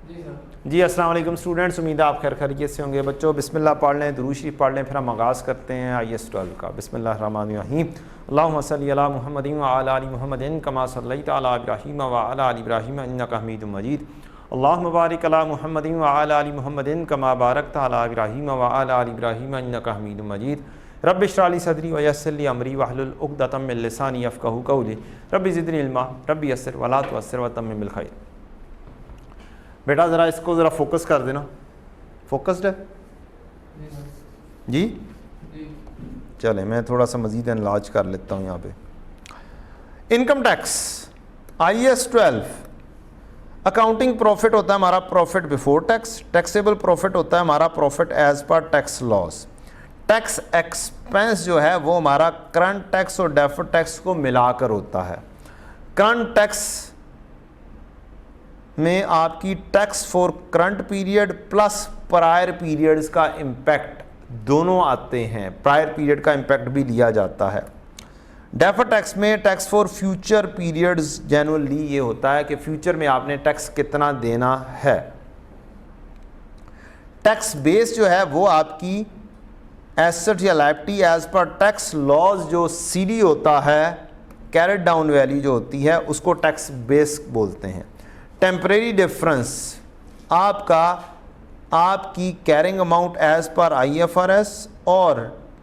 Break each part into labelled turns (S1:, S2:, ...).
S1: जी अस्सलाम वालेकुम स्टूडेंट्स, उम्मीद है आप खैर खैरियत से होंगे। बच्चों बिस्मिल्लाह पढ़ लें, दुरूद शरीफ पढ़ लें, फिर हम आगाज़ करते हैं IAS 12 का। बिस्मिल्लाहिर्रहमानिर्रहीम। अल्लाहुम्मा सल्ली अला मुहम्मदिन व अला आलि मुहम्मदिन कमा सल्लैता अला इब्राहीम व अला आलि इब्राहीम इन्नका हमीदुम मजीद। अल्लाहुम्मा बारिक अला मुहम्मदिन व अला आलि मुहम्मदिन कमा बारकता अला इब्राहीम व अला आलि इब्राहीम इन्नका हमीदुम मजीद। रब्बि इश्रह ली सदरी व यस्सिर ली अमरी वहलुल उक़दतम मिन लिसानी यफ़क़हू क़ौली। रब्बि ज़िदनी इल्मा रब्बि यस्सिर वला तुअस्सिर व तम्मिम बिल खैर। बेटा ज़रा इसको ज़रा फोकस कर देना। फोकस्ड है जी? चले मैं थोड़ा सा मज़ीद इलाज कर लेता हूँ यहाँ पे। Income tax IAS 12 accounting profit होता है हमारा profit before tax, taxable profit होता है हमारा profit as per tax laws. Tax expense जो है वो हमारा करंट टैक्स और डेफर्ड टैक्स को मिलाकर होता है। करंट टैक्स में आपकी tax for current period plus prior periods का इम्पैक्ट दोनों आते हैं, प्रायर पीरियड का इम्पैक्ट भी लिया जाता है। डेफर्ड टैक्स में tax for future periods generally ये होता है कि फ्यूचर में आपने टैक्स कितना देना है। टैक्स बेस जो है वो आपकी एसेट या liability as per tax laws जो CD होता है, कैरेट डाउन वैल्यू जो होती है उसको टैक्स बेस बोलते हैं। टेम्परेरी डिफरेंस आपकी carrying amount as per IFRS और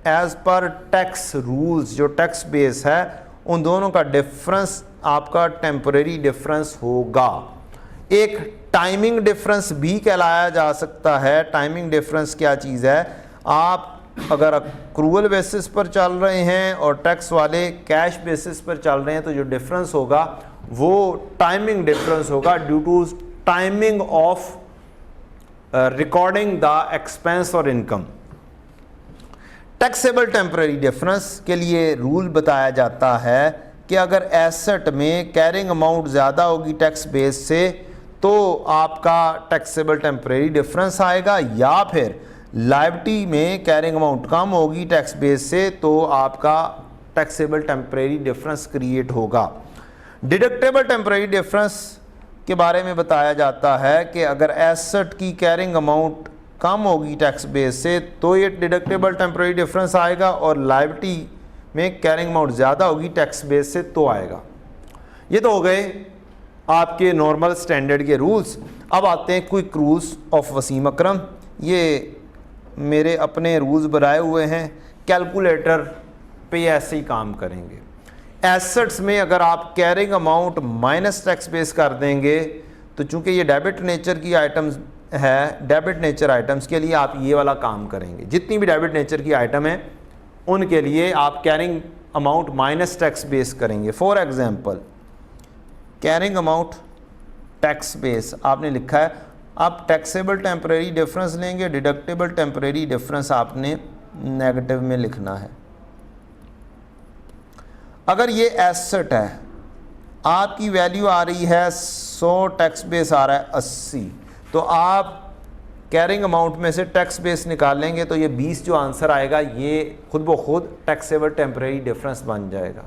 S1: एज पर टैक्स रूल्स जो टैक्स बेस है उन दोनों का डिफरेंस आपका टेम्परेरी डिफरेंस होगा। एक टाइमिंग डिफरेंस भी कहलाया जा सकता है। टाइमिंग डिफरेंस क्या चीज़ है? आप अगर अक्रूवल बेसिस पर चल रहे हैं और टैक्स वाले कैश बेसिस पर चल रहे हैं तो जो डिफरेंस होगा वो टाइमिंग डिफरेंस होगा due to timing of recording the expense और इनकम। टैक्सेबल टेम्परेरी डिफरेंस के लिए रूल बताया जाता है कि अगर एसेट में कैरिंग अमाउंट ज़्यादा होगी टैक्स बेस से तो आपका टैक्सेबल टेम्परेरी डिफरेंस आएगा, या फिर लायबिलिटी में कैरिंग अमाउंट कम होगी टैक्स बेस से तो आपका टैक्सेबल टेम्परेरी डिफरेंस क्रिएट होगा। डिडक्टेबल टेम्परेरी डिफरेंस के बारे में बताया जाता है कि अगर एसेट की कैरिंग अमाउंट कम होगी टैक्स बेस से तो ये डिडक्टेबल टेम्परेरी डिफरेंस आएगा, और लायबिलिटी में कैरिंग अमाउंट ज़्यादा होगी टैक्स बेस से तो आएगा। ये तो हो गए आपके नॉर्मल स्टैंडर्ड के रूल्स। अब आते हैं क्विक रूल्स ऑफ वसीम अकरम। ये मेरे अपने रूल्स बनाए हुए हैं, कैलकुलेटर पे ऐसे ही काम करेंगे। एसेट्स में अगर आप carrying amount minus tax base कर देंगे तो चूंकि ये डेबिट नेचर की आइटम्स है, डेबिट नेचर आइटम्स के लिए आप ये वाला काम करेंगे। जितनी भी डेबिट नेचर की आइटम है उनके लिए आप carrying amount minus tax base करेंगे। For example carrying amount tax base आपने लिखा है, आप टैक्सेबल टेम्परेरी डिफरेंस लेंगे, डिडक्टेबल टेम्परेरी डिफरेंस आपने नेगेटिव में लिखना है। अगर ये एसेट है, आपकी वैल्यू आ रही है 100, टैक्स बेस आ रहा है 80, तो आप कैरिंग अमाउंट में से टैक्स बेस निकालेंगे तो ये 20 जो आंसर आएगा ये खुद ब खुद टैक्सेबल टेम्परेरी डिफरेंस बन जाएगा।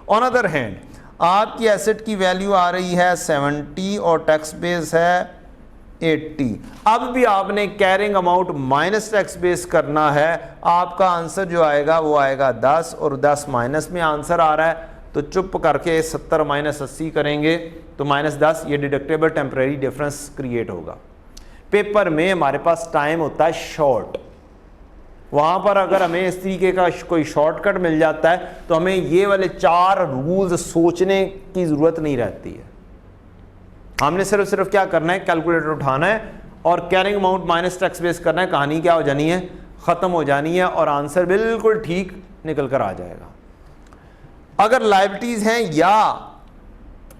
S1: ऑन अदर हैंड आपकी एसेट की वैल्यू आ रही है 70 और टैक्स बेस है 80, अब भी आपने carrying amount minus tax base करना है। आपका आंसर जो आएगा वो आएगा 10, और 10 माइनस में आंसर आ रहा है तो चुप करके 70 माइनस 80 करेंगे तो -10, ये डिडक्टेबल टेम्परेरी डिफरेंस क्रिएट होगा। पेपर में हमारे पास टाइम होता है शॉर्ट, वहाँ पर अगर हमें इस तरीके का कोई शॉर्टकट मिल जाता है तो हमें ये वाले 4 रूल्स सोचने की ज़रूरत नहीं रहती है। हमने सिर्फ क्या करना है, कैलकुलेटर उठाना है और carrying amount minus tax base करना है। कहानी क्या हो जानी है, ख़त्म हो जानी है और आंसर बिल्कुल ठीक निकल कर आ जाएगा। अगर लायबिलिटीज़ हैं या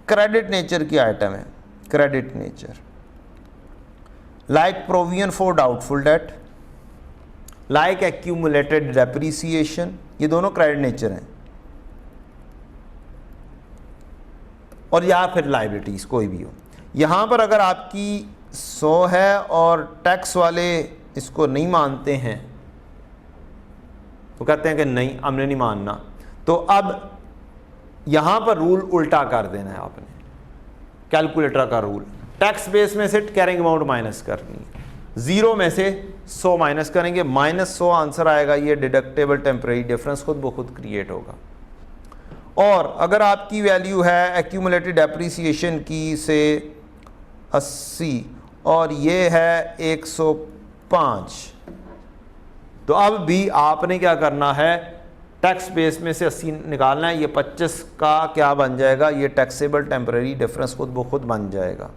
S1: क्रेडिट नेचर की आइटम है, credit nature like provision for doubtful debt, like accumulated depreciation, ये दोनों क्रेडिट नेचर हैं, और या फिर लायबिलिटीज़ कोई भी हो। यहाँ पर अगर आपकी 100 है और टैक्स वाले इसको नहीं मानते हैं, वो कहते हैं कि नहीं हमने नहीं मानना, तो अब यहाँ पर रूल उल्टा कर देना है आपने, कैलकुलेटर का रूल। टैक्स बेस में से कैरिंग अमाउंट माइनस करनी है, 0 में से 100 माइनस करेंगे, -100 आंसर आएगा। ये डिडक्टेबल टेम्परेरी डिफरेंस खुद ब खुद क्रिएट होगा। और अगर आपकी वैल्यू है एक्यूमुलेटेड डेप्रीसिएशन की से 80 और ये है 105, तो अब भी आपने क्या करना है, टैक्स बेस में से 80 निकालना है। ये 25 का क्या बन जाएगा, ये टैक्सेबल टेम्परेरी डिफरेंस खुद ब खुद बन जाएगा।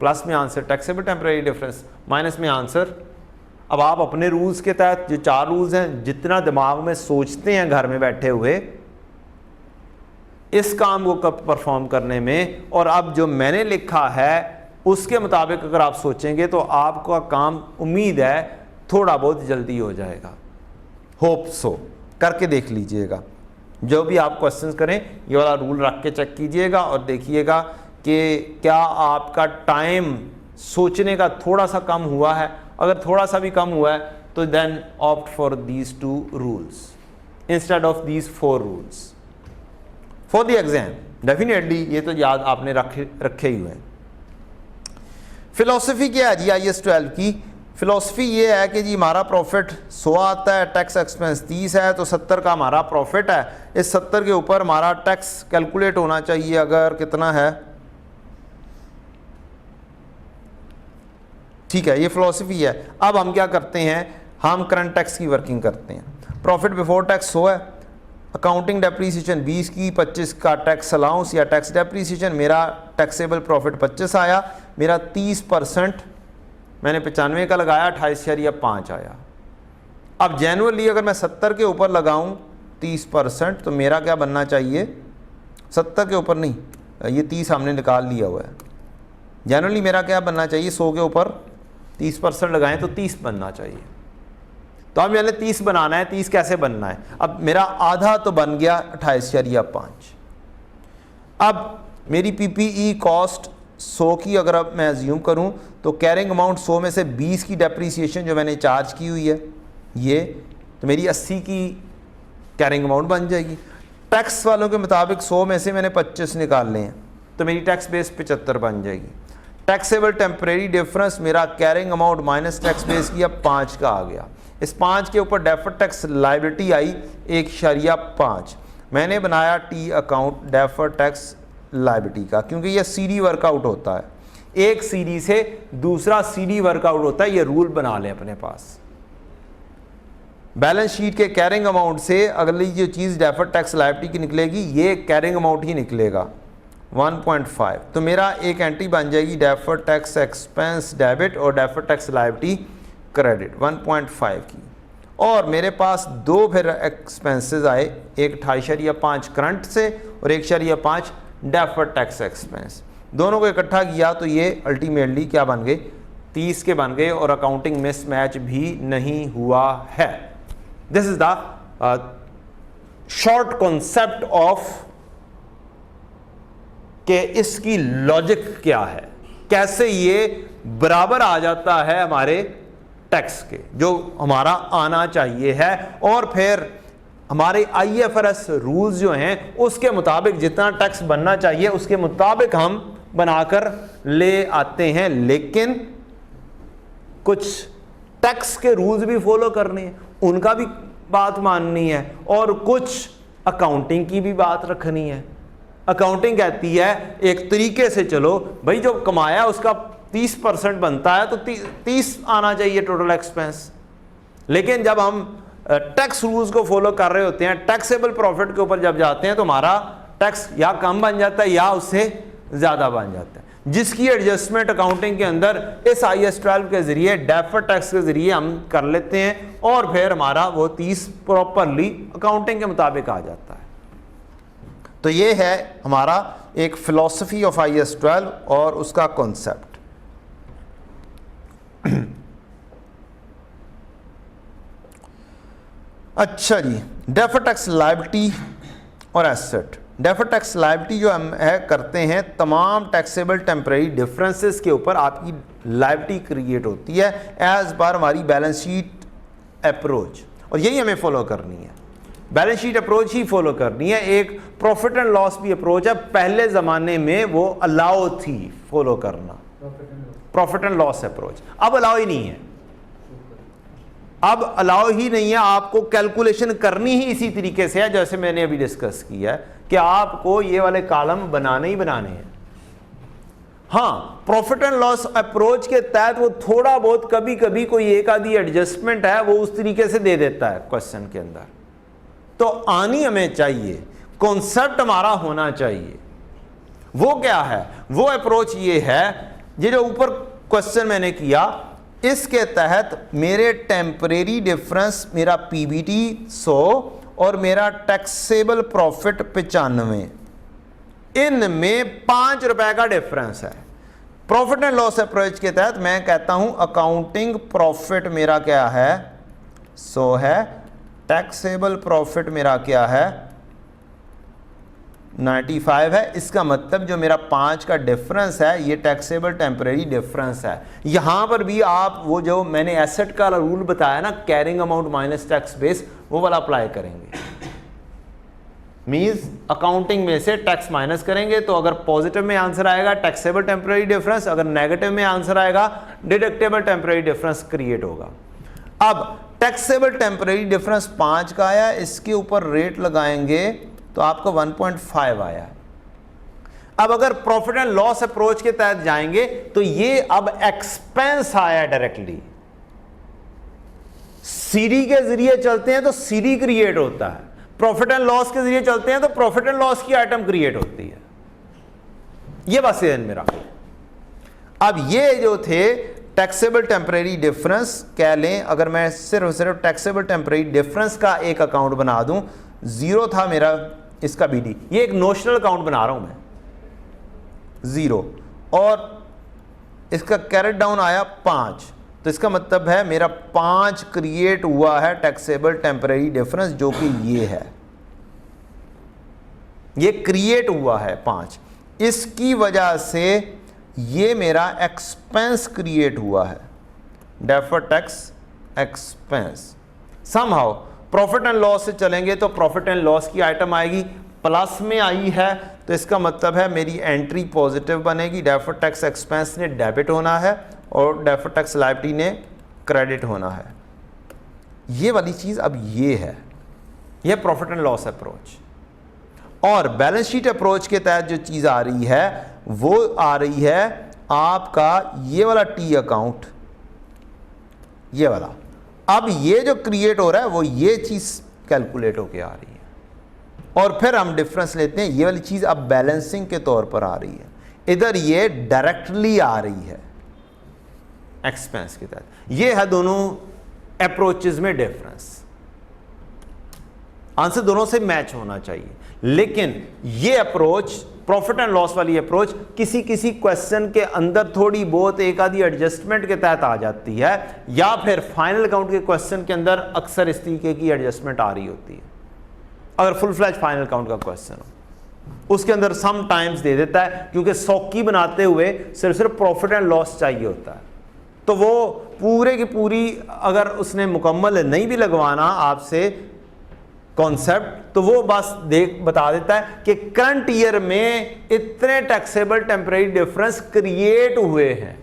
S1: प्लस में answer taxable temporary difference, minus में आंसर। अब आप अपने रूल्स के तहत, जो 4 रूल्स हैं, जितना दिमाग में सोचते हैं घर में बैठे हुए इस काम को कब परफॉर्म करने में, और अब जो मैंने लिखा है उसके मुताबिक अगर आप सोचेंगे तो आपका काम उम्मीद है थोड़ा बहुत जल्दी हो जाएगा। होप सो, करके देख लीजिएगा। जो भी आप क्वेश्चंस करें ये वाला रूल रख के चेक कीजिएगा और देखिएगा कि क्या आपका टाइम सोचने का थोड़ा सा कम हुआ है। अगर थोड़ा सा भी कम हुआ है तो then opt for these 2 rules instead of these 4 rules for the exam. Definitely ये तो याद आपने रखे ही हुए हैं। फिलॉसफी क्या है जी IAS 12 की? फिलॉसफी ये है कि जी हमारा प्रॉफिट 100 आता है, टैक्स एक्सपेंस 30 है, तो 70 का हमारा प्रॉफिट है। इस 70 के ऊपर हमारा टैक्स कैलकुलेट होना चाहिए, अगर कितना है, ठीक है, ये फिलॉसफी है। अब हम क्या करते हैं, हम करंट टैक्स की वर्किंग करते हैं। प्रॉफिट बिफोर टैक्स 100 है, अकाउंटिंग डेप्रीसिएशन 20 की, 25 का टैक्स अलाउंस या टैक्स डेप्रीसिएशन, मेरा टैक्सेबल प्रॉफिट 25 आया, मेरा 30% मैंने 95 का लगाया, 28.5 आया। अब जनरली अगर मैं 70 के ऊपर लगाऊं 30%, तो मेरा क्या बनना चाहिए, 70 के ऊपर नहीं, ये 30 हमने निकाल लिया हुआ है। जनरली मेरा क्या बनना चाहिए, 100 के ऊपर 30% लगाएं तो 30 बनना चाहिए। तो अब मैंने 30 बनाना है, 30 कैसे बनना है, अब मेरा आधा तो बन गया 28.5। अब मेरी PPE कॉस्ट 100 की अगर अब मैं अज्यूम करूं तो कैरिंग अमाउंट 100 में से 20 की डेप्रीसिएशन जो मैंने चार्ज की हुई है ये, तो मेरी 80 की कैरिंग अमाउंट बन जाएगी। टैक्स वालों के मुताबिक 100 में से मैंने 25 निकालने हैं, तो मेरी टैक्स बेस 75 बन जाएगी। टैक्सेबल टेम्परेरी डिफरेंस मेरा carrying amount minus tax base की अब 5 का आ गया। इस 5 के ऊपर डेफर्ड टैक्स लायबिलिटी आई 1.5। मैंने बनाया T account deferred tax liability का, क्योंकि ये CD वर्कआउट होता है, एक CD से दूसरा CD वर्कआउट होता है। ये रूल बना लें अपने पास। बैलेंस शीट के कैरिंग अमाउंट से अगली जो चीज़ डेफर्ड टैक्स लायबिलिटी की निकलेगी, ये कैरिंग अमाउंट ही निकलेगा 1.5। तो मेरा एक एंट्री बन जाएगी डेफर्ड टैक्स एक्सपेंस डेबिट और डेफर्ड टैक्स लायबिलिटी क्रेडिट 1.5 की। और मेरे पास 2 फिर एक्सपेंसेस आए, एक 28.5 करंट से और 1.5 डेफर्ड टैक्स एक्सपेंस। दोनों को इकट्ठा किया तो ये अल्टीमेटली क्या बन गए, 30 के बन गए, और अकाउंटिंग मिसमैच भी नहीं हुआ है। This is the short concept of कि इसकी लॉजिक क्या है, कैसे ये बराबर आ जाता है हमारे टैक्स के जो हमारा आना चाहिए है, और फिर हमारे IFRS रूल्स जो हैं उसके मुताबिक जितना टैक्स बनना चाहिए उसके मुताबिक हम बनाकर ले आते हैं। लेकिन कुछ टैक्स के रूल्स भी फॉलो करने हैं, उनका भी बात माननी है, और कुछ अकाउंटिंग की भी बात रखनी है। अकाउंटिंग कहती है एक तरीके से चलो भाई, जो कमाया उसका 30% बनता है तो 30 आना चाहिए टोटल एक्सपेंस। लेकिन जब हम टैक्स रूल्स को फॉलो कर रहे होते हैं, टैक्सेबल प्रॉफिट के ऊपर जब जाते हैं तो हमारा टैक्स या कम बन जाता है या उससे ज़्यादा बन जाता है, जिसकी एडजस्टमेंट अकाउंटिंग के अंदर इस IAS 12 के ज़रिए डेफर्ड टैक्स के ज़रिए हम कर लेते हैं, और फिर हमारा वो 30 प्रॉपरली अकाउंटिंग के मुताबिक आ जाता है। तो ये है हमारा एक फिलॉसफी ऑफ IAS 12 और उसका कॉन्सेप्ट। अच्छा जी, डेफर्ड टैक्स लायबिलिटी और एसेट। डेफर्ड टैक्स लायबिलिटी जो हम करते हैं, तमाम टैक्सेबल टेम्परेरी डिफरेंसेस के ऊपर आपकी लायबिलिटी क्रिएट होती है एज पर हमारी बैलेंस शीट अप्रोच, और यही हमें फॉलो करनी है। बैलेंस शीट अप्रोच ही फॉलो करनी है। एक प्रॉफिट एंड लॉस भी अप्रोच है, पहले ज़माने में वो अलाउ थी, फॉलो करना, प्रॉफिट एंड लॉस अप्रोच। अब अलाउ ही नहीं है, अब अलाउ ही नहीं है, आपको कैलकुलेशन करनी ही इसी तरीके से है जैसे मैंने अभी डिस्कस किया है कि आपको ये वाले कॉलम बनाने ही बनाने हैं। हाँ, प्रॉफिट एंड लॉस अप्रोच के तहत वो थोड़ा बहुत कभी कभी कोई एक आधी एडजस्टमेंट है वो उस तरीके से दे देता है क्वेश्चन के अंदर, तो आनी हमें चाहिए, कॉन्सेप्ट हमारा होना चाहिए। वो क्या है? वो अप्रोच ये है, ये जो ऊपर क्वेश्चन मैंने किया, इसके तहत मेरे टेम्परेरी डिफरेंस, मेरा पीबीटी 100 और मेरा टैक्सेबल प्रॉफिट 95, इनमें 5 रुपए का डिफरेंस है। प्रॉफिट एंड लॉस अप्रोच के तहत मैं कहता हूं अकाउंटिंग प्रॉफिट मेरा क्या है? 100 है, टैक्सेबल प्रॉफिट मेरा क्या है? 95 है। इसका मतलब जो मेरा 5 का डिफरेंस है ये टैक्सेबल टेम्परेरी डिफरेंस है। यहां पर भी आप वो जो मैंने एसेट का रूल बताया ना, carrying amount minus tax base, वो वाला अप्लाई करेंगे। मींस अकाउंटिंग में से टैक्स माइनस करेंगे, तो अगर पॉजिटिव में आंसर आएगा टैक्सेबल टेम्परेरी डिफरेंस, अगर नेगेटिव में आंसर आएगा डिडक्टेबल टेम्परेरी डिफरेंस क्रिएट होगा। अब टैक्सेबल टेम्परेरी डिफरेंस 5 का आया, इसके ऊपर रेट लगाएंगे तो आपका 1.5 आया। अब अगर प्रॉफिट एंड लॉस अप्रोच के तहत जाएंगे तो ये अब एक्सपेंस आया डायरेक्टली। सीडी के जरिए चलते हैं तो सीडी क्रिएट होता है, प्रॉफिट एंड लॉस के जरिए चलते हैं तो प्रॉफिट एंड लॉस की आइटम क्रिएट होती है। ये बस ध्यान में रखो। अब ये जो थे टैक्सेबल टेम्परेरी डिफरेंस कह लें, अगर मैं सिर्फ टैक्सेबल टेम्परेरी डिफरेंस का एक अकाउंट बना दूं, 0 था मेरा इसका बीडी, ये एक नोशनल अकाउंट बना रहा हूं मैं, 0, और इसका कैरेट डाउन आया 5, तो इसका मतलब है मेरा 5 क्रिएट हुआ है टैक्सेबल टेम्परेरी डिफरेंस, जो कि ये है, ये क्रिएट हुआ है 5। इसकी वजह से ये मेरा एक्सपेंस क्रिएट हुआ है, deferred tax expense. Somehow profit and loss से चलेंगे तो प्रॉफिट एंड लॉस की आइटम आएगी, प्लस में आई है तो इसका मतलब है मेरी एंट्री पॉजिटिव बनेगी, डेफर्ड टैक्स एक्सपेंस ने डेबिट होना है और डेफर्ड टैक्स लायबिलिटी ने क्रेडिट होना है। ये वाली चीज अब ये है, ये प्रॉफिट एंड लॉस अप्रोच। और बैलेंस शीट अप्रोच के तहत जो चीज आ रही है वो आ रही है आपका ये वाला टी अकाउंट, ये वाला। अब ये जो क्रिएट हो रहा है वो ये चीज कैलकुलेट होके आ रही है, और फिर हम डिफरेंस लेते हैं, ये वाली चीज अब बैलेंसिंग के तौर पर आ रही है, इधर ये डायरेक्टली आ रही है एक्सपेंस के तहत। ये है दोनों अप्रोचेस में डिफरेंस। आंसर दोनों से मैच होना चाहिए, लेकिन ये अप्रोच प्रॉफिट एंड लॉस वाली अप्रोच किसी किसी क्वेश्चन के अंदर थोड़ी बहुत एक आधी एडजस्टमेंट के तहत आ जाती है, या फिर फाइनल अकाउंट के क्वेश्चन के अंदर अक्सर इस तरीके की एडजस्टमेंट आ रही होती है। अगर फुल फ्लैज फाइनल अकाउंट का क्वेश्चन हो उसके अंदर सम टाइम्स दे देता है, क्योंकि सौकी बनाते हुए सिर्फ प्रॉफिट एंड लॉस चाहिए होता है, तो वो पूरे की पूरी अगर उसने मुकम्मल नहीं भी लगवाना आपसे कॉन्सेप्ट, तो वो बस बता देता है कि करंट ईयर में इतने टैक्सेबल टेम्परेरी डिफरेंस क्रिएट हुए हैं,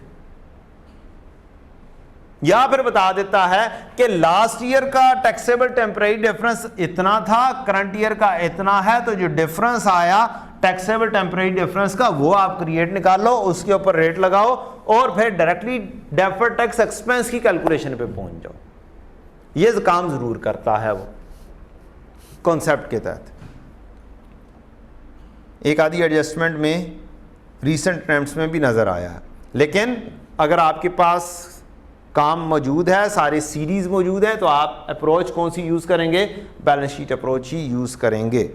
S1: या फिर बता देता है कि लास्ट ईयर का टैक्सेबल टेम्परेरी डिफरेंस इतना था, करंट ईयर का इतना है, तो जो डिफरेंस आया टैक्सेबल टेम्परेरी डिफरेंस का वो आप क्रिएट निकाल लो, उसके ऊपर रेट लगाओ और फिर डायरेक्टली डेफर्ड टैक्स एक्सपेंस की कैलकुलेशन पे पहुंच जाओ। ये काम जरूर करता है वो कॉन्सेप्ट के तहत। एक आधी एडजस्टमेंट में रीसेंट टाइम्स में भी नजर आया है, लेकिन अगर आपके पास काम मौजूद है, सारी सीरीज मौजूद है, तो आप अप्रोच कौन सी यूज करेंगे? बैलेंस शीट अप्रोच ही यूज करेंगे।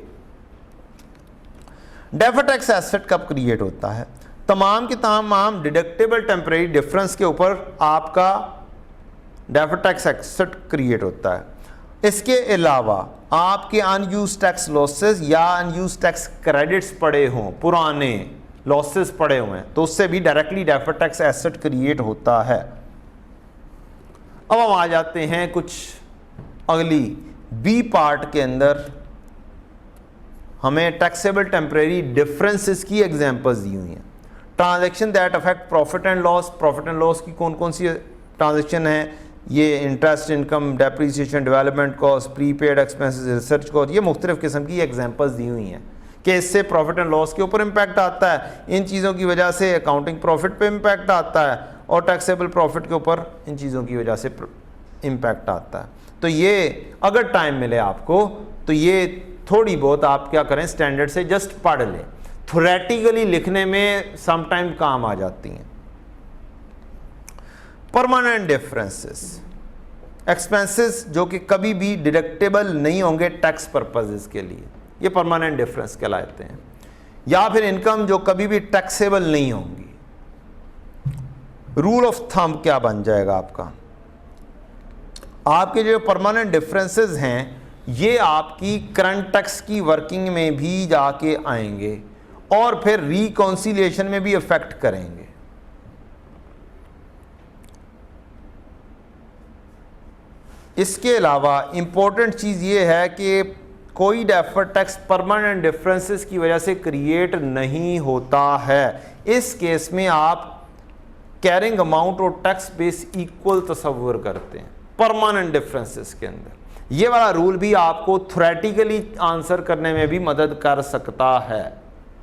S1: डेफर्ड टैक्स एसेट कब क्रिएट होता है? तमाम के तमाम डिडक्टेबल टेम्परेरी डिफरेंस के ऊपर आपका डेफर्ड टैक्स एसेट क्रिएट होता है। इसके अलावा आपके अनयूज टैक्स लॉसेस या अनयूज टैक्स क्रेडिट्स पड़े हों, पुराने लॉसेस पड़े हुए हैं, तो उससे भी directly deferred tax asset create होता है। अब हम आ जाते हैं कुछ अगली बी पार्ट के अंदर, हमें टैक्सेबल टेम्परेरी डिफरेंसेस की एग्जांपल्स दी हुई हैं। Transaction that affect profit and loss, profit and loss की कौन कौन सी ट्रांजैक्शन है, ये interest income, depreciation, development cost, prepaid expenses, research cost, ये मुख्तलिफ किस्म की एग्जांपल्स दी हुई हैं कि इससे प्रॉफिट एंड लॉस के ऊपर इम्पैक्ट आता है, इन चीज़ों की वजह से अकाउंटिंग प्रॉफिट पे इम्पैक्ट आता है और टैक्सेबल प्रॉफिट के ऊपर इन चीज़ों की वजह से इम्पैक्ट आता है। तो ये अगर टाइम मिले आपको तो ये थोड़ी बहुत आप क्या करें, स्टैंडर्ड से जस्ट पढ़ लें, थ्योरेटिकली लिखने में सम टाइम काम आ जाती हैं। परमानेंट डिफरेंसेस, एक्सपेंसेस जो कि कभी भी डिडक्टेबल नहीं होंगे टैक्स पर्पसेस के लिए, ये परमानेंट डिफरेंस कहलाते हैं। या फिर इनकम जो कभी भी टैक्सेबल नहीं होंगी। रूल ऑफ थंब क्या बन जाएगा आपका, आपके जो परमानेंट डिफरेंसेस हैं ये आपकी करंट टैक्स की वर्किंग में भी जाके आएंगे और फिर रिकॉन्सिलिएशन में भी इफेक्ट करेंगे। इसके अलावा इंपॉर्टेंट चीज़ ये है कि कोई डेफर्ड टैक्स परमानेंट डिफरेंसेस की वजह से क्रिएट नहीं होता है। इस केस में आप कैरिंग अमाउंट और टैक्स बेस इक्वल तस्वर करते हैं परमानेंट डिफरेंसेस के अंदर। ये वाला रूल भी आपको थ्योरेटिकली आंसर करने में भी मदद कर सकता है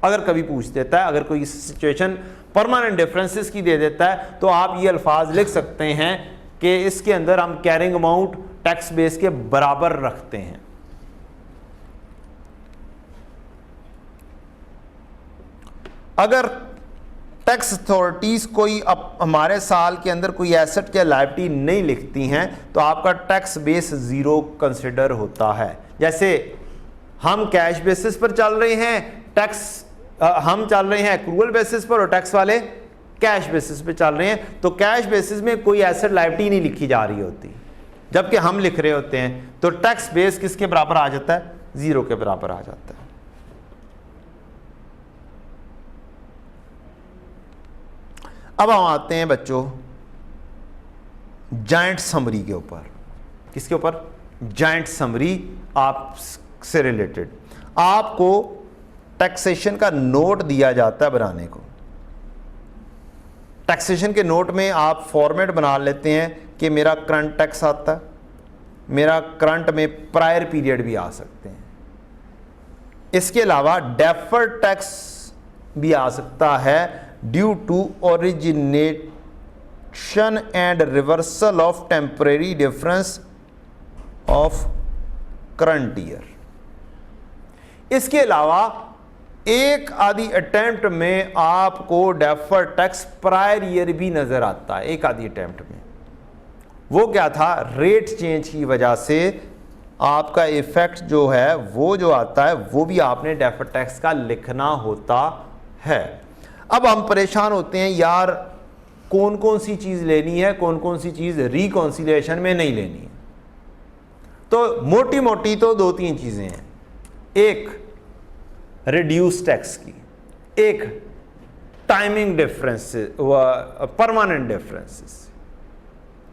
S1: अगर कभी पूछ देता है। अगर कोई सिचुएशन परमानेंट डिफरेंसेस की दे देता है तो आप ये अल्फाज लिख सकते हैं कि इसके अंदर हम कैरिंग अमाउंट टैक्स बेस के बराबर रखते हैं। अगर टैक्स अथॉरिटीज कोई हमारे साल के अंदर कोई एसेट या लायबिलिटी नहीं लिखती हैं तो आपका टैक्स बेस जीरो कंसिडर होता है। जैसे हम कैश बेसिस पर चल रहे हैं, टैक्स हम चल रहे हैं एक्रूअल बेसिस पर और टैक्स वाले कैश बेसिस पे चल रहे हैं, तो कैश बेसिस में कोई एसेट लायबिलिटी नहीं लिखी जा रही होती, जबकि हम लिख रहे होते हैं तो टैक्स बेस किसके बराबर आ जाता है, जीरो के बराबर आ जाता है। अब हम आते हैं बच्चों जॉइंट समरी के ऊपर। किसके ऊपर, जॉइंट समरी आप से रिलेटेड। आपको टैक्सेशन का नोट दिया जाता है बनाने को। टैक्सेशन के नोट में आप फॉर्मेट बना लेते हैं कि मेरा करंट टैक्स आता है, मेरा करंट में प्रायर पीरियड भी आ सकते हैं। इसके अलावा डेफर्ड टैक्स भी आ सकता है due to origination and reversal of temporary difference of current year. इसके अलावा एक आधी अटेम्प्ट में आपको डेफर्ड टैक्स प्रायर ईयर भी नजर आता है। एक आधी अटेम्प्ट में वो क्या था, रेट चेंज की वजह से आपका इफेक्ट जो है वो जो आता है वो भी आपने डेफर्ड टैक्स का लिखना होता है। अब हम परेशान होते हैं यार कौन कौन सी चीज लेनी है, कौन कौन सी चीज रिकॉन्सिलिएशन में नहीं लेनी है। तो मोटी मोटी तो दो तीन चीजें हैं, एक रिड्यूस टैक्स की, एक टाइमिंग डिफरेंसेस, परमानेंट डिफरेंसेस,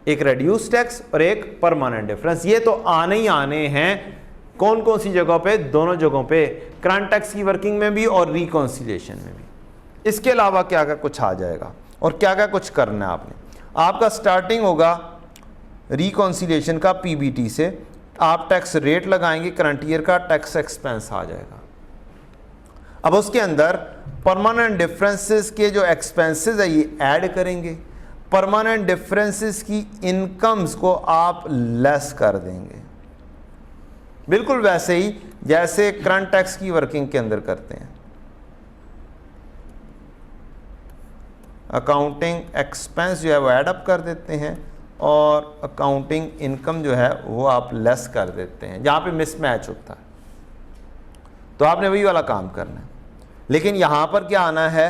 S1: एक रिड्यूस टैक्स और एक परमानेंट डिफरेंस। ये तो आने ही आने हैं। कौन कौन सी जगहों पे, दोनों जगहों पे, करंट टैक्स की वर्किंग में भी और रिकॉन्सिलिएशन में भी। इसके अलावा क्या क्या कुछ आ जाएगा और क्या क्या कुछ करना है आपने। आपका स्टार्टिंग होगा रिकॉन्सिलिएशन का पीबीटी से, आप टैक्स रेट लगाएंगे, करंट ईयर का टैक्स एक्सपेंस आ जाएगा। अब उसके अंदर परमानेंट डिफरेंसेस के जो एक्सपेंसेस है ये ऐड करेंगे, परमानेंट डिफरेंसेस की इनकम्स को आप लेस कर देंगे, बिल्कुल वैसे ही जैसे करंट टैक्स की वर्किंग के अंदर करते हैं। अकाउंटिंग एक्सपेंस जो है वो ऐड अप कर देते हैं और अकाउंटिंग इनकम जो है वो आप लेस कर देते हैं जहाँ पे मिसमैच होता है। तो आपने वही वाला काम करना है, लेकिन यहाँ पर क्या आना है,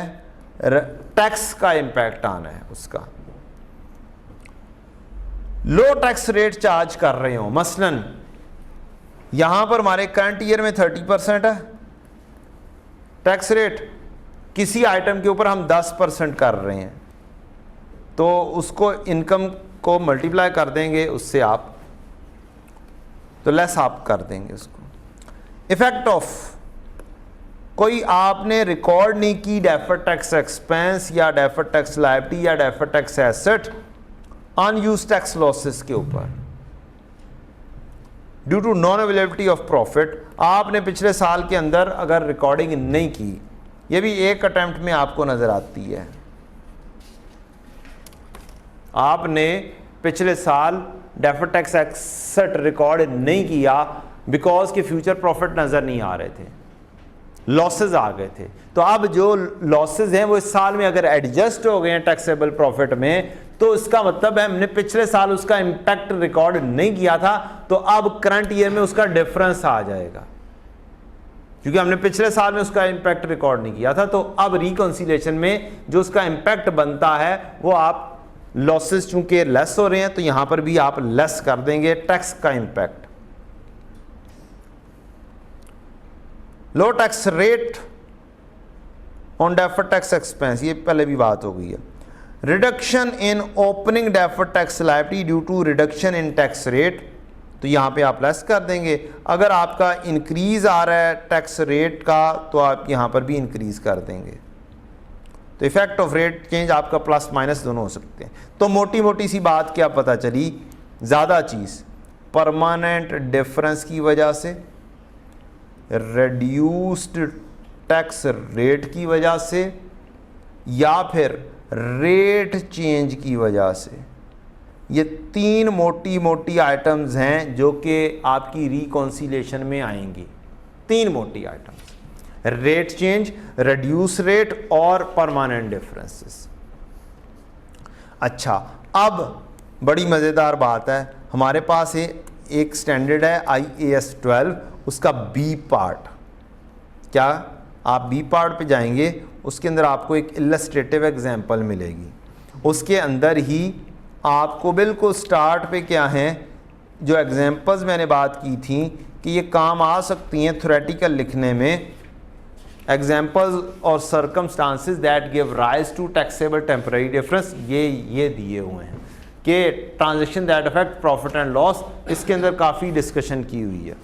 S1: टैक्स का इम्पैक्ट आना है उसका। लो टैक्स रेट चार्ज कर रहे हो, मसलन यहाँ पर हमारे करंट ईयर में 30% है टैक्स रेट, किसी आइटम के ऊपर हम 10% कर रहे हैं, तो उसको इनकम को मल्टीप्लाई कर देंगे उससे, आप तो लेस आप कर देंगे उसको। इफेक्ट ऑफ कोई आपने रिकॉर्ड नहीं की डेफर्ड टैक्स एक्सपेंस या डेफर्ड टैक्स लायबिलिटी या deferred tax asset unused tax losses के ऊपर due to non availability of profit, आपने पिछले साल के अंदर अगर रिकॉर्डिंग नहीं की, ये भी एक अटेम्प्ट में आपको नजर आती है। आपने पिछले साल डेफर्ड टैक्स एसेट रिकॉर्ड नहीं किया बिकॉज के फ्यूचर प्रॉफिट नजर नहीं आ रहे थे, लॉसेस आ गए थे। तो अब जो लॉसेस हैं वो इस साल में अगर एडजस्ट हो गए हैं टैक्सेबल प्रॉफिट में, तो इसका मतलब है हमने पिछले साल उसका इंपैक्ट रिकॉर्ड नहीं किया था, तो अब करंट ईयर में उसका डिफरेंस आ जाएगा, क्योंकि हमने पिछले साल में उसका इंपैक्ट रिकॉर्ड नहीं किया था। तो अब रिकॉन्सिलिएशन में जो उसका इंपैक्ट बनता है वो आप लॉसेस चूंकि लेस हो रहे हैं तो यहां पर भी आप लेस कर देंगे टैक्स का impact. Low tax rate on deferred tax expense, ये पहले भी बात हो गई है। Reduction in opening deferred tax liability due to reduction in tax rate, तो यहाँ पे आप लेस कर देंगे। अगर आपका इंक्रीज आ रहा है टैक्स रेट का तो आप यहाँ पर भी इंक्रीज कर देंगे। तो इफेक्ट ऑफ रेट चेंज आपका प्लस माइनस दोनों हो सकते हैं। तो मोटी मोटी सी बात क्या पता चली, ज़्यादा चीज़ परमानेंट डिफरेंस की वजह से, रिड्यूस्ड टैक्स रेट की वजह से, या फिर रेट चेंज की वजह से। ये तीन मोटी मोटी आइटम्स हैं जो कि आपकी रिकॉन्सिलिएशन में आएंगी। तीन मोटी items, rate change, reduce rate और परमानेंट डिफरेंसेस। अच्छा, अब बड़ी मज़ेदार बात है, हमारे पास एक स्टैंडर्ड है IAS 12, उसका बी पार्ट। क्या आप बी पार्ट पे जाएंगे, उसके अंदर आपको एक इलस्ट्रेटिव एग्जांपल मिलेगी। उसके अंदर ही आपको बिल्कुल स्टार्ट पे क्या हैं जो एग्जांपल्स मैंने बात की थी कि ये काम आ सकती हैं थ्योरेटिकल लिखने में, एग्जांपल्स और circumstances that give rise to taxable temporary difference, ये दिए हुए हैं कि transaction that affect profit and loss. इसके अंदर काफ़ी डिस्कशन की हुई है,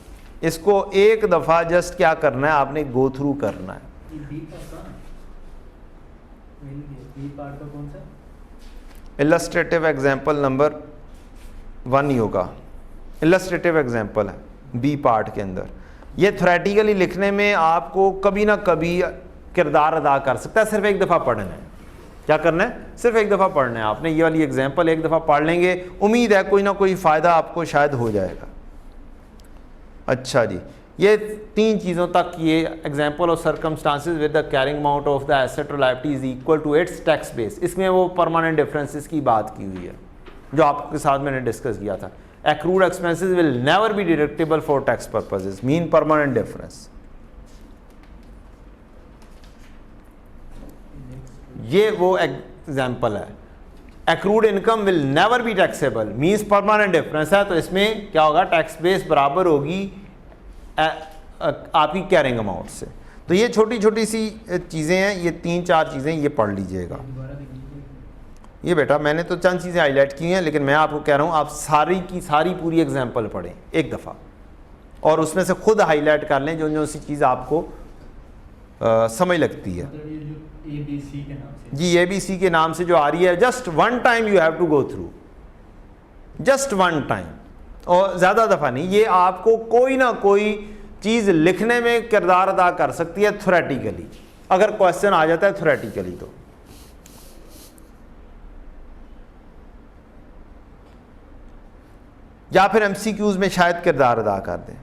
S1: इसको एक दफ़ा जस्ट क्या करना है, आपने गो थ्रू करना है। इलस्ट्रेटिव एग्जाम्पल नंबर 1 ही होगा, इलस्ट्रेटिव एग्जाम्पल है बी पार्ट के अंदर। ये थ्योरेटिकली लिखने में आपको कभी ना कभी किरदार अदा कर सकता है, सिर्फ एक दफ़ा पढ़ना है। क्या करना है, सिर्फ एक दफ़ा पढ़ना है। आपने ये वाली एग्जाम्पल एक दफ़ा पढ़ लेंगे, उम्मीद है कोई ना कोई फ़ायदा आपको शायद हो जाएगा। अच्छा जी, ये तीन चीज़ों तक ये example of circumstances with the carrying amount of the asset और liability is equal to its tax base, इसमें वो परमानेंट डिफरेंसेस की बात की हुई है जो आपके साथ मैंने डिस्कस किया था। Accrued expenses will never be deductible for tax purposes, mean permanent difference. ये वो एग्जाम्पल है। Accrued income will never be taxable means permanent difference है, तो इसमें क्या होगा, टैक्स बेस बराबर होगी आपकी कैरिंग अमाउंट से। तो ये छोटी छोटी सी चीज़ें हैं, ये 3-4 चीज़ें ये पढ़ लीजिएगा। ये बेटा मैंने तो चंद चीज़ें हाईलाइट की हैं, लेकिन मैं आपको कह रहा हूँ आप सारी की सारी पूरी एग्जाम्पल पढ़ें एक दफ़ा और उसमें से खुद हाईलाइट कर लें जो जो सी चीज़ आपको समझ लगती है। जी ABC के नाम से जो आ रही है, just one time you have to go through, just one time, और ज़्यादा दफ़ा नहीं। ये आपको कोई ना कोई चीज़ लिखने में किरदार अदा कर सकती है थ्योरेटिकली, अगर क्वेश्चन आ जाता है थ्योरेटिकली तो। या फिर MCQs में शायद किरदार अदा कर दें।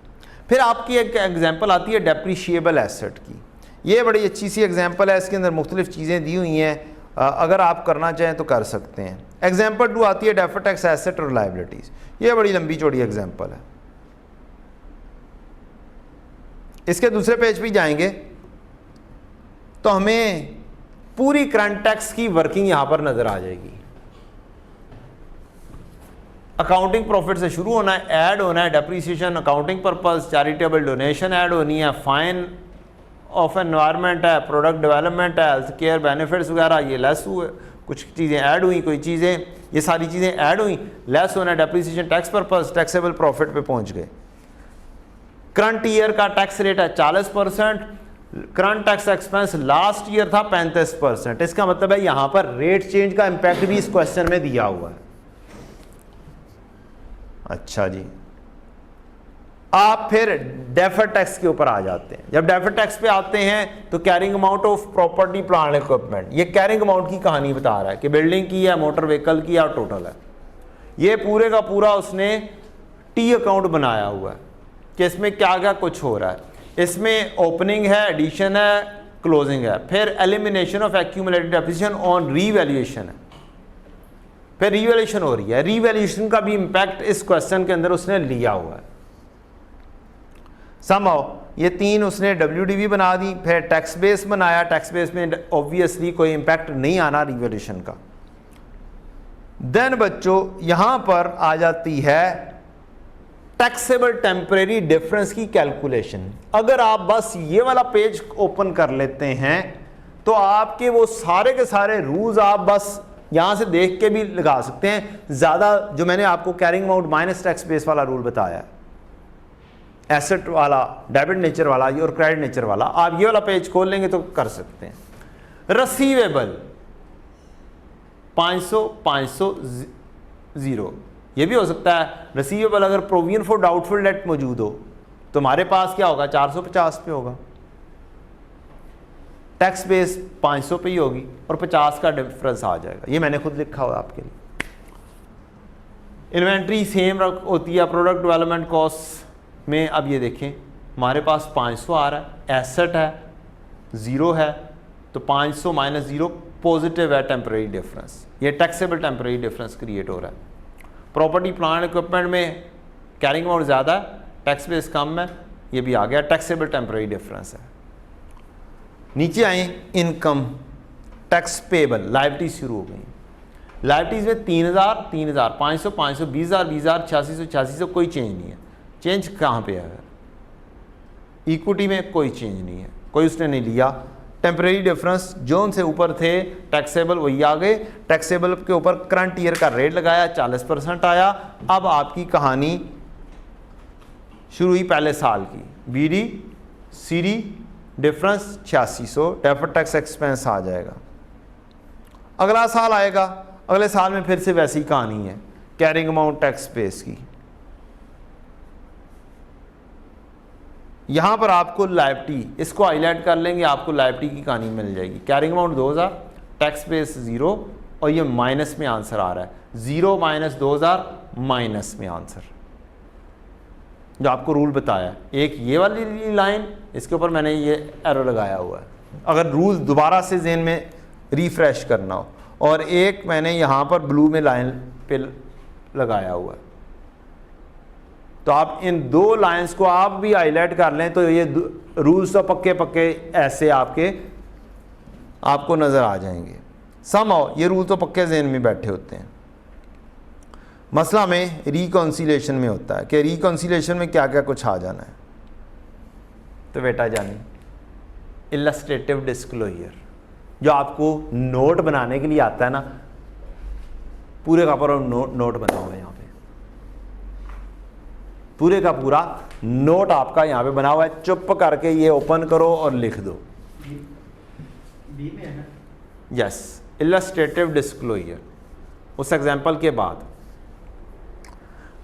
S1: फिर आपकी एक एग्जाम्पल आती है डेप्रिशिएबल एसेट की। ये बड़ी अच्छी सी एग्जाम्पल है, इसके अंदर मुख्तलिफ चीज़ें दी हुई हैं, अगर आप करना चाहें तो कर सकते हैं। एग्जाम्पल 2 आती है डेफर्ड टैक्स एसेट और लायबिलिटीज़। ये बड़ी लंबी चौड़ी एग्जाम्पल है। इसके दूसरे पेज पे जाएंगे तो हमें पूरी करंट टैक्स की वर्किंग यहाँ पर नज़र आ जाएगी। अकाउंटिंग प्रॉफिट से शुरू होना है, ऐड होना है depreciation, accounting purpose, charitable donation add होनी है, फाइन ऑफ एनवायरनमेंट है, प्रोडक्ट डेवलपमेंट है, हेल्थ केयर बेनिफिट्स वगैरह ये लेस हुए, कुछ चीज़ें ऐड हुई, कोई चीज़ें, ये सारी चीज़ें ऐड हुई, लेस होना है depreciation, tax purpose, taxable profit पे पहुंच गए। करंट ईयर का टैक्स रेट है 40%, current tax expense last year था 35%। इसका मतलब है यहां पर रेट चेंज का इंपैक्ट भी इस क्वेश्चन में दिया हुआ है। अच्छा जी, आप फिर डेफर्ड टैक्स के ऊपर आ जाते हैं। जब डेफर्ड टैक्स पे आते हैं तो carrying amount of property plant equipment, ये कैरिंग अमाउंट की कहानी बता रहा है कि बिल्डिंग की है, मोटर व्हीकल की या टोटल है। ये पूरे का पूरा उसने टी अकाउंट बनाया हुआ है कि इसमें क्या क्या कुछ हो रहा है। इसमें ओपनिंग है, एडिशन है, क्लोजिंग है, फिर elimination of accumulated depreciation on revaluation है, फिर रीवैल्यूएशन हो रही है। रीवैल्यूएशन का भी इंपैक्ट इस क्वेश्चन के अंदर उसने लिया हुआ है। समझो ये तीन उसने WDV बना दी, फिर टैक्स बेस बनाया। टैक्स बेस में ऑब्वियसली कोई इंपैक्ट नहीं आना रीवैल्यूएशन का। देन बच्चों यहां पर आ जाती है टैक्सेबल टेम्परेरी डिफरेंस की कैलकुलेशन। अगर आप बस ये वाला पेज ओपन कर लेते हैं तो आपके वो सारे के सारे रूल्स आप बस यहां से देख के भी लगा सकते हैं। ज्यादा जो मैंने आपको carrying amount minus tax base वाला रूल बताया, एसेट वाला, डेबिट नेचर वाला और क्रेडिट नेचर वाला, आप ये वाला पेज खोल लेंगे तो कर सकते हैं। रिसीवेबल 500 500 0, ये भी हो सकता है। रिसीवेबल अगर प्रोविजन फॉर डाउटफुल डेट मौजूद हो तो हमारे पास क्या होगा, 450 पे होगा। टैक्स बेस 500 पे ही होगी और 50 का डिफरेंस आ जाएगा। ये मैंने खुद लिखा हुआ आपके लिए। इन्वेंट्री सेम होती है प्रोडक्ट डेवलपमेंट कॉस्ट में। अब ये देखें हमारे पास 500 आ रहा है, एसेट है, 0 है, तो 500 माइनस 0 पॉजिटिव है टेम्परेरी डिफरेंस। ये टैक्सेबल टेम्परेरी डिफरेंस क्रिएट हो रहा है। प्रॉपर्टी प्लांट इक्विपमेंट में कैरिंग अमाउंट ज़्यादा है, टैक्स बेस कम है, ये भी आ गया, टैक्सेबल टेम्परेरी डिफरेंस है। नीचे आए इनकम टैक्स पेबल, लायबिलिटी शुरू हो गई। लायबिलिटीज़ में 3000 3000 500 500 20000 20000 8600 8600 कोई चेंज नहीं है। चेंज कहाँ पे है? इक्विटी में कोई चेंज नहीं है, कोई उसने नहीं लिया। टेम्परेरी डिफरेंस जो उनसे ऊपर थे टैक्सेबल वही आ गए। टैक्सेबल के ऊपर करंट ईयर का रेट लगाया, 40% आया। अब आपकी कहानी शुरू हुई पहले साल की। BD CD difference 8600, deferred tax expense आ जाएगा। अगला साल आएगा, अगले साल में फिर से वैसी कहानी है कैरिंग अमाउंट टैक्स बेस की। यहां पर आपको लायबिलिटी, इसको हाईलाइट कर लेंगे, आपको लायबिलिटी की कहानी मिल जाएगी। कैरिंग अमाउंट 2000, टैक्स बेस 0 और ये माइनस में आंसर आ रहा है। 0 माइनस 2000 माइनस में आंसर, जो आपको रूल बताया। एक ये वाली लाइन, इसके ऊपर मैंने ये एरो लगाया हुआ है अगर रूल दोबारा से ज़हन में रिफ्रेश करना हो, और एक मैंने यहाँ पर ब्लू में लाइन पे लगाया हुआ है। तो आप इन दो लाइंस को आप भी हाईलाइट कर लें तो ये रूल्स तो पक्के पक्के ऐसे आपको नज़र आ जाएंगे। समहाउ ये रूल तो पक्के ज़हन में बैठे होते हैं। मसला में रिकॉन्सिलेशन में होता है कि रिकॉन्सिलेशन में क्या क्या कुछ आ जाना है। तो बेटा जानी इलस्ट्रेटिव डिस्क्लोजर, जो आपको नोट बनाने के लिए आता है ना, पूरे का पूरा नोट बना हुआ है यहाँ पे, पूरे का पूरा नोट आपका यहाँ पे बना हुआ है। चुप करके ये ओपन करो और लिख दो। Yes, illustrative disclosure. उस एग्जांपल के बाद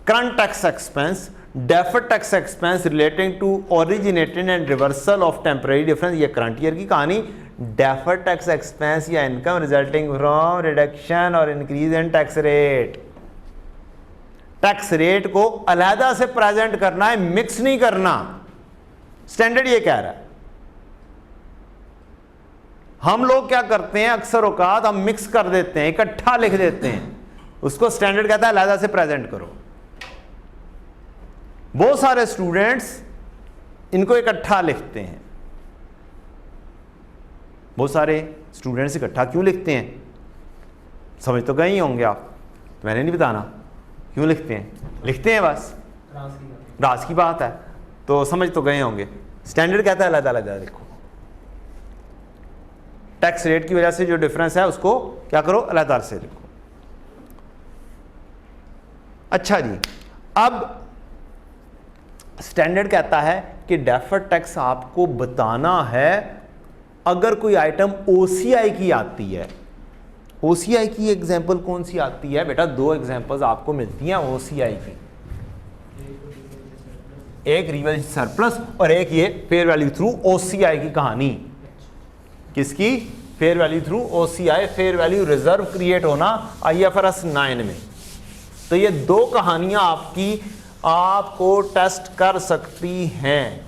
S1: current tax expense, deferred tax expense relating to originated and reversal of temporary difference, ये करंट ईयर की कहानी। डेफर्ड टैक्स एक्सपेंस या इनकम रिजल्टिंग फ्रॉम रिडक्शन और increase in tax rate. Tax rate को अलहदा से प्रेजेंट करना है, मिक्स नहीं करना। स्टैंडर्ड ये कह रहा है। हम लोग क्या करते हैं, अक्सर औकात हम मिक्स कर देते हैं, इकट्ठा लिख देते हैं। उसको स्टैंडर्ड कहता है अलहदा से प्रेजेंट करो। बहुत सारे स्टूडेंट्स इनको इकट्ठा लिखते हैं। बहुत सारे स्टूडेंट्स इकट्ठा क्यों लिखते हैं, समझ तो गए ही होंगे आप, तो मैंने नहीं बताना क्यों लिखते हैं। लिखते हैं बस, राज की बात है, तो समझ तो गए होंगे। स्टैंडर्ड कहता है अलग अलग लिखो। टैक्स रेट की वजह से जो डिफरेंस है उसको क्या करो, अलग से लिखो। अच्छा जी, अब स्टैंडर्ड कहता है कि डेफर्ड टैक्स आपको बताना है अगर कोई आइटम ओसीआई की आती है। ओसीआई की एग्जांपल कौन सी आती है बेटा? दो एग्जांपल्स आपको मिलती हैं ओसीआई की, एक रिवैल्यूएशन सरप्लस और एक ये फेयर वैल्यू थ्रू ओसीआई की कहानी। किसकी? Fair value through OCI, fair value reserve create होना आईएफआरएस 9 में। तो ये दो कहानियां आपको टेस्ट कर सकती हैं।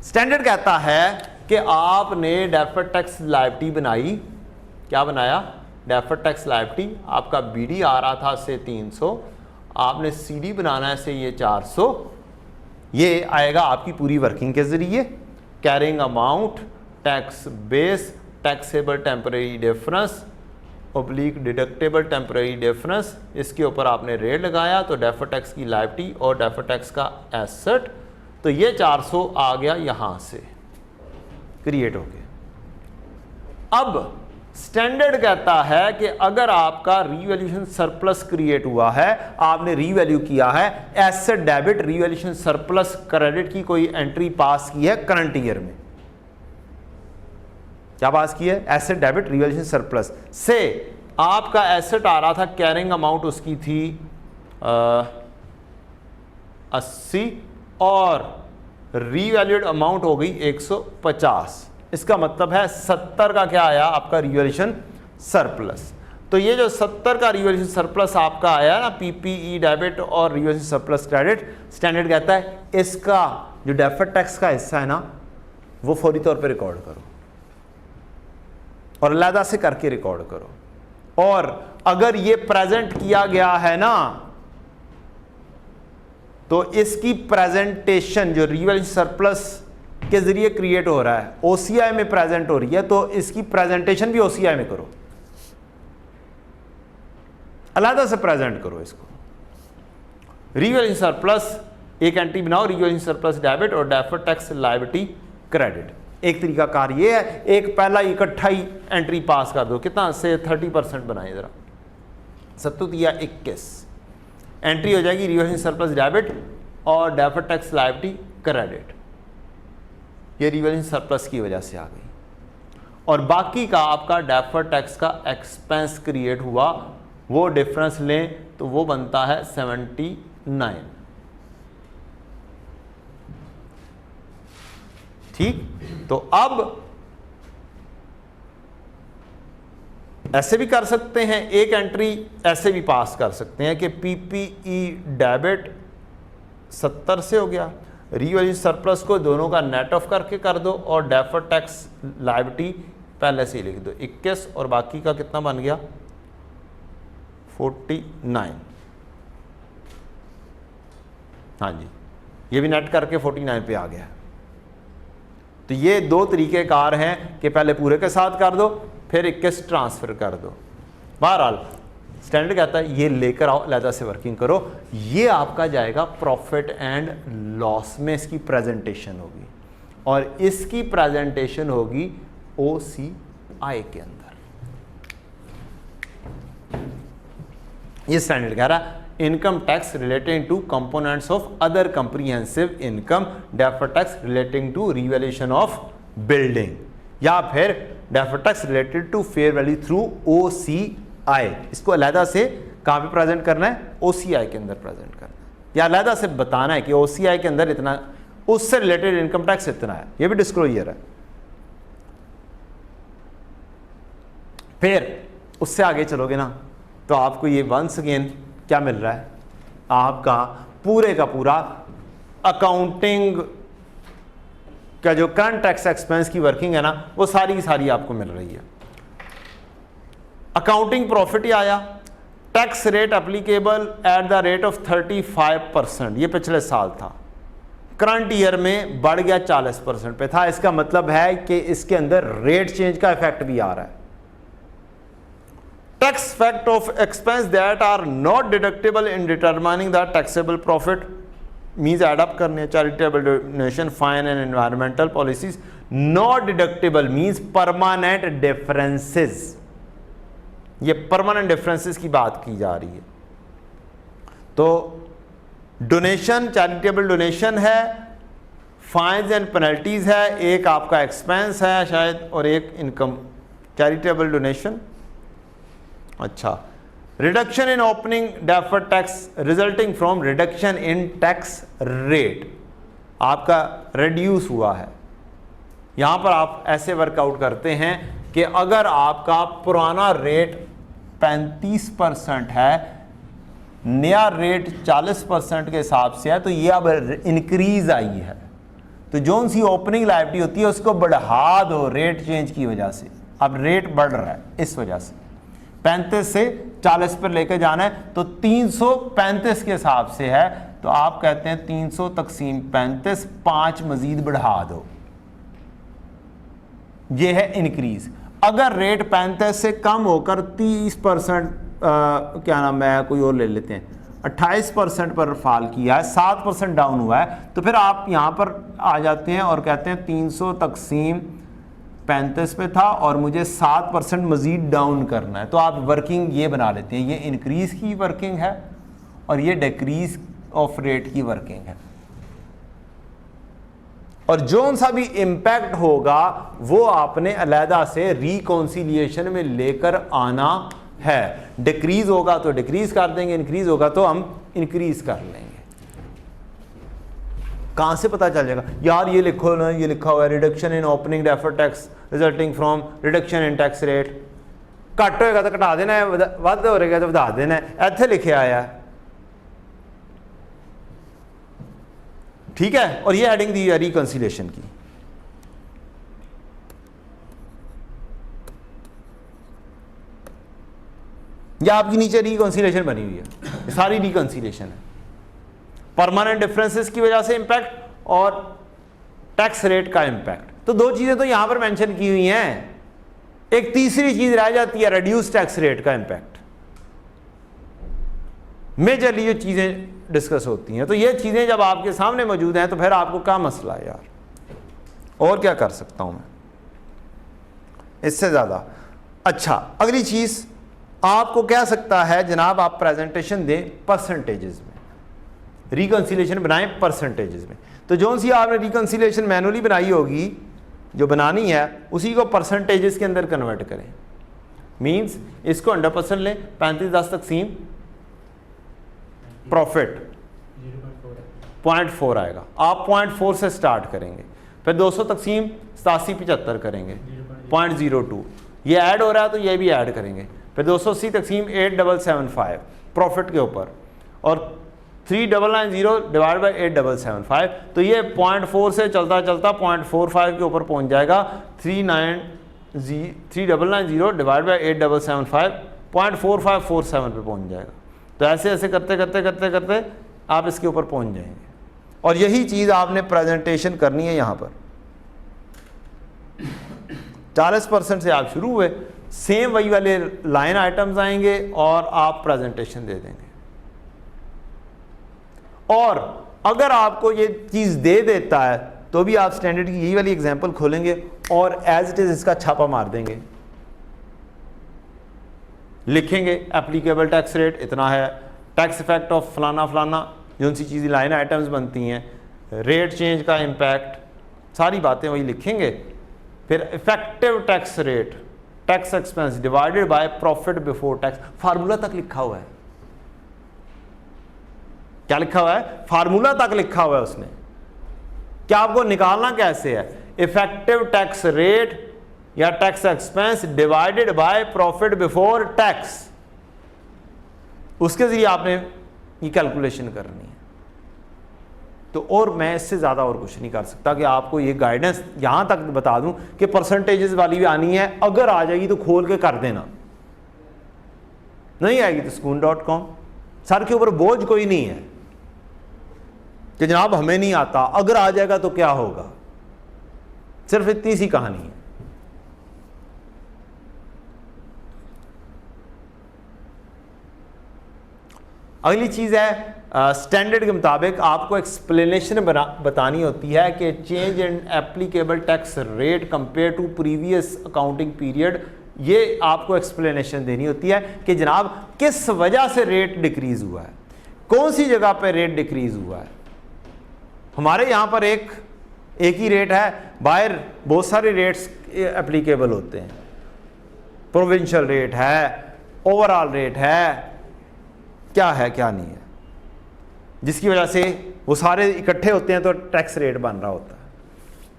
S1: स्टैंडर्ड कहता है कि आपने डेफर्ड टैक्स लायबिलिटी बनाई। क्या बनाया? Deferred tax liability. आपका बीडी आ रहा था से 300, आपने सीडी बनाना है से ये 400। ये आएगा आपकी पूरी वर्किंग के जरिए। Carrying amount, tax base, taxable temporary difference, oblique deductible temporary difference, इसके ऊपर आपने रेट लगाया तो डेफर्ड टैक्स की लायबिलिटी और डेफर्ड टैक्स का एसेट। तो ये 400 आ गया यहां से क्रिएट हो गया। अब स्टैंडर्ड कहता है कि अगर आपका रीवैल्यूएशन सरप्लस क्रिएट हुआ है, आपने रीवैल्यू किया है, asset debit revaluation surplus credit की कोई एंट्री पास की है करंट ईयर में। क्या पास की है? एसेट डेबिट रीवैल्यूएशन सरप्लस से आपका एसेट आ रहा था, कैरिंग अमाउंट उसकी थी 80 और रीवैल्यूड अमाउंट हो गई 150। इसका मतलब है 70 का क्या आया आपका रिवैल्यूएशन सरप्लस। तो ये जो 70 का रिवैल्यूएशन सरप्लस आपका आया ना, पीपीई डेबिट और रिवैल्यूएशन सरप्लस क्रेडिट, स्टैंडर्ड कहता है इसका जो डेफर्ड टैक्स का हिस्सा है ना, वो फौरी तौर पे रिकॉर्ड करो और अलग से करके रिकॉर्ड करो। और अगर ये प्रेजेंट किया गया है ना, तो इसकी प्रेजेंटेशन जो रिवैल्यूएशन सरप्लस के जरिए क्रिएट हो रहा है, ओसीआई में प्रेजेंट हो रही है, तो इसकी प्रेजेंटेशन भी ओसीआई में करो, अलग से प्रेजेंट करो इसको। रिवैल्यूएशन सरप्लस एक एंट्री बनाओ, रिवैल्यूएशन सरप्लस डेबिट और डेफर्ड टैक्स लायबिलिटी क्रेडिट। एक तरीका कार ये है, एक पहला इकट्ठा ही एंट्री पास कर दो। कितना से 30% बनाए जरा, 7 या 21 एंट्री हो जाएगी रिवैल्यूएशन सरप्लस डेबिट और डेफर्ड टैक्स लायबिलिटी क्रेडिट। ये रिवैल्यूएशन सरप्लस की वजह से आ गई। और बाकी का आपका डेफर्ड टैक्स का एक्सपेंस क्रिएट हुआ, वो डिफरेंस लें तो वो बनता है 79। ठीक, तो अब ऐसे भी कर सकते हैं, एक एंट्री ऐसे भी पास कर सकते हैं कि पीपीई डेबिट 70 से हो गया, रिवैल्यूएशन सरप्लस को दोनों का नेट ऑफ करके कर दो और डेफर्ड टैक्स लायबिलिटी पहले से ही लिख दो 21 और बाकी का कितना बन गया 49। हाँ जी, ये भी नेट करके 49 पे आ गया। तो ये दो तरीके कार हैं कि पहले पूरे के साथ कर दो फिर 21 ट्रांसफर कर दो। बहरहाल स्टैंडर्ड कहता है ये लेकर आओ, अलग से वर्किंग करो। ये आपका जाएगा प्रॉफिट एंड लॉस में, इसकी प्रेजेंटेशन होगी और इसकी प्रेजेंटेशन होगी ओसीआई के अंदर। ये स्टैंडर्ड कह रहा है income tax relating to components of other comprehensive income, deferred tax relating to revaluation of building, या फिर deferred tax related to fair value through OCI. इसको अलग से कहां पे प्रेजेंट करना है? ओसीआई के अंदर प्रेजेंट करना है, या अलग से बताना है कि ओसीआई के अंदर इतना, उससे रिलेटेड इनकम टैक्स इतना है। ये भी डिस्क्लोजर है। फिर उससे आगे चलोगे ना तो आपको ये वंस अगेन क्या मिल रहा है? आपका पूरे का पूरा अकाउंटिंग का जो करंट टैक्स एक्सपेंस की वर्किंग है ना, वो सारी की सारी आपको मिल रही है। अकाउंटिंग प्रॉफिट ही आया, tax rate applicable eight the rate of 35%, ये पिछले साल था, करंट ईयर में बढ़ गया 40% पे था। इसका मतलब है कि इसके अंदर रेट चेंज का इफेक्ट भी आ रहा है। Tax effect of expense that are not deductible in determining the taxable profit means add up करने, charitable donation, fine and environmental policies. Not deductible means permanent differences, ये परमानेंट डिफरेंसेस की बात की जा रही है। तो डोनेशन, चैरिटेबल डोनेशन है, फाइन्स एंड पेनल्टीज है, एक आपका एक्सपेंस है शायद और एक इनकम। चैरिटेबल डोनेशन, अच्छा। Reduction in opening deferred tax resulting from reduction in tax rate, आपका रिड्यूस हुआ है। यहां पर आप ऐसे वर्कआउट करते हैं कि अगर आपका पुराना रेट 35% है, नया रेट 40% के हिसाब से है, तो ये अब इंक्रीज आई है, तो जो सी ओपनिंग लायबिलिटी होती है उसको बढ़ा दो रेट चेंज की वजह से। अब रेट बढ़ रहा है इस वजह से 35 से 40 पर लेकर जाना है, तो 335 के हिसाब से है, तो आप कहते हैं 300 तकसीम 35, 5 मजीद बढ़ा दो, ये है इंक्रीज। अगर रेट 35 से कम होकर 30% क्या नाम है, कोई और ले लेते हैं, 28% पर फॉल किया है, 7% डाउन हुआ है, तो फिर आप यहां पर आ जाते हैं और कहते हैं 300 तकसीम 35 पे था और मुझे 7% मजीद डाउन करना है, तो आप वर्किंग ये बना लेते हैं, ये इंक्रीज की वर्किंग है और ये डिक्रीज ऑफ रेट की वर्किंग है। और जो सा भी इम्पैक्ट होगा वो आपने अलहदा से रिकॉन्सिलिएशन में लेकर आना है। डिक्रीज होगा तो डिक्रीज कर देंगे, इंक्रीज होगा तो हम इंक्रीज कर लेंगे। कहां से पता चल जाएगा यार, ये लिखो ना, ये लिखा हुआ है reduction in opening deferred tax resulting from reduction in tax rate. घट होएगा तो घटा देना है, वध हो रहेगा तो बढ़ा देना है, ऐसे लिखे आया है, ठीक है। और ये हेडिंग दी है रिकंसिलिएशन की। ये आपकी नीचे रिकंसिलिएशन बनी हुई है, ये सारी रिकंसिलिएशन है। परमानेंट डिफरेंसेस की वजह से इंपैक्ट और टैक्स रेट का इंपैक्ट, तो दो चीजें तो यहां पर मेंशन की हुई हैं। एक तीसरी चीज रह जाती है रिड्यूस टैक्स रेट का इंपैक्ट। मेजरली जो चीजें डिस्कस होती हैं, तो ये चीजें जब आपके सामने मौजूद हैं तो फिर आपको क्या मसला है यार, और क्या कर सकता हूं मैं इससे ज्यादा। अच्छा, अगली चीज आपको कह सकता है जनाब आप प्रेजेंटेशन दें परसेंटेजेस में, रिकंसिलिएशन बनाएं परसेंटेजेस में। तो जो सी आपने रिकंसिलिएशन मैनुअली बनाई होगी, जो बनानी है उसी को परसेंटेजेस के अंदर कन्वर्ट करें। मींस इसको 100% लें, 3510 तकसीम प्रॉफिट 0.4 आएगा, आप 0.4 से स्टार्ट करेंगे, फिर 200 तकसीम 8775 करेंगे 0.02, ये ऐड हो रहा है तो ये भी ऐड करेंगे, फिर 280 तकसीम 8775 प्रॉफिट के ऊपर, और 3990 डिवाइड बाई 8775, तो ये 0.4 से चलता चलता 0.45 के ऊपर पहुंच जाएगा। 3990 डिवाइड बाई 8775 0.4547 पे पहुंच जाएगा। तो ऐसे ऐसे करते करते करते करते आप इसके ऊपर पहुंच जाएंगे, और यही चीज़ आपने प्रेजेंटेशन करनी है। यहाँ पर 40% से आप शुरू हुए, सेम वही वाले लाइन आइटम्स आएंगे और आप प्रेजेंटेशन दे देंगे। और अगर आपको ये चीज़ दे देता है तो भी आप स्टैंडर्ड की यही वाली एग्जांपल खोलेंगे और एज इट इज़ इसका छापा मार देंगे, लिखेंगे एप्लीकेबल टैक्स रेट इतना है, टैक्स इफेक्ट ऑफ फलाना फलाना, जो सी चीज़ें लाइन आइटम्स बनती हैं, रेट चेंज का इम्पैक्ट, सारी बातें वही लिखेंगे। फिर effective tax rate, tax expense divided by profit before tax, formula तक लिखा हुआ है। क्या लिखा हुआ है? फार्मूला तक लिखा हुआ है उसने। क्या आपको निकालना कैसे है? इफेक्टिव टैक्स रेट या tax expense divided by profit before tax, उसके जरिए आपने ये कैलकुलेशन करनी है। तो और मैं इससे ज़्यादा और कुछ नहीं कर सकता कि आपको ये गाइडेंस यहां तक बता दूं कि परसेंटेजेस वाली भी आनी है, अगर आ जाएगी तो खोल के कर देना, नहीं आएगी तो sukoon.com। सर के ऊपर बोझ कोई नहीं है कि जनाब हमें नहीं आता, अगर आ जाएगा तो क्या होगा, सिर्फ इतनी सी कहानी है। अगली चीज़ है स्टैंडर्ड के मुताबिक आपको एक्सप्लेनेशन बतानी होती है कि change in applicable tax rate compare to previous accounting period. ये आपको एक्सप्लेनेशन देनी होती है कि जनाब किस वजह से रेट डिक्रीज हुआ है, कौन सी जगह पे रेट डिक्रीज हुआ है? हमारे यहाँ पर एक ही रेट है, बाहर बहुत सारे रेट्स एप्लीकेबल होते हैं। प्रोविंशियल रेट है, ओवरऑल रेट है, क्या है क्या नहीं है, जिसकी वजह से वो सारे इकट्ठे होते हैं तो टैक्स रेट बन रहा होता है।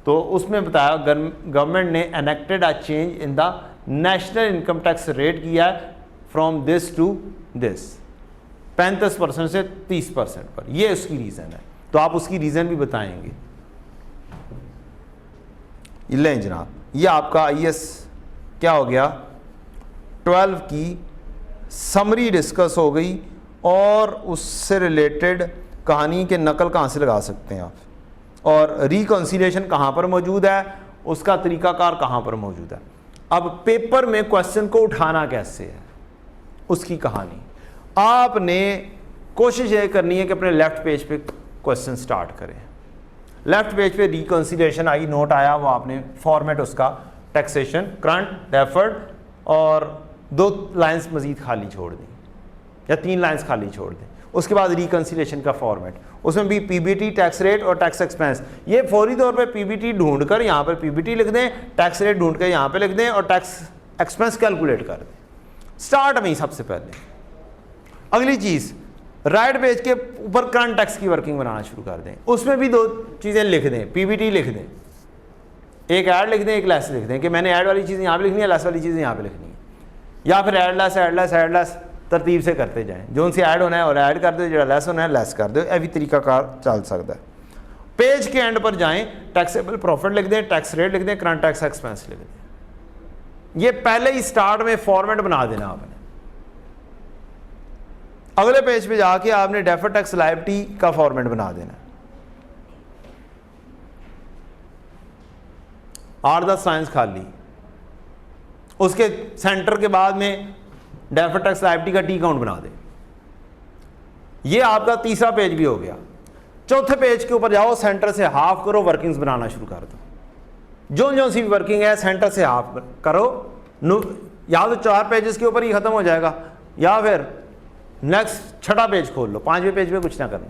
S1: तो उसमें बताया गवर्नमेंट ने enacted a change in the national income tax rate किया है फ्रॉम दिस टू दिस, 35% से 30% पर। ये उसकी रीज़न है, तो आप उसकी रीज़न भी बताएंगे। लें जनाब, ये आपका IAS क्या हो गया, 12 की समरी डिस्कस हो गई, और उससे रिलेटेड कहानी के नकल कहाँ से लगा सकते हैं आप, और रिकन्सिलिएशन कहाँ पर मौजूद है, उसका तरीकाकार कहाँ पर मौजूद है। अब पेपर में क्वेश्चन को उठाना कैसे है, उसकी कहानी आपने कोशिश ये करनी है कि अपने लेफ्ट पेज पे क्वेश्चन स्टार्ट करें। लेफ्ट पेज पे रिकन्सिलिएशन आई, नोट आया, वो आपने फॉर्मेट उसका टैक्सेशन, करंट, डेफर्ड, और 2 लाइंस मजीद खाली छोड़ दें या 3 लाइंस खाली छोड़ दें। उसके बाद रिकन्सिलिएशन का फॉर्मेट, उसमें भी PBT टैक्स रेट और टैक्स एक्सपेंस, ये फौरी तौर पे PBT ढूंढकर यहाँ पर PBT लिख दें, टैक्स रेट ढूंढ कर यहाँ पे लिख दें, और टैक्स एक्सपेंस कैलकुलेट कर दें स्टार्ट में ही सबसे पहले। अगली चीज़, राइट पेज के ऊपर करंट टैक्स की वर्किंग बनाना शुरू कर दें, उसमें भी 2 चीज़ें लिख दें, PBT लिख दें, एक ऐड लिख दें, एक लेस लिख दें कि मैंने ऐड वाली चीज़ यहाँ पे लिखनी है, लेस वाली चीज़ यहाँ पे लिखनी है, या फिर ऐड लेस तरतीब से करते जाएं, जो उनसे ऐड होना है और ऐड कर दो, जो लेस होना है लेस कर दो। ये भी तरीकाकार चल सकता है। पेज के एंड पर जाएं, टैक्सेबल प्रॉफिट लिख दें, टैक्स रेट लिख दें, करंट टैक्स एक्सपेंस लिख दें। ये पहले ही स्टार्ट में फॉर्मेट बना देना आपने। अगले पेज पे जाके आपने डेफर्ड टैक्स लायबिलिटी का फॉर्मेट बना देना। 8-10 लाइन्स खाली, उसके सेंटर के बाद में डेफर्ड टैक्स लायबिलिटी का टी काउंट बना दे। ये आपका तीसरा पेज भी हो गया। चौथे पेज के ऊपर जाओ, सेंटर से हाफ करो, वर्किंग्स बनाना शुरू कर दो। जो सी वर्किंग है सेंटर से हाफ करो, या तो 4 पेजेस के ऊपर ही खत्म हो जाएगा, या फिर नेक्स्ट 6ठा पेज खोल लो, 5वें पेज पे कुछ ना करना,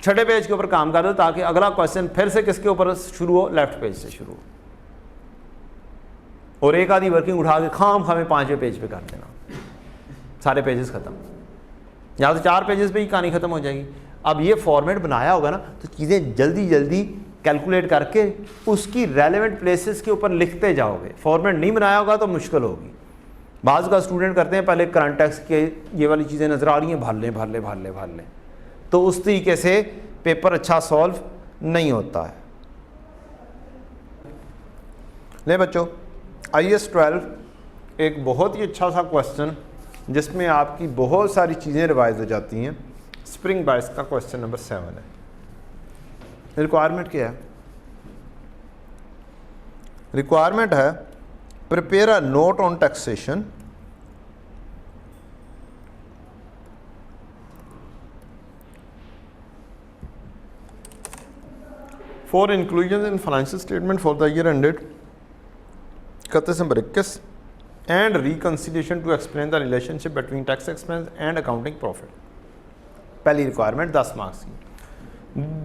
S1: 6ठे पेज के ऊपर काम कर दो, ताकि अगला क्वेश्चन फिर से किसके ऊपर शुरू हो, लेफ्ट पेज से शुरू हो। और एक आधी वर्किंग उठा के खाम 5वें पेज पे कर देना, सारे पेजेस खत्म, या तो 4 पेजेस पे ही कहानी खत्म हो जाएगी। अब ये फॉर्मेट बनाया होगा ना, तो चीज़ें जल्दी जल्दी कैलकुलेट करके उसकी रेलेवेंट प्लेसेस के ऊपर लिखते जाओगे। फॉर्मेट नहीं बनाया होगा तो मुश्किल होगी। बाज़ का स्टूडेंट करते हैं, पहले करंट टैक्स के ये वाली चीज़ें नज़र आ रही हैं, भर लें, तो उस तरीके से पेपर अच्छा सॉल्व नहीं होता है। ले बच्चों, IAS 12 एक बहुत ही अच्छा सा क्वेश्चन जिसमें आपकी बहुत सारी चीज़ें रिवाइज हो जाती हैं। स्प्रिंग बायस का क्वेश्चन नंबर 7 है। रिक्वायरमेंट क्या है? रिक्वायरमेंट है prepare a note on taxation for inclusion in financial statement for the year ended 31 December 21 and reconciliation to explain the relationship between tax expense and accounting profit. पहली requirement 10 marks की।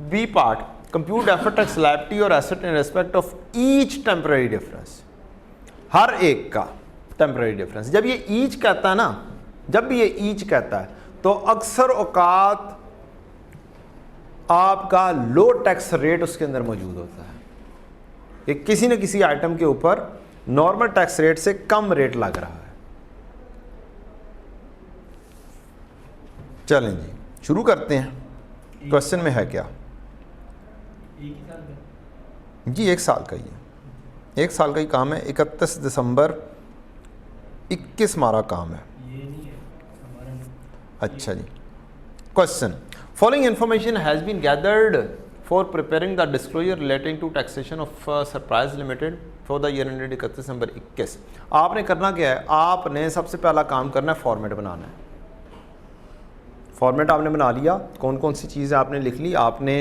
S1: B part, compute deferred tax liability और asset in respect of each temporary difference, हर एक का temporary difference. जब ये each कहता है ना, जब भी ये ईच कहता है तो अक्सर औकात आपका लो टैक्स रेट उसके अंदर मौजूद होता है कि किसी न किसी आइटम के ऊपर नॉर्मल टैक्स रेट से कम रेट लग रहा है। चलें जी, शुरू करते हैं। क्वेश्चन में है क्या जी? 1 साल का ही है, 1 साल का ही काम है। 31 दिसंबर 21 हमारा काम है। अच्छा जी, question, following information has been gathered for preparing the disclosure relating to taxation of Surprise Limited for the year ended 31 December 21। आपने करना क्या है? आपने सबसे पहला काम करना है फॉर्मेट बनाना है। फॉर्मेट आपने बना लिया, कौन कौन सी चीज़ें आपने लिख ली। आपने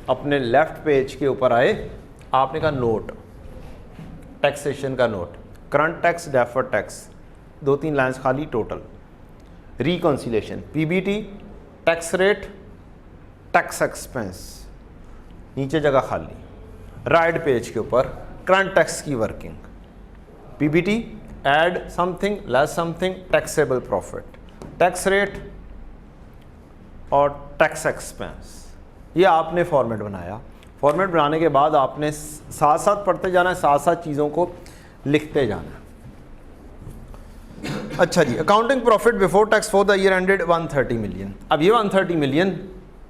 S1: अपने लेफ्ट पेज के ऊपर आए, आपने कहा नोट, टैक्सेशन का note, current tax, deferred tax, 2-3 lines खाली total, reconciliation, PBT, tax rate, tax expense, नीचे जगह खाली, राइट पेज के ऊपर करंट टैक्स की working, PBT, add something, less something, taxable profit, tax rate और टैक्स एक्सपेंस। ये आपने फॉर्मेट बनाया। फॉर्मेट बनाने के बाद आपने साथ साथ पढ़ते जाना है, साथ साथ चीज़ों को लिखते जाना है। अच्छा जी, accounting profit before tax for the year ended 130 million. अब ये 130 मिलियन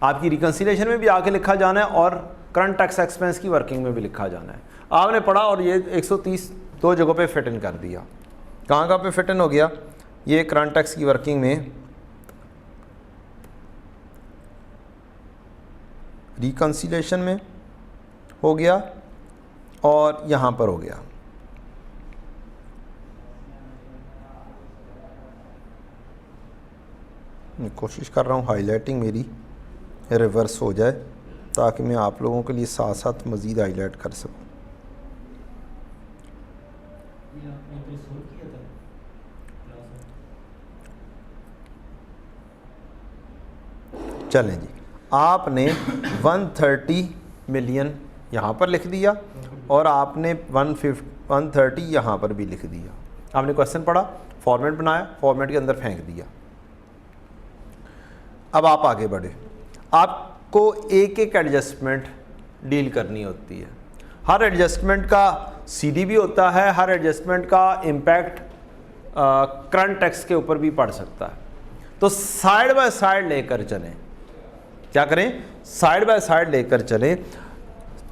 S1: आपकी रिकन्सिलेशन में भी आके लिखा जाना है और करंट टैक्स एक्सपेंस की वर्किंग में भी लिखा जाना है। आपने पढ़ा और ये 130 दो जगहों पे फिट इन कर दिया। कहाँ पे फिट इन हो गया? ये करंट टैक्स की वर्किंग में रिकन्सिलेशन में हो गया और यहाँ पर हो गया। मैं कोशिश कर रहा हूँ हाईलाइटिंग मेरी रिवर्स हो जाए ताकि मैं आप लोगों के लिए साथ साथ मज़ीद हाईलाइट कर सकूँ। चलें जी, आपने 130 मिलियन यहाँ पर लिख दिया और आपने 130 यहाँ पर भी लिख दिया। आपने क्वेश्चन पढ़ा, फॉर्मेट बनाया, फॉर्मेट के अंदर फेंक दिया। अब आप आगे बढ़े। आपको एक एक एडजस्टमेंट डील करनी होती है। हर एडजस्टमेंट का सीडी भी होता है, हर एडजस्टमेंट का इम्पैक्ट करंट टैक्स के ऊपर भी पड़ सकता है। तो साइड बाय साइड लेकर चलें। क्या करें? साइड बाय साइड लेकर चलें।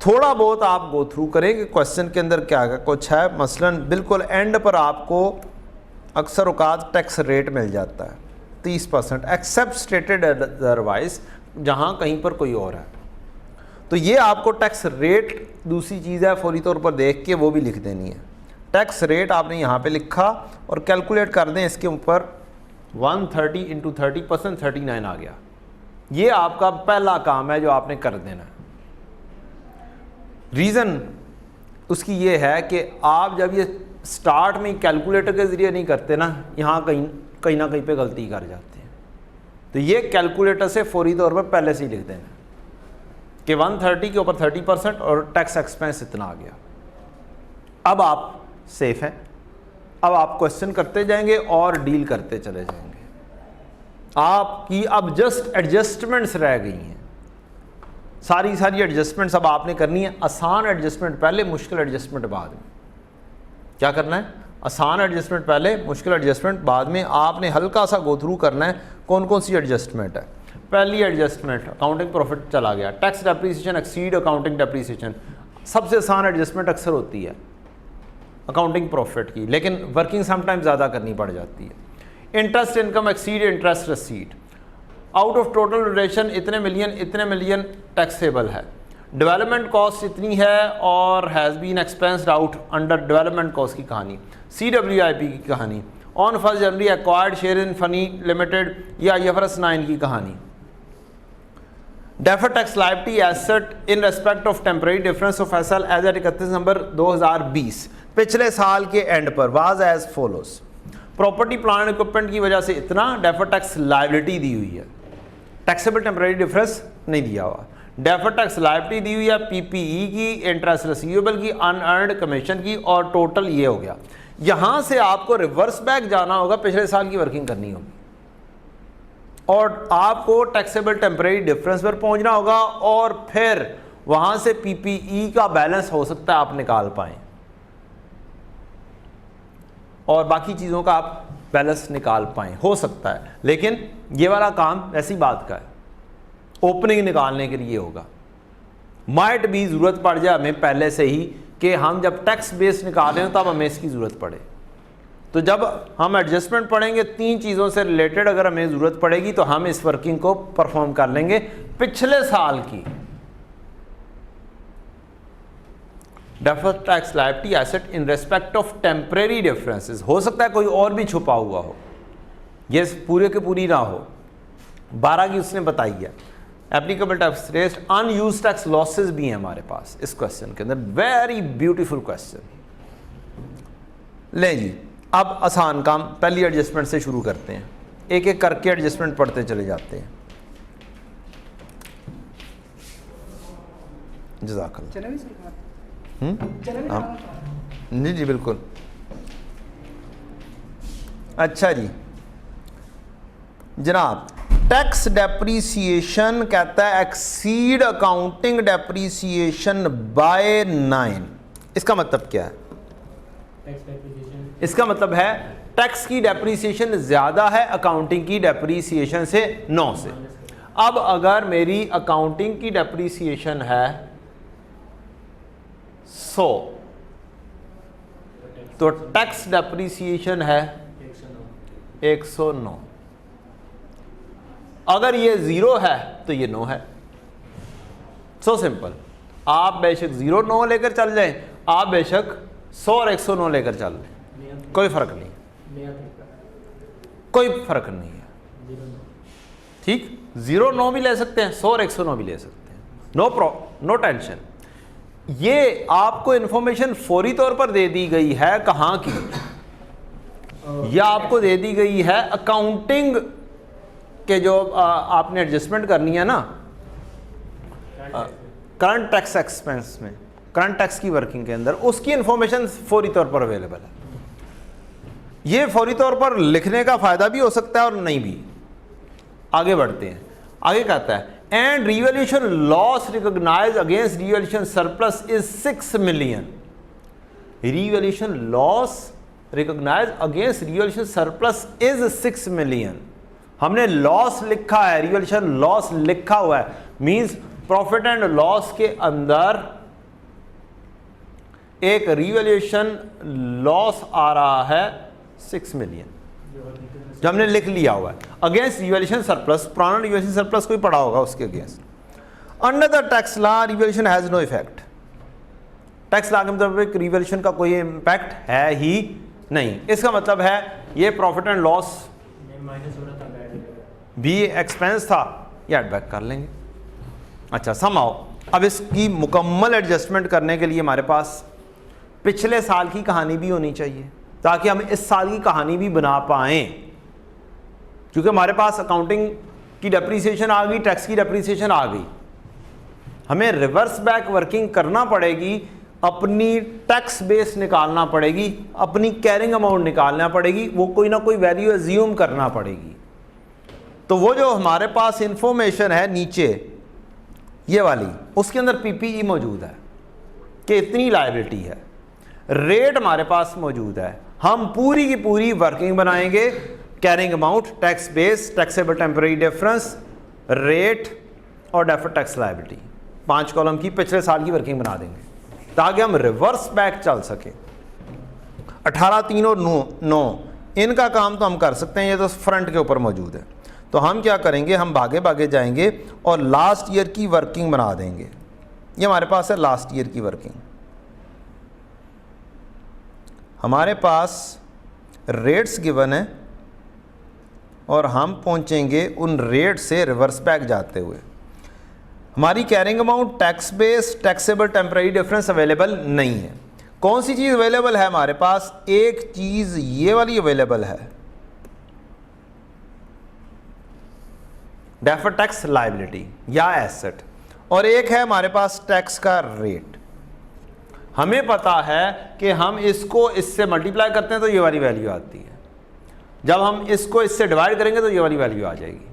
S1: थोड़ा बहुत आप गो थ्रू करें कि क्वेश्चन के अंदर क्या क्या कुछ है। मसलन बिल्कुल एंड पर आपको अक्सर औकात टैक्स रेट मिल जाता है 30% एक्सेप्ट स्टेटेड अदरवाइज, जहाँ कहीं पर कोई और है। तो ये आपको टैक्स रेट दूसरी चीज़ है, फौरी तौर पर देख के वो भी लिख देनी है। टैक्स रेट आपने यहाँ पे लिखा और कैलकुलेट कर दें इसके ऊपर 130 इंटू 30% 39 आ गया। ये आपका पहला काम है जो आपने कर देना है। रीज़न उसकी ये है कि आप जब ये स्टार्ट में कैलकुलेटर के ज़रिए नहीं करते ना, यहाँ कहीं ना कहीं पे गलती कर जाते हैं। तो ये कैलकुलेटर से फौरी तौर पर पहले से ही लिख देना कि 130 के ऊपर 30% और टैक्स एक्सपेंस इतना आ गया। अब आप सेफ हैं। अब आप क्वेश्चन करते जाएंगे और डील करते चले जाएंगे। आपकी अब जस्ट एडजस्टमेंट्स रह गई हैं। सारी एडजस्टमेंट्स अब आपने करनी है। आसान एडजस्टमेंट पहले, मुश्किल एडजस्टमेंट बाद में। क्या करना है? आसान एडजस्टमेंट पहले, मुश्किल एडजस्टमेंट बाद में। आपने हल्का सा गो थ्रू करना है कौन कौन सी एडजस्टमेंट है। पहली एडजस्टमेंट अकाउंटिंग प्रॉफिट चला गया, tax depreciation exceed accounting depreciation. सबसे आसान एडजस्टमेंट अक्सर होती है अकाउंटिंग प्रॉफिट की, लेकिन वर्किंग समटाइम ज़्यादा करनी पड़ जाती है। Interest income exceed interest received, out of total relation इतने मिलियन टैक्सेबल है। डेवलपमेंट कॉस्ट इतनी है और has been expensed out under development cost की कहानी, CWIP की कहानी, on 1 January acquired share in Funny Limited या IFRS 9 की कहानी। Deferred tax liability asset in respect of temporary difference of SL as at 31 December 2020 पिछले साल के एंड पर was as follows. Property plant equipment की वजह से इतना डेफर्ड टैक्स लायबिलिटी दी हुई है, टैक्सेबल टेम्परेरी डिफरेंस नहीं दिया हुआ। डेफर्ड टैक्स लायबिलिटी दी हुई है PPE की, इंटरेस्ट रिसीवेबल की, अनअर्न्ड कमीशन की और टोटल ये हो गया। यहां से आपको रिवर्स बैक जाना होगा, पिछले साल की वर्किंग करनी होगी और आपको टैक्सेबल टेम्परेरी डिफरेंस पर पहुंचना होगा और फिर वहां से PPE का बैलेंस हो सकता है आप निकाल पाएं और बाकी चीज़ों का आप बैलेंस निकाल पाएं, हो सकता है। लेकिन ये वाला काम ऐसी बात का है, ओपनिंग निकालने के लिए होगा। माइट भी ज़रूरत पड़ जाए हमें पहले से ही कि हम जब टैक्स बेस निकाल रहे हो तब हमें इसकी ज़रूरत पड़े। तो जब हम एडजस्टमेंट पढ़ेंगे 3 चीज़ों से रिलेटेड अगर हमें ज़रूरत पड़ेगी तो हम इस वर्किंग को परफॉर्म कर लेंगे पिछले साल की। Deferred tax liability asset in respect of temporary differences, हो सकता है कोई और भी छुपा हुआ हो, ये पूरे के पूरी ना हो। 12 की उसने बताई है। Applicable tax rate, unused tax losses भी हैं हमारे पास इस क्वेश्चन के अंदर। Very beautiful question. ले जी, अब आसान काम पहली एडजस्टमेंट से शुरू करते हैं, एक एक करके एडजस्टमेंट पढ़ते चले जाते हैं। जज़ाकल्लाह। जी जी बिल्कुल। अच्छा जी जनाब, टैक्स डेप्रीसिएशन कहता है एक्सीड अकाउंटिंग डेप्रीसिएशन बाय 9। इसका मतलब क्या है? इसका मतलब है टैक्स की डेप्रीसिएशन ज़्यादा है अकाउंटिंग की डेप्रीसिएशन से 9 से। अब अगर मेरी अकाउंटिंग की डेप्रीसिएशन है 100 तो टैक्स डेप्रीसिएशन है 109। अगर ये 0 है तो ये 9 है। So simple. आप बेशक 0 9 लेकर चल जाएं, आप बेशक 100 और 109 लेकर चल लें, कोई फर्क नहीं, कोई फर्क नहीं है। ठीक, 0 9 भी ले सकते हैं, 100 और 109 भी ले सकते हैं, नो टेंशन। ये आपको इंफॉर्मेशन फौरी तौर पर दे दी गई है कहाँ की? यह आपको दे दी गई है अकाउंटिंग के जो आपने एडजस्टमेंट करनी है ना करंट टैक्स एक्सपेंस में, करंट टैक्स की वर्किंग के अंदर, उसकी इंफॉर्मेशन फौरी तौर पर अवेलेबल है। ये फौरी तौर पर लिखने का फायदा भी हो सकता है और नहीं भी। आगे बढ़ते हैं। आगे कहता है and revaluation loss recognise against revaluation surplus is 6 million. Revaluation loss recognise against revaluation surplus is 6 million. हमने लॉस लिखा है, रिवैल्यूएशन लॉस लिखा हुआ है, मींस प्रॉफिट एंड लॉस के अंदर एक रिवैल्यूएशन लॉस आ रहा है 6 मिलियन जो हमने लिख लिया हुआ है अगेंस्ट रिवैल्यूएशन सरप्लस। पुराना रिवैल्यूएशन सरप्लस कोई पढ़ा होगा उसके against. Under the tax law revaluation has no effect. Tax law के मुताबिक रिवैल्यूएशन का कोई इंपैक्ट है ही नहीं। इसका मतलब है ये प्रॉफिट एंड लॉस भी एक्सपेंस था, ये एड बैक कर लेंगे। अच्छा समझाओ, अब इसकी मुकम्मल एडजस्टमेंट करने के लिए हमारे पास पिछले साल की कहानी भी होनी चाहिए ताकि हम इस साल की कहानी भी बना पाएं। क्योंकि हमारे पास अकाउंटिंग की डेप्रीसिएशन आ गई, टैक्स की डेप्रीसिएशन आ गई, हमें रिवर्स बैक वर्किंग करना पड़ेगी, अपनी टैक्स बेस निकालना पड़ेगी, अपनी कैरिंग अमाउंट निकालना पड़ेगी, वो कोई ना कोई वैल्यू एज्यूम करना पड़ेगी। तो वो जो हमारे पास इंफॉर्मेशन है नीचे ये वाली, उसके अंदर पीपीई मौजूद है कि इतनी लायबिलिटी है, रेट हमारे पास मौजूद है। हम पूरी की पूरी वर्किंग बनाएंगे, carrying amount, tax base, taxable temporary difference, rate और डेफर्ड टैक्स लायबिलिटी, 5 कॉलम की पिछले साल की वर्किंग बना देंगे ताकि हम रिवर्स बैक चल सके। 18, 3 और 9 इनका काम तो हम कर सकते हैं, ये तो फ्रंट के ऊपर मौजूद है। तो हम क्या करेंगे, हम भागे भागे जाएंगे और लास्ट ईयर की वर्किंग बना देंगे। ये हमारे पास है लास्ट ईयर की वर्किंग। हमारे पास रेट्स गिवन है और हम पहुंचेंगे उन रेट से रिवर्स बैक जाते हुए। हमारी carrying amount, tax base, taxable temporary difference available नहीं है। कौन सी चीज़ अवेलेबल है हमारे पास? एक चीज़ ये वाली अवेलेबल है, डेफर्ड टैक्स लायबिलिटी या एसेट, और एक है हमारे पास टैक्स का रेट। हमें पता है कि हम इसको इससे मल्टीप्लाई करते हैं तो ये वाली वैल्यू आती है, जब हम इसको इससे डिवाइड करेंगे तो ये वाली वैल्यू आ जाएगी।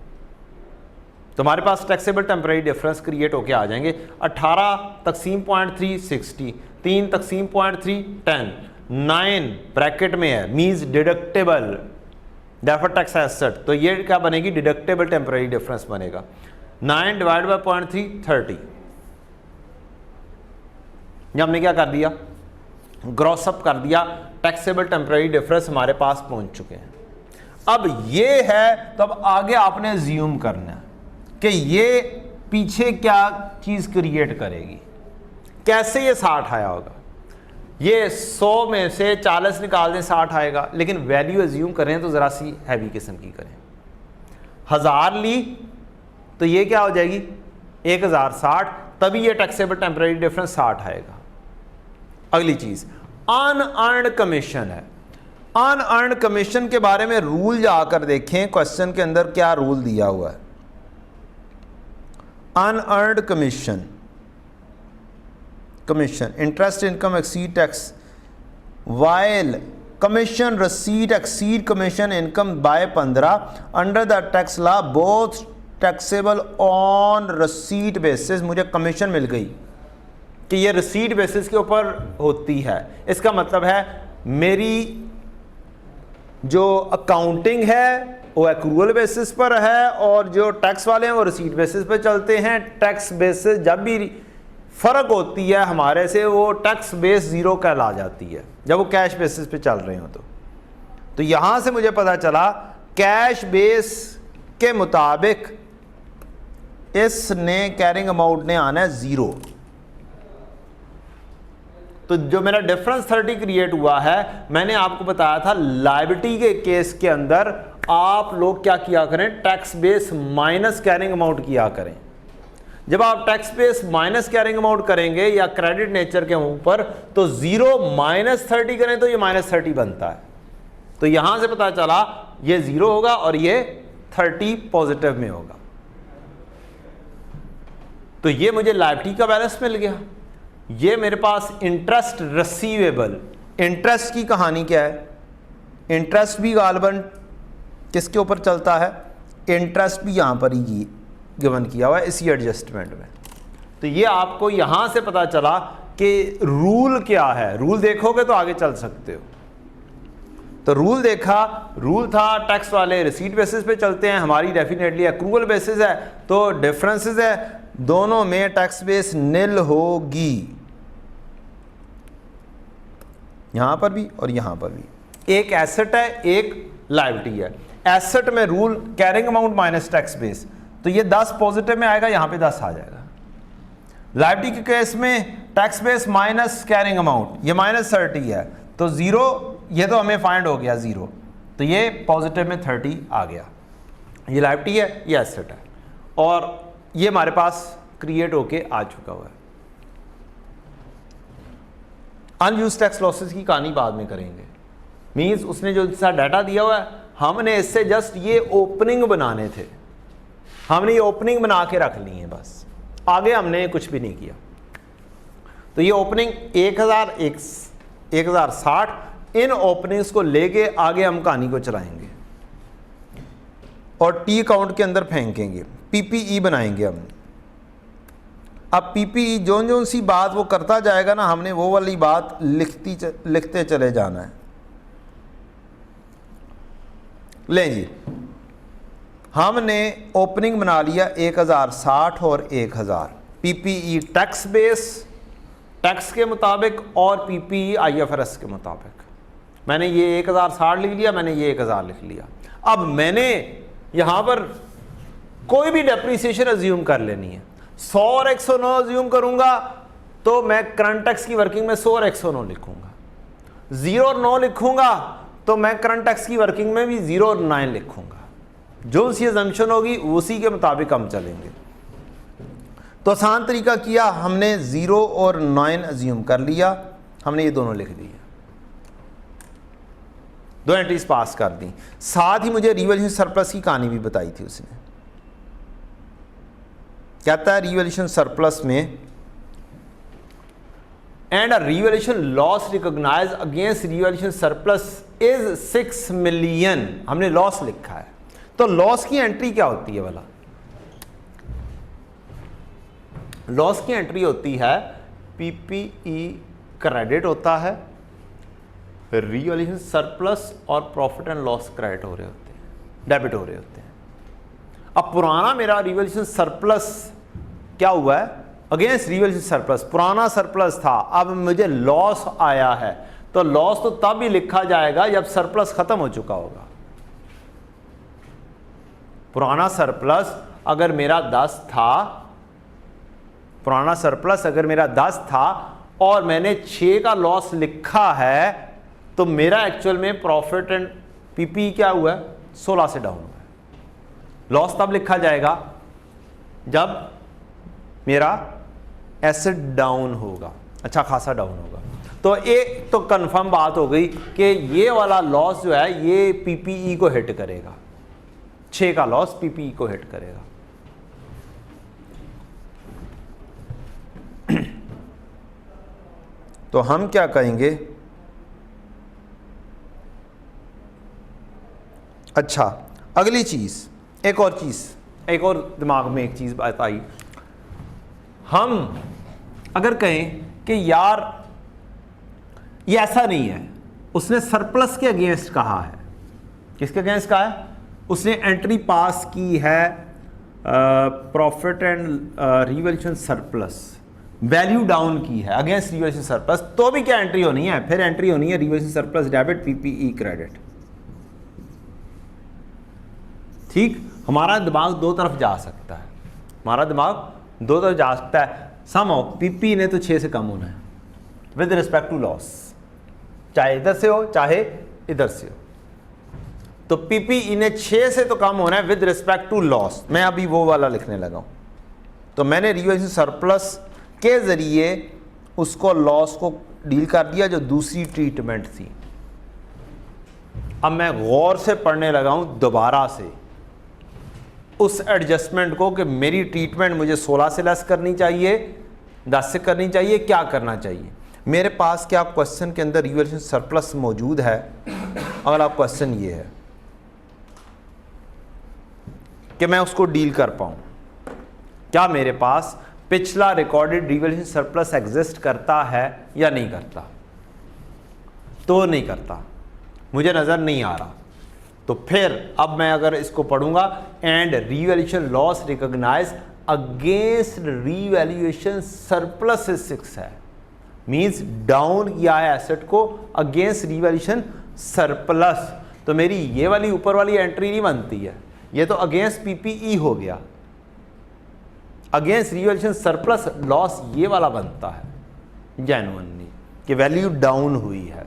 S1: तो हमारे पास टैक्सेबल टेम्परेरी डिफरेंस क्रिएट होके आ जाएंगे। 18 तकसीम 0.3 60, 3 तकसीम 0.3 10, 9 ब्रैकेट में है, means deductible deferred tax asset, तो ये क्या बनेगी? डिडक्टेबल टेम्परेरी डिफरेंस बनेगा। 9 डिवाइड बाय 0.3 30। ये हमने क्या कर दिया? ग्रॉस अप कर दिया, टैक्सेबल टेम्परेरी डिफरेंस हमारे पास पहुंच चुके हैं। अब ये है, तब आगे आपने ज्यूम करना है कि ये पीछे क्या चीज़ क्रिएट करेगी, कैसे ये 60 आया होगा। ये 100 में से 40 निकाल दें 60 आएगा, लेकिन वैल्यू एज्यूम करें तो ज़रा सी हैवी किस्म की करें। 1000 ली तो ये क्या हो जाएगी? 1060, तभी ये टैक्सेबल टेम्परेरी डिफरेंस 60 आएगा। अगली चीज़ अनअर्न्ड कमीशन है। अनअर्न्ड कमीशन के बारे में रूल जाकर देखें, क्वेश्चन के अंदर क्या रूल दिया हुआ है। Unearned commission commission, interest income exceed tax while commission receipt exceed commission income by 15 under the tax law both taxable on receipt basis. मुझे कमीशन मिल गई कि ये रसीट बेसिस के ऊपर होती है, इसका मतलब है मेरी जो अकाउंटिंग है वो एक्रूअल बेसिस पर है और जो टैक्स वाले हैं वो रसीट बेसिस पर चलते हैं। टैक्स बेसिस जब भी फ़र्क होती है हमारे से, वो टैक्स बेस ज़ीरो कहला जाती है जब वो कैश बेसिस पे चल रहे हो। तो यहाँ से मुझे पता चला कैश बेस के मुताबिक इसने कैरिंग अमाउंट ने आना है 0। तो जो मेरा डिफरेंस 30 क्रिएट हुआ है, मैंने आपको बताया था लायबिलिटी के केस के अंदर आप लोग क्या किया करें, tax base minus carrying amount किया करें। जब आप tax base minus carrying amount करेंगे या क्रेडिट नेचर के ऊपर, तो 0 माइनस 30 करें तो ये माइनस 30 बनता है। तो यहां से पता चला ये 0 होगा और ये 30 पॉजिटिव में होगा। तो ये मुझे लायबिलिटी का बैलेंस मिल गया। ये मेरे पास इंटरेस्ट रिसीवेबल, इंटरेस्ट की कहानी क्या है, इंटरेस्ट भी गालबन किसके ऊपर चलता है, इंटरेस्ट भी यहां पर ही गिवन किया हुआ है इसी एडजस्टमेंट में। तो ये आपको यहां से पता चला कि रूल क्या है। रूल देखोगे तो आगे चल सकते हो। तो रूल देखा, रूल था टैक्स वाले रिसीट बेसिस पे चलते हैं, हमारी डेफिनेटली एक्रूअल बेसिस है, तो डिफरेंसेस है दोनों में टैक्स बेस निल होगी, यहां पर भी और यहां पर भी। एक एसेट है एक लायबिलिटी है। एसेट में rule carrying amount minus tax base, तो ये 10 पॉजिटिव में आएगा, यहां पे 10 आ जाएगा। लायबिलिटी के केस में tax base minus carrying amount, ये माइनस 30 है, तो 0, ये तो हमें फाइंड हो गया 0, तो ये पॉजिटिव में 30 आ गया। ये लायबिलिटी है, ये एसेट है, और ये हमारे पास क्रिएट होके आ चुका हुआ है। अनयूज्ड टैक्स लॉसेस की कहानी बाद में करेंगे। मींस उसने जो सा डाटा दिया हुआ है, हमने इससे जस्ट ये ओपनिंग बनाने थे, हमने ये ओपनिंग बना के रख ली है बस, आगे हमने कुछ भी नहीं किया। तो ये ओपनिंग 1060, इन ओपनिंग्स को लेके आगे हम कहानी को चलाएंगे और टी अकाउंट के अंदर फेंकेंगे, पीपीई बनाएंगे हम। अब पीपीई जो सी बात वो करता जाएगा ना, हमने वो वाली बात लिखते चले जाना है। लें जी, हमने ओपनिंग बना लिया 1060 और 1000, पीपीई टैक्स बेस टैक्स के मुताबिक और पीपीई आईएफआरएस के मुताबिक। मैंने ये 1060 लिख लिया, मैंने ये 1000 लिख लिया। अब मैंने यहां पर कोई भी डेप्रीसिएशन अज्यूम कर लेनी है। 100 और 109 अज्यूम करूंगा तो मैं करंट टैक्स की वर्किंग में 100 और 109 लिखूंगा। 0 और 9 लिखूंगा तो मैं करंट टैक्स की वर्किंग में भी 0 और 9 लिखूंगा। जो सी अजम्पशन होगी उसी के मुताबिक हम चलेंगे। तो आसान तरीका किया, हमने 0 और 9 अज्यूम कर लिया, हमने ये दोनों लिख दिए, दो एंट्रीज पास कर दी। साथ ही मुझे रिवैल्यूएशन सरप्लस की कहानी भी बताई थी उसने। कहता है रिवैल्यूएशन सरप्लस में and a revaluation loss recognise against revaluation surplus is 6 million, हमने लॉस लिखा है। तो लॉस की एंट्री क्या होती है वाला? लॉस की एंट्री होती है पीपीई क्रेडिट होता है, रिवैल्यूएशन सरप्लस और प्रॉफिट एंड लॉस क्रेडिट हो रहे होते हैं, डेबिट हो रहे होते हैं। अब पुराना मेरा रिवैल्यूएशन सरप्लस क्या हुआ है अगेंस्ट रिवैल्यूएशन सरप्लस, पुराना सरप्लस था, अब मुझे लॉस आया है, तो लॉस तो तब ही लिखा जाएगा जब सरप्लस खत्म हो चुका होगा। पुराना सरप्लस अगर मेरा 10 था, पुराना सरप्लस अगर मेरा 10 था और मैंने 6 का लॉस लिखा है, तो मेरा एक्चुअल में प्रॉफिट एंड पीपी क्या हुआ है 16 से डाउन हुआ है। लॉस तब लिखा जाएगा जब मेरा एसेट डाउन होगा, अच्छा खासा डाउन होगा। तो एक तो कंफर्म बात हो गई कि ये वाला लॉस जो है ये पीपीई को हिट करेगा, 6 का लॉस पीपीई को हिट करेगा। तो हम क्या कहेंगे, अच्छा अगली चीज़, एक और चीज़, एक और दिमाग में एक चीज़ बात आई, हम अगर कहें कि यार ये ऐसा नहीं है, उसने सरप्लस के अगेंस्ट कहा है, किसके अगेंस्ट कहा है, उसने एंट्री पास की है profit and revaluation surplus, value down की है अगेंस्ट रिवैल्यूएशन सरप्लस, तो भी क्या एंट्री होनी है, फिर एंट्री होनी है revaluation surplus debit PPE credit. ठीक, हमारा दिमाग दो तरफ जा सकता है, हमारा दिमाग दो तरफ जा सकता है। समहाउ पीपी ने तो 6 से कम होना है विद रिस्पेक्ट टू लॉस, चाहे इधर से हो चाहे इधर से हो, तो पीपीई ने 6 से तो कम होना है विद रिस्पेक्ट टू लॉस। मैं अभी वो वाला लिखने लगा हूं, तो मैंने रिवैल्यूएशन सरप्लस के जरिए उसको लॉस को डील कर दिया जो दूसरी ट्रीटमेंट थी। अब मैं गौर से पढ़ने लगा हूं दोबारा से उस एडजस्टमेंट को कि मेरी ट्रीटमेंट मुझे 16 से लेस करनी चाहिए, 10 से करनी चाहिए, क्या करना चाहिए। मेरे पास क्या क्वेश्चन के अंदर रिवैल्यूएशन सरप्लस मौजूद है। अगला क्वेश्चन ये है कि मैं उसको डील कर पाऊँ, क्या मेरे पास पिछला रिकॉर्डेड रिवैल्यूएशन सरप्लस एग्जिस्ट करता है या नहीं करता। तो नहीं करता, मुझे नज़र नहीं आ रहा। तो फिर अब मैं अगर इसको पढ़ूंगा, and revaluation loss recognise against revaluation surplus 6 है, मींस डाउन किया है एसेट को अगेंस्ट रिवैल्यूएशन सरप्लस। तो मेरी ये वाली ऊपर वाली एंट्री नहीं बनती है, ये तो अगेंस्ट पीपीई हो गया, अगेंस्ट रिवैल्यूएशन सरप्लस लॉस ये वाला बनता है जेन्युइनली कि वैल्यू डाउन हुई है,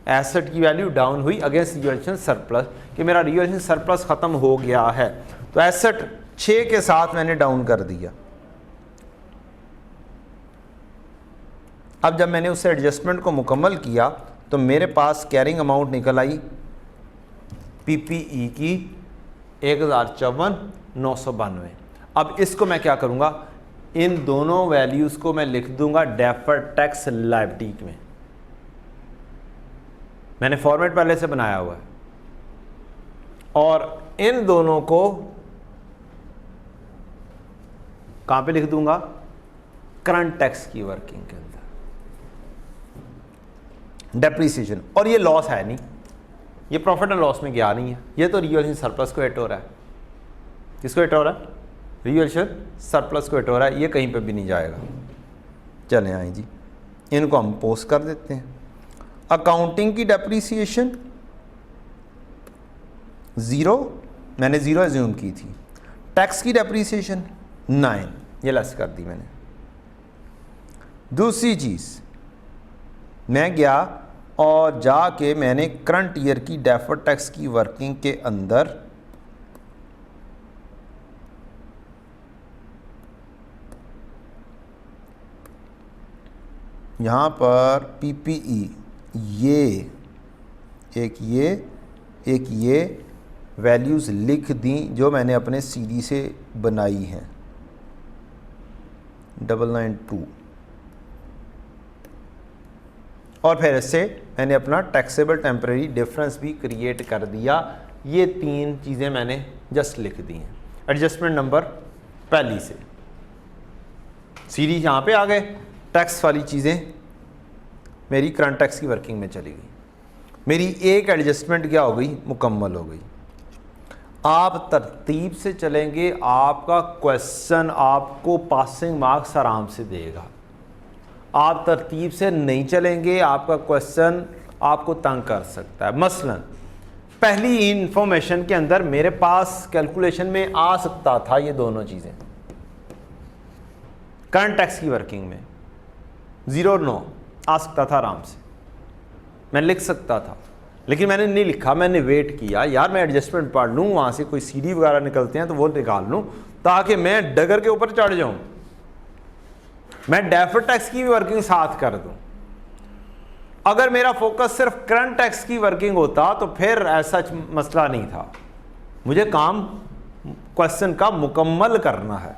S1: एसेट की वैल्यू डाउन हुई अगेंस्ट रिवैल्यूएशन सरप्लस, कि मेरा रिवैल्यूएशन सरप्लस खत्म हो गया है। तो एसेट 6 के साथ मैंने डाउन कर दिया। अब जब मैंने उस एडजस्टमेंट को मुकम्मल किया तो मेरे पास कैरिंग अमाउंट निकल आई पीपीई की 1054,992। अब इसको मैं क्या करूंगा, इन दोनों वैल्यूज़ को मैं लिख दूंगा डेफर्ड टैक्स लायबिलिटी में। मैंने फॉर्मेट पहले से बनाया हुआ है, और इन दोनों को कहां पे लिख दूंगा, करंट टैक्स की वर्किंग के अंदर, डेप्रीसिएशन। और ये लॉस है नहीं, ये प्रॉफिट एंड लॉस में गया नहीं है, ये तो रिवैल्यूएशन सरप्लस को हिट हो रहा है। किसको हिट हो रहा है, रिवैल्यूएशन सरप्लस को हिट हो रहा है, ये कहीं पे भी नहीं जाएगा। चलें आए जी, इनको हम पोस्ट कर देते हैं। अकाउंटिंग की डेप्रीसिएशन 0, मैंने 0 एज्यूम की थी। टैक्स की डेप्रीसिएशन 9, ये लेस कर दी मैंने। दूसरी चीज़, मैं गया और जाके मैंने करंट ईयर की डेफर्ड टैक्स की वर्किंग के अंदर यहाँ पर पीपीई ये एक ये वैल्यूज़ लिख दी जो मैंने अपने सीडी से बनाई हैं 992, और फिर इससे मैंने अपना टैक्सेबल टेम्परेरी डिफरेंस भी क्रिएट कर दिया। ये 3 चीज़ें मैंने जस्ट लिख दी हैं एडजस्टमेंट नंबर पहली से। सीडी यहाँ पे आ गए, टैक्स वाली चीज़ें मेरी करंट टैक्स की वर्किंग में चली गई। मेरी एक एडजस्टमेंट क्या हो गई, मुकम्मल हो गई। आप तरतीब से चलेंगे, आपका क्वेश्चन आपको पासिंग मार्क्स आराम से देगा। आप तरतीब से नहीं चलेंगे, आपका क्वेश्चन आपको तंग कर सकता है। मसलन पहली इंफॉर्मेशन के अंदर मेरे पास कैलकुलेशन में आ सकता था ये दोनों चीज़ें, करंट टैक्स की वर्किंग में 0 और 9 आ सकता था आराम से, मैं लिख सकता था, लेकिन मैंने नहीं लिखा। मैंने वेट किया, यार मैं एडजस्टमेंट पढ़ लूँ, वहाँ से कोई सीडी वगैरह निकलते हैं तो वो निकाल लूँ ताकि मैं डगर के ऊपर चढ़ जाऊँ, मैं डेफर्ड टैक्स की भी वर्किंग साथ कर दूँ। अगर मेरा फोकस सिर्फ करंट टैक्स की वर्किंग होता तो फिर ऐसा मसला नहीं था। मुझे काम क्वेश्चन का मुकम्मल करना है।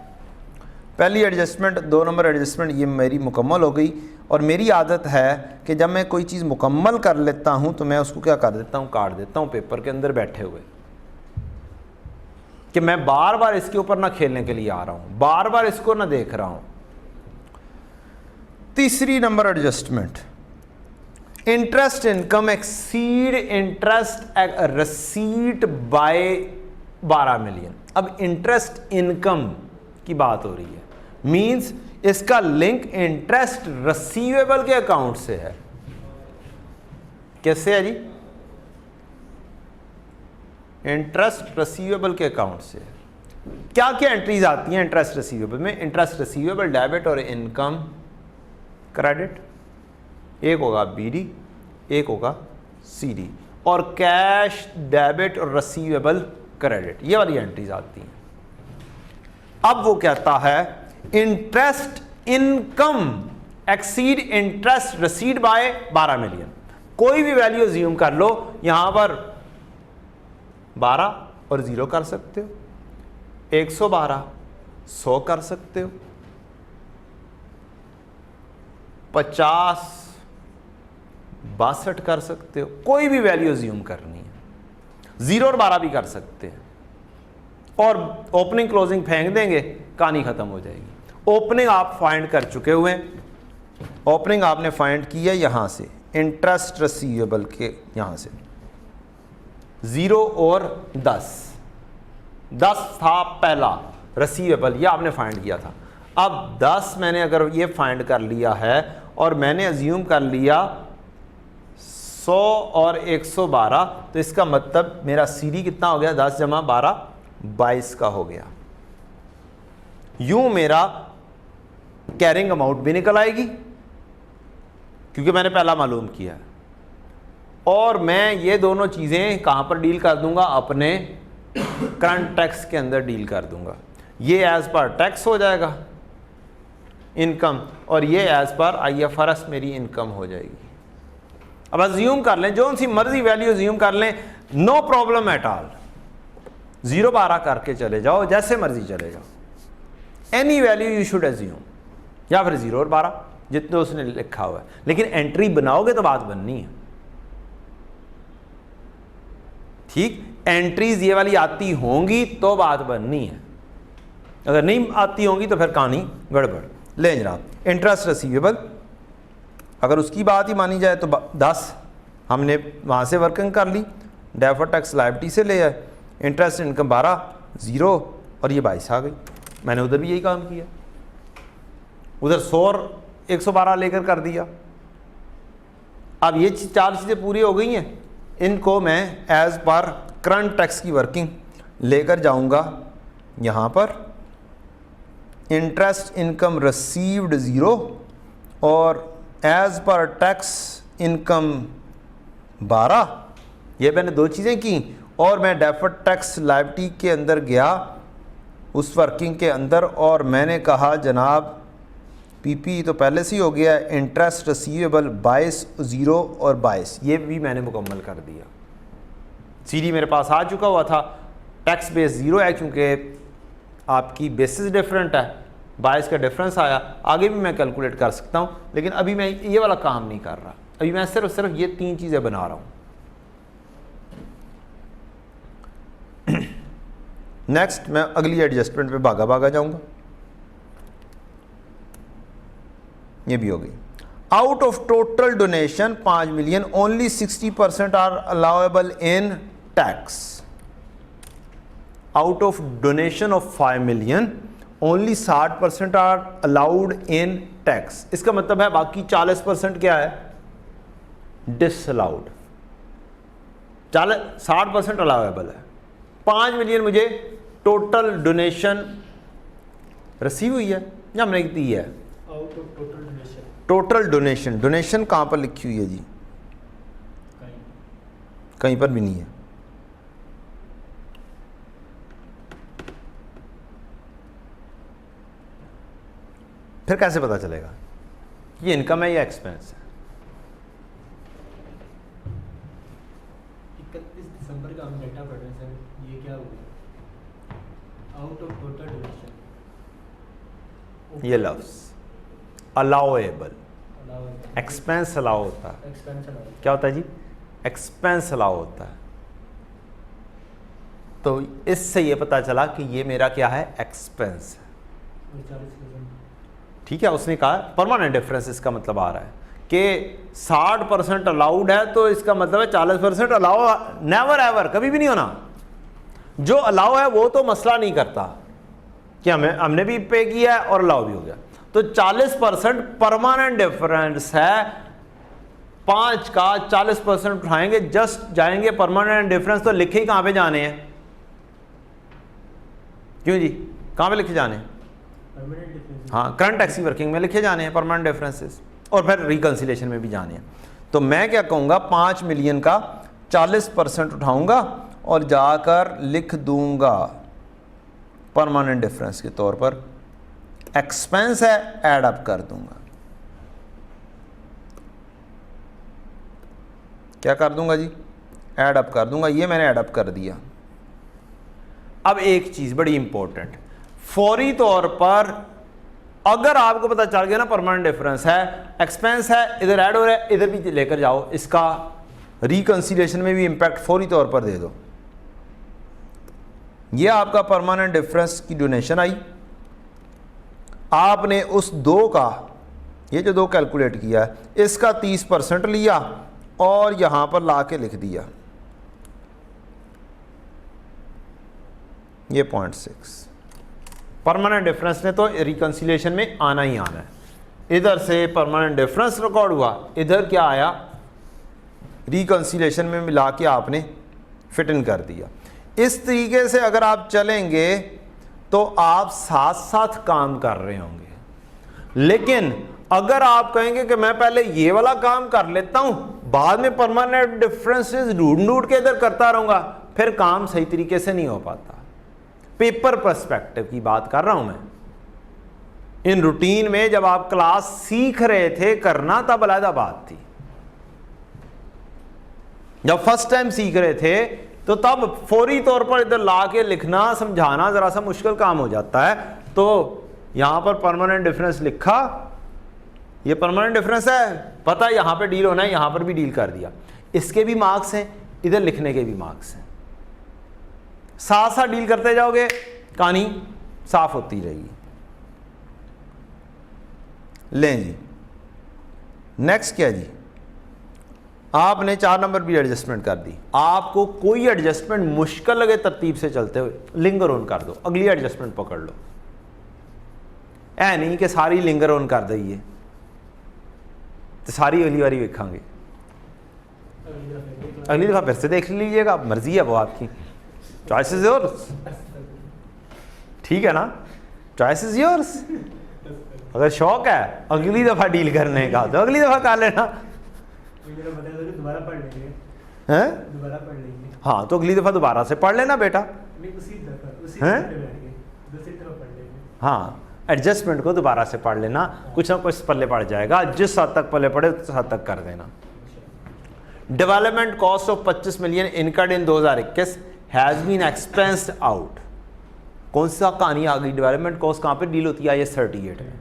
S1: पहली एडजस्टमेंट, 2 नंबर एडजस्टमेंट ये मेरी मुकम्मल हो गई। और मेरी आदत है कि जब मैं कोई चीज़ मुकम्मल कर लेता हूँ तो मैं उसको क्या कर देता हूँ, काट देता हूँ पेपर के अंदर बैठे हुए, कि मैं बार बार इसके ऊपर ना खेलने के लिए आ रहा हूँ, बार बार इसको ना देख रहा हूँ। तीसरी number adjustment, interest income exceed interest receipt by 12 million. अब इंटरेस्ट इनकम की बात हो रही है, मींस इसका लिंक इंटरेस्ट रिसीवेबल के अकाउंट से है। कैसे है जी? इंटरेस्ट रिसीवेबल के अकाउंट से। क्या क्या एंट्रीज आती हैं इंटरेस्ट रिसीवेबल में? इंटरेस्ट रिसीवेबल डेबिट और इनकम क्रेडिट, एक होगा बीडी, एक होगा सीडी, और कैश डेबिट और रिसीवेबल क्रेडिट, ये वाली एंट्रीज आती हैं। अब वो कहता है interest income exceed interest received by 12 million. कोई भी वैल्यू अज्यूम कर लो, यहां पर 12 और 0 कर सकते हो, 112 100 कर सकते हो, 50 62 कर सकते हो, कोई भी वैल्यू अज्यूम करनी है। 0 और 12 भी कर सकते हैं, और ओपनिंग क्लोजिंग फेंक देंगे, कहानी खत्म हो जाएगी। ओपनिंग आप फाइंड कर चुके हुए हैं, ओपनिंग आपने फाइंड की है यहां से, इंटरेस्ट रिसीवेबल के यहां से 0 और 10 था पहला रिसीवेबल, ये आपने फाइंड किया था। अब 10 मैंने अगर ये फाइंड कर लिया है और मैंने अज्यूम कर लिया 100 और 112, तो इसका मतलब मेरा सीडी कितना हो गया? 10 जमा 12 22 का हो गया। यूं मेरा कैरिंग अमाउंट भी निकल आएगी क्योंकि मैंने पहला मालूम किया है, और मैं ये दोनों चीज़ें कहाँ पर डील कर दूंगा? अपने करंट टैक्स के अंदर डील कर दूंगा। ये एज पर टैक्स हो जाएगा इनकम, और ये एज पर आईएफआरएस मेरी इनकम हो जाएगी। अब अज्यूम कर लें, जो सी मर्जी वैल्यू अज्यूम कर लें, नो प्रॉब्लम एट ऑल। 0 12 करके चले जाओ, जैसे मर्जी चले जाओ, any value you should assume, या फिर 0 और 12 जितने उसने लिखा हुआ है। लेकिन एंट्री बनाओगे तो बात बननी है, ठीक? एंट्रीज ये वाली आती होंगी तो बात बननी है, अगर नहीं आती होंगी तो फिर कहानी गड़बड़। ले जनाब, इंटरेस्ट रिसीवेबल अगर उसकी बात ही मानी जाए तो 10 हमने वहाँ से वर्किंग कर ली, डेफर्ड टैक्स लायबिलिटी से ले आए, इंटरेस्ट इनकम 12 0 और ये 22 आ गई। मैंने उधर भी यही काम किया, उधर 100 और 112 लेकर कर दिया। अब ये 4 चीज़ें पूरी हो गई हैं, इनको मैं एज पर करंट टैक्स की वर्किंग लेकर जाऊंगा यहाँ पर। इंटरेस्ट इनकम रिसीव्ड 0 और एज पर टैक्स इनकम 12, ये मैंने 2 चीज़ें की, और मैं डेफर्ड टैक्स लायबिलिटी के अंदर गया उस वर्किंग के अंदर, और मैंने कहा जनाब पीपी तो पहले से ही हो गया, इंटरेस्ट रिसीवेबल 22 0 और 22, ये भी मैंने मुकम्मल कर दिया। सीडी मेरे पास आ चुका हुआ था, टैक्स बेस 0 है क्योंकि आपकी बेसिस डिफरेंट है, 22 का डिफरेंस आया। आगे भी मैं कैलकुलेट कर सकता हूँ, लेकिन अभी मैं ये वाला काम नहीं कर रहा, अभी मैं सिर्फ ये 3 चीज़ें बना रहा हूँ। नेक्स्ट मैं अगली एडजस्टमेंट पे भागा जाऊंगा। ये भी हो गई। Out of total donation 5 million only 60% are allowable in tax. Out of donation of 5 million only 60% are allowed in tax. इसका मतलब है बाकी 40% क्या है? डिसअलाउड। 60% अलाउएबल है। 5 मिलियन मुझे टोटल डोनेशन रिसीव हुई है या हमने दी है?
S2: Out of total donation.
S1: Total donation, donation कहाँ पर लिखी हुई है जी? कहीं पर भी नहीं है। फिर कैसे पता चलेगा ये इनकम है या एक्सपेंस है?
S2: 31 दिसंबर का हम डेटा पढ़ रहे हैं सर, ये क्या हुआ? आउट ऑफ टोटल डोनेशन,
S1: ये लफ्ज अलाउएबल, एक्सपेंस अलाउ होता है।
S2: Expense allow.
S1: क्या होता है जी? एक्सपेंस अलाउ होता है। तो इससे ये पता चला कि ये मेरा क्या है? एक्सपेंस है।
S2: 40%।
S1: ठीक है, उसने कहा परमानेंट डिफरेंस, इसका मतलब आ रहा है कि 60% अलाउड है, तो इसका मतलब है 40% अलाउ नेवर एवर, कभी भी नहीं होना। जो अलाउ है वो तो मसला नहीं करता कि हमने भी पे किया है और अलाउ भी हो गया। तो 40% परमानेंट डिफरेंस है। 5 का 40% उठाएंगे, जस्ट जाएंगे परमानेंट डिफरेंस, तो लिखे ही कहां पे जाने हैं? क्यों जी, कहां पे लिखे जाने हैं?
S2: Permanent difference.
S1: हाँ, करंट टैक्सी वर्किंग में लिखे जाने हैं परमानेंट डिफरेंसेस, और फिर रिकंसिलेशन में भी जाने हैं। तो मैं क्या कहूँगा, 5 मिलियन का 40% उठाऊंगा और जाकर लिख दूंगा परमानेंट डिफरेंस के तौर पर। एक्सपेंस है, ऐड अप कर दूंगा। क्या कर दूंगा जी? ऐड अप कर दूंगा। ये मैंने ऐड अप कर दिया। अब एक चीज बड़ी इंपॉर्टेंट, फौरी तौर पर अगर आपको पता चल गया ना परमानेंट डिफरेंस है, एक्सपेंस है, इधर ऐड हो रहा है, इधर भी लेकर जाओ, इसका रिकंसिलिएशन में भी इंपैक्ट फौरी तौर पर दे दो। ये आपका परमानेंट डिफरेंस की डोनेशन आई। आपने उस 2 का, ये जो 2 कैलकुलेट किया है, इसका 30% लिया और यहां पर ला के लिख दिया ये 0.6। परमानेंट डिफरेंस ने तो रिकंसिलिएशन में आना ही आना है। इधर से परमानेंट डिफरेंस रिकॉर्ड हुआ, इधर क्या आया? रिकंसिलिएशन में मिला के आपने फिट इन कर दिया। इस तरीके से अगर आप चलेंगे तो आप साथ साथ काम कर रहे होंगे। लेकिन अगर आप कहेंगे कि मैं पहले ये वाला काम कर लेता हूं, बाद में परमानेंट डिफरेंसेस ढूंढ के इधर करता रहूंगा, फिर काम सही तरीके से नहीं हो पाता। पेपर पर्सपेक्टिव की बात कर रहा हूं मैं। इन रूटीन में जब आप क्लास सीख रहे थे करना, तब अलग बात थी। जब फर्स्ट टाइम सीख रहे थे तो तब फौरी तौर पर इधर ला के लिखना समझाना जरा सा मुश्किल काम हो जाता है। तो यहां पर परमानेंट डिफरेंस लिखा, ये परमानेंट डिफरेंस है, पता यहां पे डील होना है, यहां पर भी डील कर दिया। इसके भी मार्क्स हैं, इधर लिखने के भी मार्क्स हैं। साथ साथ डील करते जाओगे, कहानी साफ होती रहेगी। लें जी, नेक्स्ट क्या जी? आपने 4 नंबर भी एडजस्टमेंट कर दी। आपको कोई एडजस्टमेंट मुश्किल लगे तरतीब से चलते हुए, लिंगर ऑन कर दो, अगली एडजस्टमेंट पकड़ लो। ऐ नहीं कि सारी लिंगर ऑन कर दईए तो सारी अगली बारी देखेंगे, अगली दफा फिर से देख लीजिएगा, मर्जी है वो आपकी, चॉइस इज योर्स। ठीक है ना, चॉइस इज योर्स। अगर शौक है अगली दफा डील करने का तो अगली दफा कर लेना,
S2: दोबारा पढ़ लेंगे।
S1: हैं?
S2: दोबारा पढ़ लेंगे।
S1: हाँ, तो अगली दफा दोबारा से पढ़ लेना बेटा। हाँ, एडजस्टमेंट को दोबारा से पढ़ लेना, कुछ ना कुछ पल्ले पड़ जाएगा, जिस हद तक पल्ले पड़े उस हद तक कर देना। Development cost of 25 million incurred in 2021 has been expensed out. कौन सा कहानी आ गई? डेवलपमेंट कॉस्ट कहाँ पे डील होती है? IAS 38 में।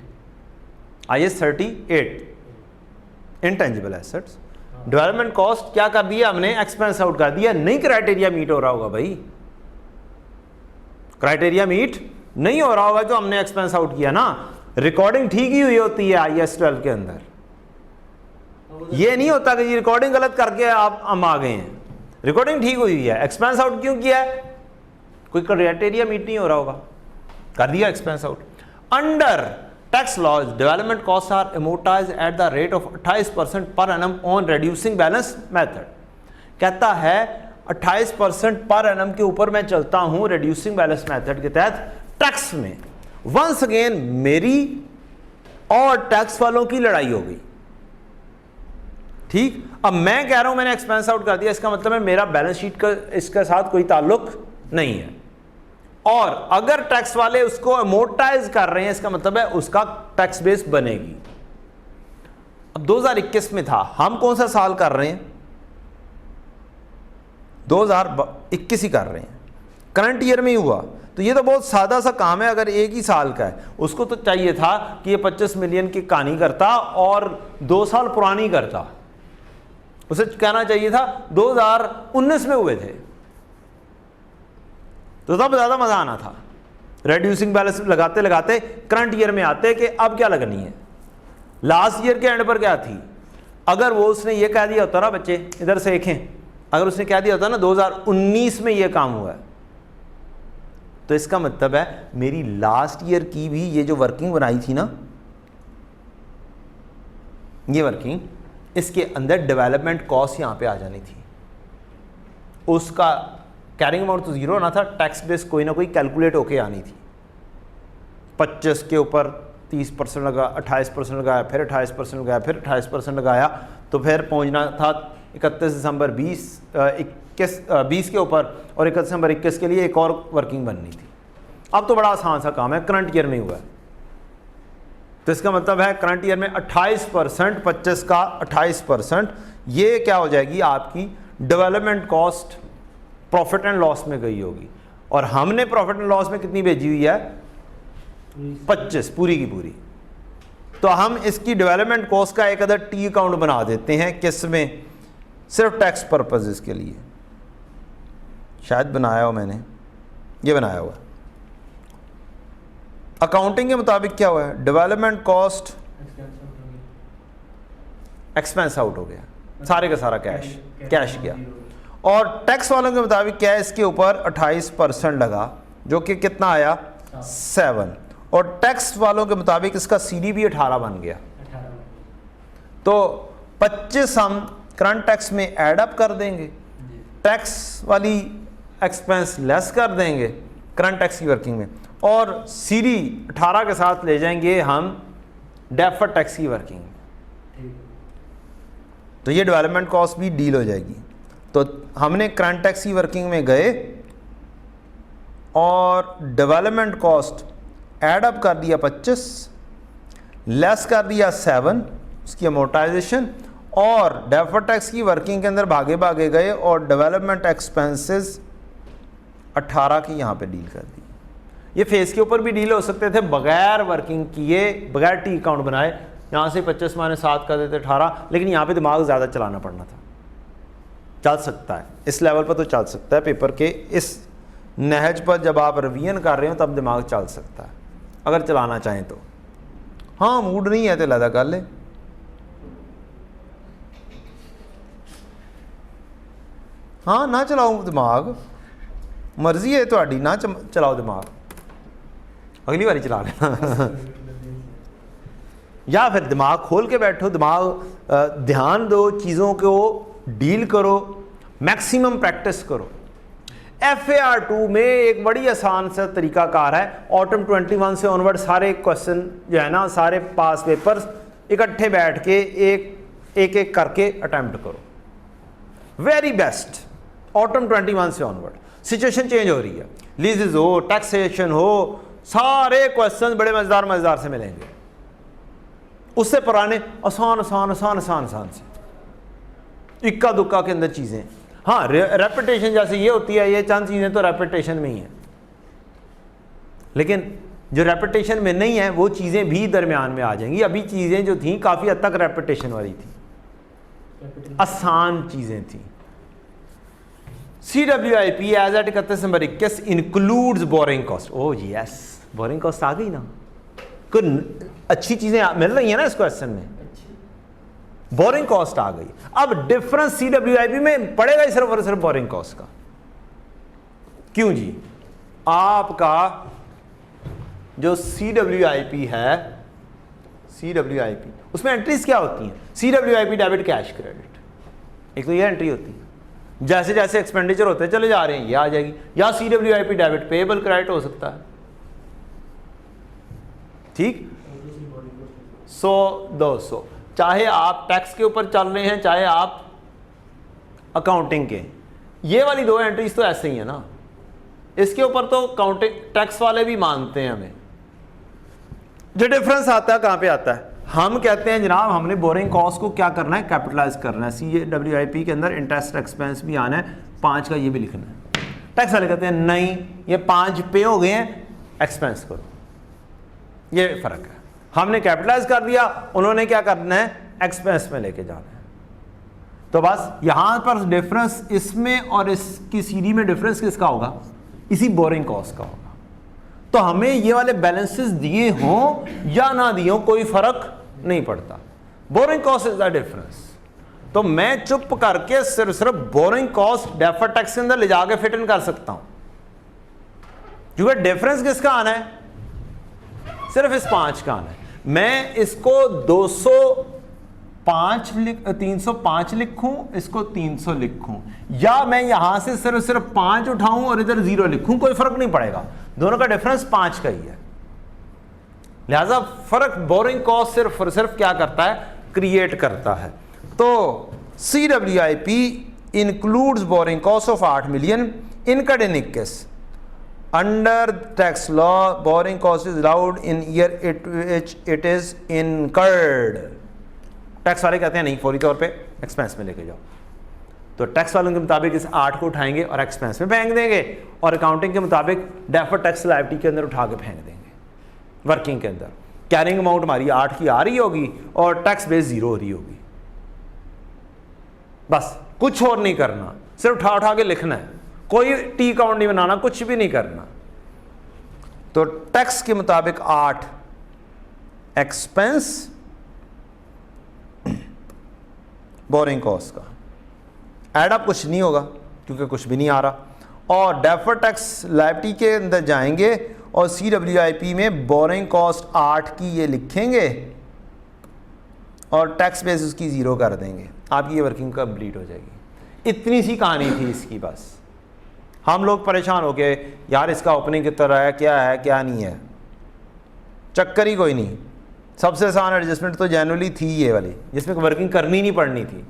S1: IAS 38 intangible assets. Development cost क्या कर दिया हमने? एक्सपेंस आउट कर दिया। नहीं क्राइटेरिया मीट हो रहा होगा भाई, क्राइटेरिया मीट नहीं हो रहा होगा तो हमने एक्सपेंस आउट किया ना। रिकॉर्डिंग ठीक ही हुई होती है IAS 12 के अंदर। ये नहीं होता कि रिकॉर्डिंग गलत करके आप हम आ गए हैं, रिकॉर्डिंग ठीक हुई है, एक्सपेंस आउट क्यों किया है? कोई क्राइटेरिया मीट नहीं हो रहा होगा, कर दिया expense out. Under tax laws development cost are amortised at the rate of 28% per annum on reducing balance method. कहता है 28% पर एनम के ऊपर मैं चलता हूं रिड्यूसिंग बैलेंस मेथड के तहत टैक्स में। वंस अगेन मेरी और टैक्स वालों की लड़ाई हो गई। ठीक, अब मैं कह रहा हूं मैंने एक्सपेंस आउट कर दिया, इसका मतलब है मेरा बैलेंस शीट का इसके साथ कोई ताल्लुक नहीं है, और अगर टैक्स वाले उसको अमोर्टाइज कर रहे हैं इसका मतलब है उसका टैक्स बेस बनेगी। अब 2021 में था, हम कौन सा साल कर रहे हैं? 2021 ही कर रहे हैं। करंट ईयर में ही हुआ। तो ये तो बहुत सादा सा काम है, अगर एक ही साल का है। उसको तो चाहिए था कि ये 25 मिलियन की कहानी करता और 2 साल पुरानी करता। उसे कहना चाहिए था 2019 में हुए थे, तो तब ज़्यादा मज़ा आना था। रेड्यूसिंग बैलेंस लगाते लगाते करंट ईयर में आते कि अब क्या लगनी है, लास्ट ईयर के एंड पर क्या थी। अगर वो उसने ये कह दिया होता ना, बच्चे इधर से देखें, अगर उसने कह दिया होता ना 2019 में ये काम हुआ है, तो इसका मतलब है मेरी लास्ट ईयर की भी ये जो वर्किंग बनाई थी ना, ये वर्किंग, इसके अंदर डेवलपमेंट कॉस्ट यहां पे आ जानी थी। उसका कैरिंग अमाउंट तो जीरो ना था, टैक्स बेस कोई ना कोई कैलकुलेट होके आनी थी। 25 के ऊपर 30% लगा, 28% लगाया, फिर 28% लगाया, फिर 28% लगाया, तो फिर पहुंचना था 31 दिसंबर 20 के ऊपर, और 31 दिसंबर 21 के लिए एक और वर्किंग बननी थी। अब तो बड़ा आसान सा काम है, करंट ईयर में हुआ है। तो इसका मतलब है करंट ईयर में 28%, 25 का 28%, ये क्या हो जाएगी आपकी development cost profit and loss में गई होगी। और हमने प्रॉफिट एंड लॉस में कितनी भेजी हुई है, 25 पूरी की पूरी। तो हम इसकी डेवलपमेंट कॉस्ट का एक अदर टी अकाउंट बना देते हैं, किस में, सिर्फ टैक्स पर्पजेस के लिए। शायद बनाया हो मैंने, ये बनाया हुआ। अकाउंटिंग के मुताबिक क्या हुआ है, डेवलपमेंट कॉस्ट एक्सपेंस आउट हो गया, सारे का सारा कैश गया। और टैक्स वालों के मुताबिक क्या है, इसके ऊपर 28% लगा, जो कि कितना आया 7, और टैक्स वालों के मुताबिक इसका सीडी भी 18 बन गया। तो 25 हम करंट टैक्स में ऐड अप कर देंगे, टैक्स वाली एक्सपेंस लेस कर देंगे करंट टैक्स की वर्किंग में, और सीडी 18 के साथ ले जाएंगे हम डेफर्ड टैक्स की वर्किंग में। तो ये डेवलपमेंट कॉस्ट भी डील हो जाएगी। तो हमने करंट टैक्स की वर्किंग में गए और डेवलपमेंट कॉस्ट ऐड अप कर दिया 25, लेस कर दिया 7 उसकी अमोर्टाइजेशन, और डेफर्ड टैक्स की वर्किंग के अंदर भागे भागे गए और डेवलपमेंट एक्सपेंसेस 18 की यहाँ पे डील कर दी। ये फेस के ऊपर भी डील हो सकते थे बगैर वर्किंग किए, बगैर टी अकाउंट बनाए। यहाँ से 25 माइनस 7 कर देते 18, लेकिन यहाँ पे दिमाग ज़्यादा चलाना पड़ना था। चल सकता है इस लेवल पर, तो चल सकता है पेपर के इस नहज पर जब आप रिवीजन कर रहे हो तब दिमाग चल सकता है, अगर चलाना चाहें तो। हाँ मूड नहीं है तो लदा कर ले। हाँ ना चलाओ दिमाग, मर्जी है थोड़ी, ना चलाओ दिमाग, अगली बारी चला लेना। या फिर दिमाग खोल के बैठो, दिमाग ध्यान दो, चीज़ों को डील करो, मैक्सिमम प्रैक्टिस करो। FAR2 में एक बड़ी आसान सा तरीकाकार है, ऑटम 21 से ऑनवर्ड सारे क्वेश्चन जो है ना, सारे पास पेपर्स इकट्ठे बैठ के एक करके अटेम्प्ट करो। वेरी बेस्ट, ऑटम 21 से ऑनवर्ड सिचुएशन चेंज हो रही है, लीजेस हो, टैक्सेशन हो, सारे क्वेश्चन बड़े मजेदार से मिलेंगे। उससे पुराने आसान से, इक्का दुक्का के अंदर चीज़ें। हाँ रेपिटेशन जैसे ये होती है, ये चंद चीज़ें तो रेपिटेशन में ही है, लेकिन जो रेपिटेशन में नहीं है वो चीज़ें भी दरमियान में आ जाएंगी। अभी चीज़ें जो थी काफ़ी हद तक रेपिटेशन वाली थी, आसान चीज़ें थी। CWIP as at 31 December 21 includes borrowing cost. Oh yes, borrowing cost आ गई ना, कुछ अच्छी चीज़ें मिल रही हैं ना इस क्वेश्चन में, बोरिंग कॉस्ट आ गई। अब डिफरेंस CWIP में पड़ेगा ही सिर्फ और सिर्फ बोरिंग कॉस्ट का। क्यों जी, आपका जो CWIP है, CWIP उसमें एंट्रीज क्या होती हैं, CWIP डेबिट कैश क्रेडिट, एक तो ये एंट्री होती है। जैसे जैसे एक्सपेंडिचर होते चले जा रहे हैं ये आ जाएगी, या CWIP डेबिट पेएबल क्रेडिट हो सकता है, ठीक। 100-200, चाहे आप टैक्स के ऊपर चल रहे हैं चाहे आप अकाउंटिंग के, ये वाली दो एंट्रीज तो ऐसे ही है ना, इसके ऊपर तो अकाउंटिंग टैक्स वाले भी मानते हैं हमें। जो डिफरेंस आता है कहाँ पे आता है, हम कहते हैं जनाब हमने बोरिंग कॉस्ट को क्या करना है, कैपिटलाइज करना है। CWIP के अंदर इंटरेस्ट एक्सपेंस भी आना है, 5 का ये भी लिखना है। टैक्स वाले कहते हैं नहीं, ये 5 पे हो गए हैं, एक्सपेंस करो। ये फर्क है, हमने कैपिटलाइज कर दिया, उन्होंने क्या करना है, एक्सपेंस में लेके जाना है। तो बस यहां पर डिफरेंस इसमें और इसकी सीडी में डिफरेंस किसका होगा, इसी बोरिंग कॉस्ट का होगा। तो हमें ये वाले बैलेंसेस दिए हों या ना दिए हों कोई फर्क नहीं पड़ता, borrowing cost is the difference. तो मैं चुप करके सिर्फ बोरिंग कॉस्ट डेफर्ड टैक्स के अंदर ले जाके फिट इन कर सकता हूं, क्योंकि डिफरेंस किसका आना है, सिर्फ इस 5 का आना है। मैं इसको 305 लिखूं, इसको 300 लिखूं, या मैं यहां से सिर्फ 5 उठाऊं और इधर 0 लिखूं, कोई फर्क नहीं पड़ेगा, दोनों का डिफरेंस 5 का ही है। लिहाजा फर्क बोरिंग कॉस्ट सिर्फ और सिर्फ क्या करता है, क्रिएट करता है। तो CWIP includes borrowing cost of 8 million incurred in 21। Under tax law borrowing cost is allowed in year it is incurred. Tax वाले कहते हैं नहीं, फौरी तौर पे एक्सपेंस में लेके जाओ। तो टैक्स वालों के मुताबिक इस 8 को उठाएंगे और एक्सपेंस में फेंक देंगे, और अकाउंटिंग के मुताबिक डेफर्ड टैक्स लायबिलिटी के अंदर उठा के फेंक देंगे। वर्किंग के अंदर कैरिंग अमाउंट हमारी 8 की आ रही होगी और टैक्स बेस 0 हो रही होगी। बस कुछ और नहीं करना, सिर्फ उठा के लिखना है, कोई टी अकाउंट नहीं बनाना, कुछ भी नहीं करना। तो टैक्स के मुताबिक 8 एक्सपेंस बोरिंग कॉस्ट का, एड अप कुछ नहीं होगा क्योंकि कुछ भी नहीं आ रहा, और डेफर्ड टैक्स लायबिलिटी के अंदर जाएंगे और CWIP में बोरिंग कॉस्ट 8 की ये लिखेंगे और टैक्स बेस उसकी 0 कर देंगे, आपकी ये वर्किंग कंप्लीट हो जाएगी। इतनी सी कहानी थी इसकी। बस हम लोग परेशान हो गए, यार इसका ओपनिंग कितना रहा है, क्या नहीं है, चक्कर ही कोई नहीं। सबसे आसान एडजस्टमेंट तो जनरली थी ये वाली, जिसमें वर्किंग करनी नहीं पड़नी थी,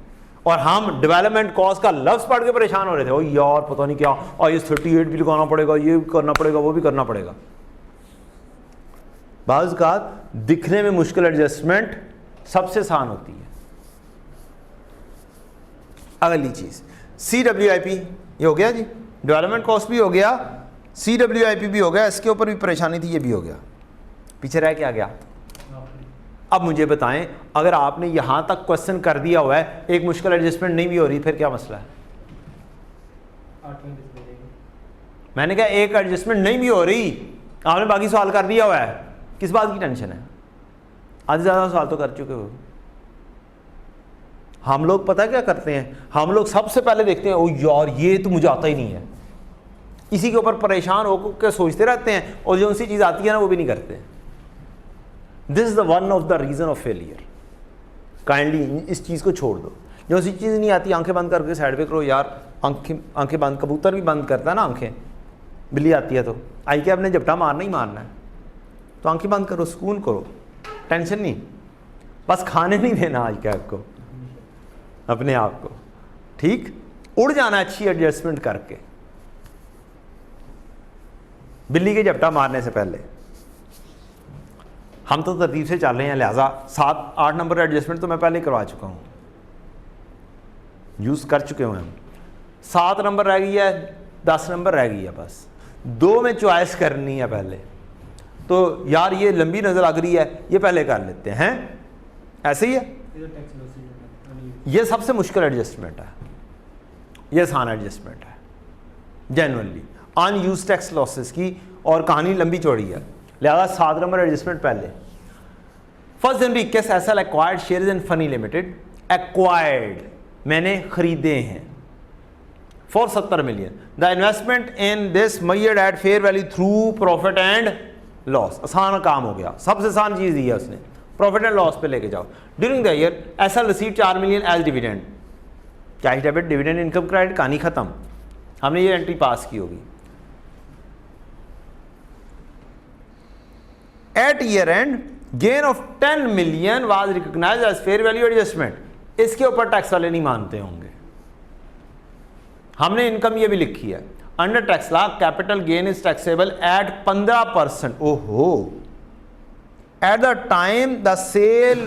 S1: और हम डेवलपमेंट कॉस्ट का लफ्ज पढ़ के परेशान हो रहे थे, ओ यार पता नहीं क्या, IAS 38 भी लगाना पड़ेगा, ये करना पड़ेगा, वो भी करना पड़ेगा। बाज़ का दिखने में मुश्किल एडजस्टमेंट सबसे आसान होती है। अगली चीज CWIP, ये हो गया जी, डेवलपमेंट कॉस्ट भी हो गया, CWIP भी हो गया, इसके ऊपर भी परेशानी थी, ये भी हो गया। पीछे रह क्या गया? अब मुझे बताएं, अगर आपने यहां तक क्वेश्चन कर दिया हुआ है, एक मुश्किल एडजस्टमेंट नहीं भी हो रही, फिर क्या मसला है? मैंने कहा एक एडजस्टमेंट नहीं भी हो रही, आपने बाकी सवाल कर दिया हुआ है, किस बात की टेंशन है? आधे ज़्यादा सवाल तो कर चुके हो। हम लोग पता क्या करते हैं, हम लोग सबसे पहले देखते हैं, ओ यार ये तो मुझे आता ही नहीं है, इसी के ऊपर परेशान होकर सोचते रहते हैं, और जो सी चीज़ आती है ना वो भी नहीं करते। This is the one of the reason of failure. Kindly इस चीज़ को छोड़ दो, जो सी चीज़ नहीं आती आंखें बंद करके साइड पे करो। यार आंखें बंद, कबूतर भी बंद करता है ना आंखें, बिल्ली आती है तो आई के आपने झपटा मारना ही मारना है, तो आंखें बंद करो, सुकून करो, टेंशन नहीं, बस खाने नहीं देना आज के आपको, अपने आप को, ठीक, उड़ जाना अच्छी एडजस्टमेंट करके, बिल्ली के झपटा मारने से पहले। हम तो तरतीब से चल रहे हैं, लिहाजा 7-8 नंबर एडजस्टमेंट तो मैं पहले करवा चुका हूँ, यूज़ कर चुके हुए हम। 7 नंबर रह गई है, 10 नंबर रह गई है, बस 2 में चॉइस करनी है पहले। तो यार ये लंबी नज़र लग रही है, ये पहले कर लेते हैं, ऐसे ही है। ये सबसे मुश्किल एडजस्टमेंट है, ये आसान एडजस्टमेंट है जेन्युइनली, अनयूज्ड टैक्स लॉसेस की, और कहानी लंबी चौड़ी है, लिहाजा 7 नंबर एडजस्टमेंट पहले। 1 January 21 SL acquired shares in Funny Limited, acquired मैंने खरीदे हैं, for 70 million. The investment in this measured at fair value through profit and loss. आसान काम हो गया, सबसे आसान चीज़ दी है उसने, प्रॉफिट एंड लॉस पे लेके जाओ। During the year SL receive 4 million as dividend, cash debit dividend income credit, कहानी खत्म, हमने ये एंट्री पास की होगी। At year end gain of 10 million was recognised as fair value adjustment, इसके ऊपर टैक्स वाले नहीं मानते होंगे, हमने इनकम ये भी लिखी है। Under tax law capital gain is taxable at 15%। ओहो, at the time the sale,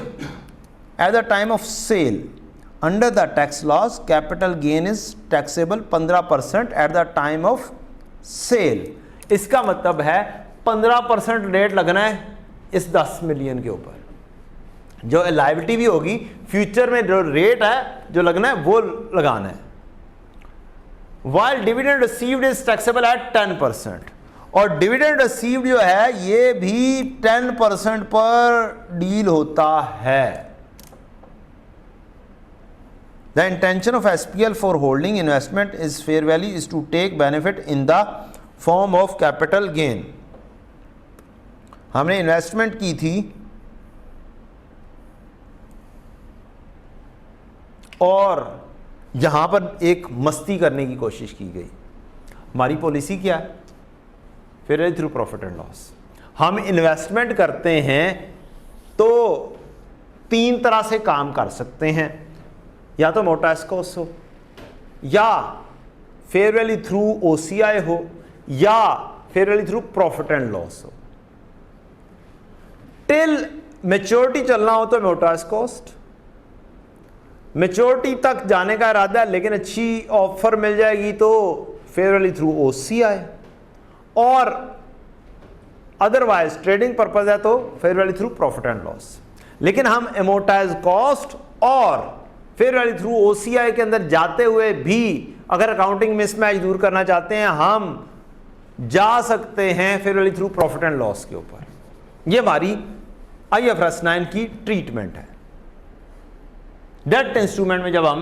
S1: at the time of sale under the tax laws capital gain is taxable 15% at the time of sale. इसका मतलब है 15% rate लगना है इस 10 million के ऊपर। जो लायबिलिटी भी होगी फ्यूचर में जो रेट है जो लगना है वो लगाना है। While dividend received is taxable eight 10%, और डिविडेंड रिसीव्ड जो है ये भी 10% पर डील होता है। The intention of SPL for holding investment is fair value is to take benefit in the form of capital gain। हमने इन्वेस्टमेंट की थी और यहां पर एक मस्ती करने की कोशिश की गई। हमारी पॉलिसी क्या है? Fair value through profit and loss. हम इन्वेस्टमेंट करते हैं तो 3 तरह से काम कर सकते हैं, या तो मोटा एस्कोस हो, या फेयर वैल्यू थ्रू OCI हो, या fair value through profit and loss हो। टिल मैच्योरिटी चलना हो तो मोटा एस्कोस्ट, मैच्योरिटी तक जाने का इरादा है लेकिन अच्छी ऑफर मिल जाएगी तो फेयर वैल्यू थ्रू OCI, और अदरवाइज ट्रेडिंग पर्पज है तो fair value through profit and loss. लेकिन हम एमोर्टाइज कॉस्ट और फेयर वैल्यू थ्रू OCI के अंदर जाते हुए भी अगर अकाउंटिंग मिसमैच दूर करना चाहते हैं हम जा सकते हैं fair value through profit and loss के ऊपर। यह हमारी IFRS 9 की ट्रीटमेंट है। डेट इंस्ट्रूमेंट में जब हम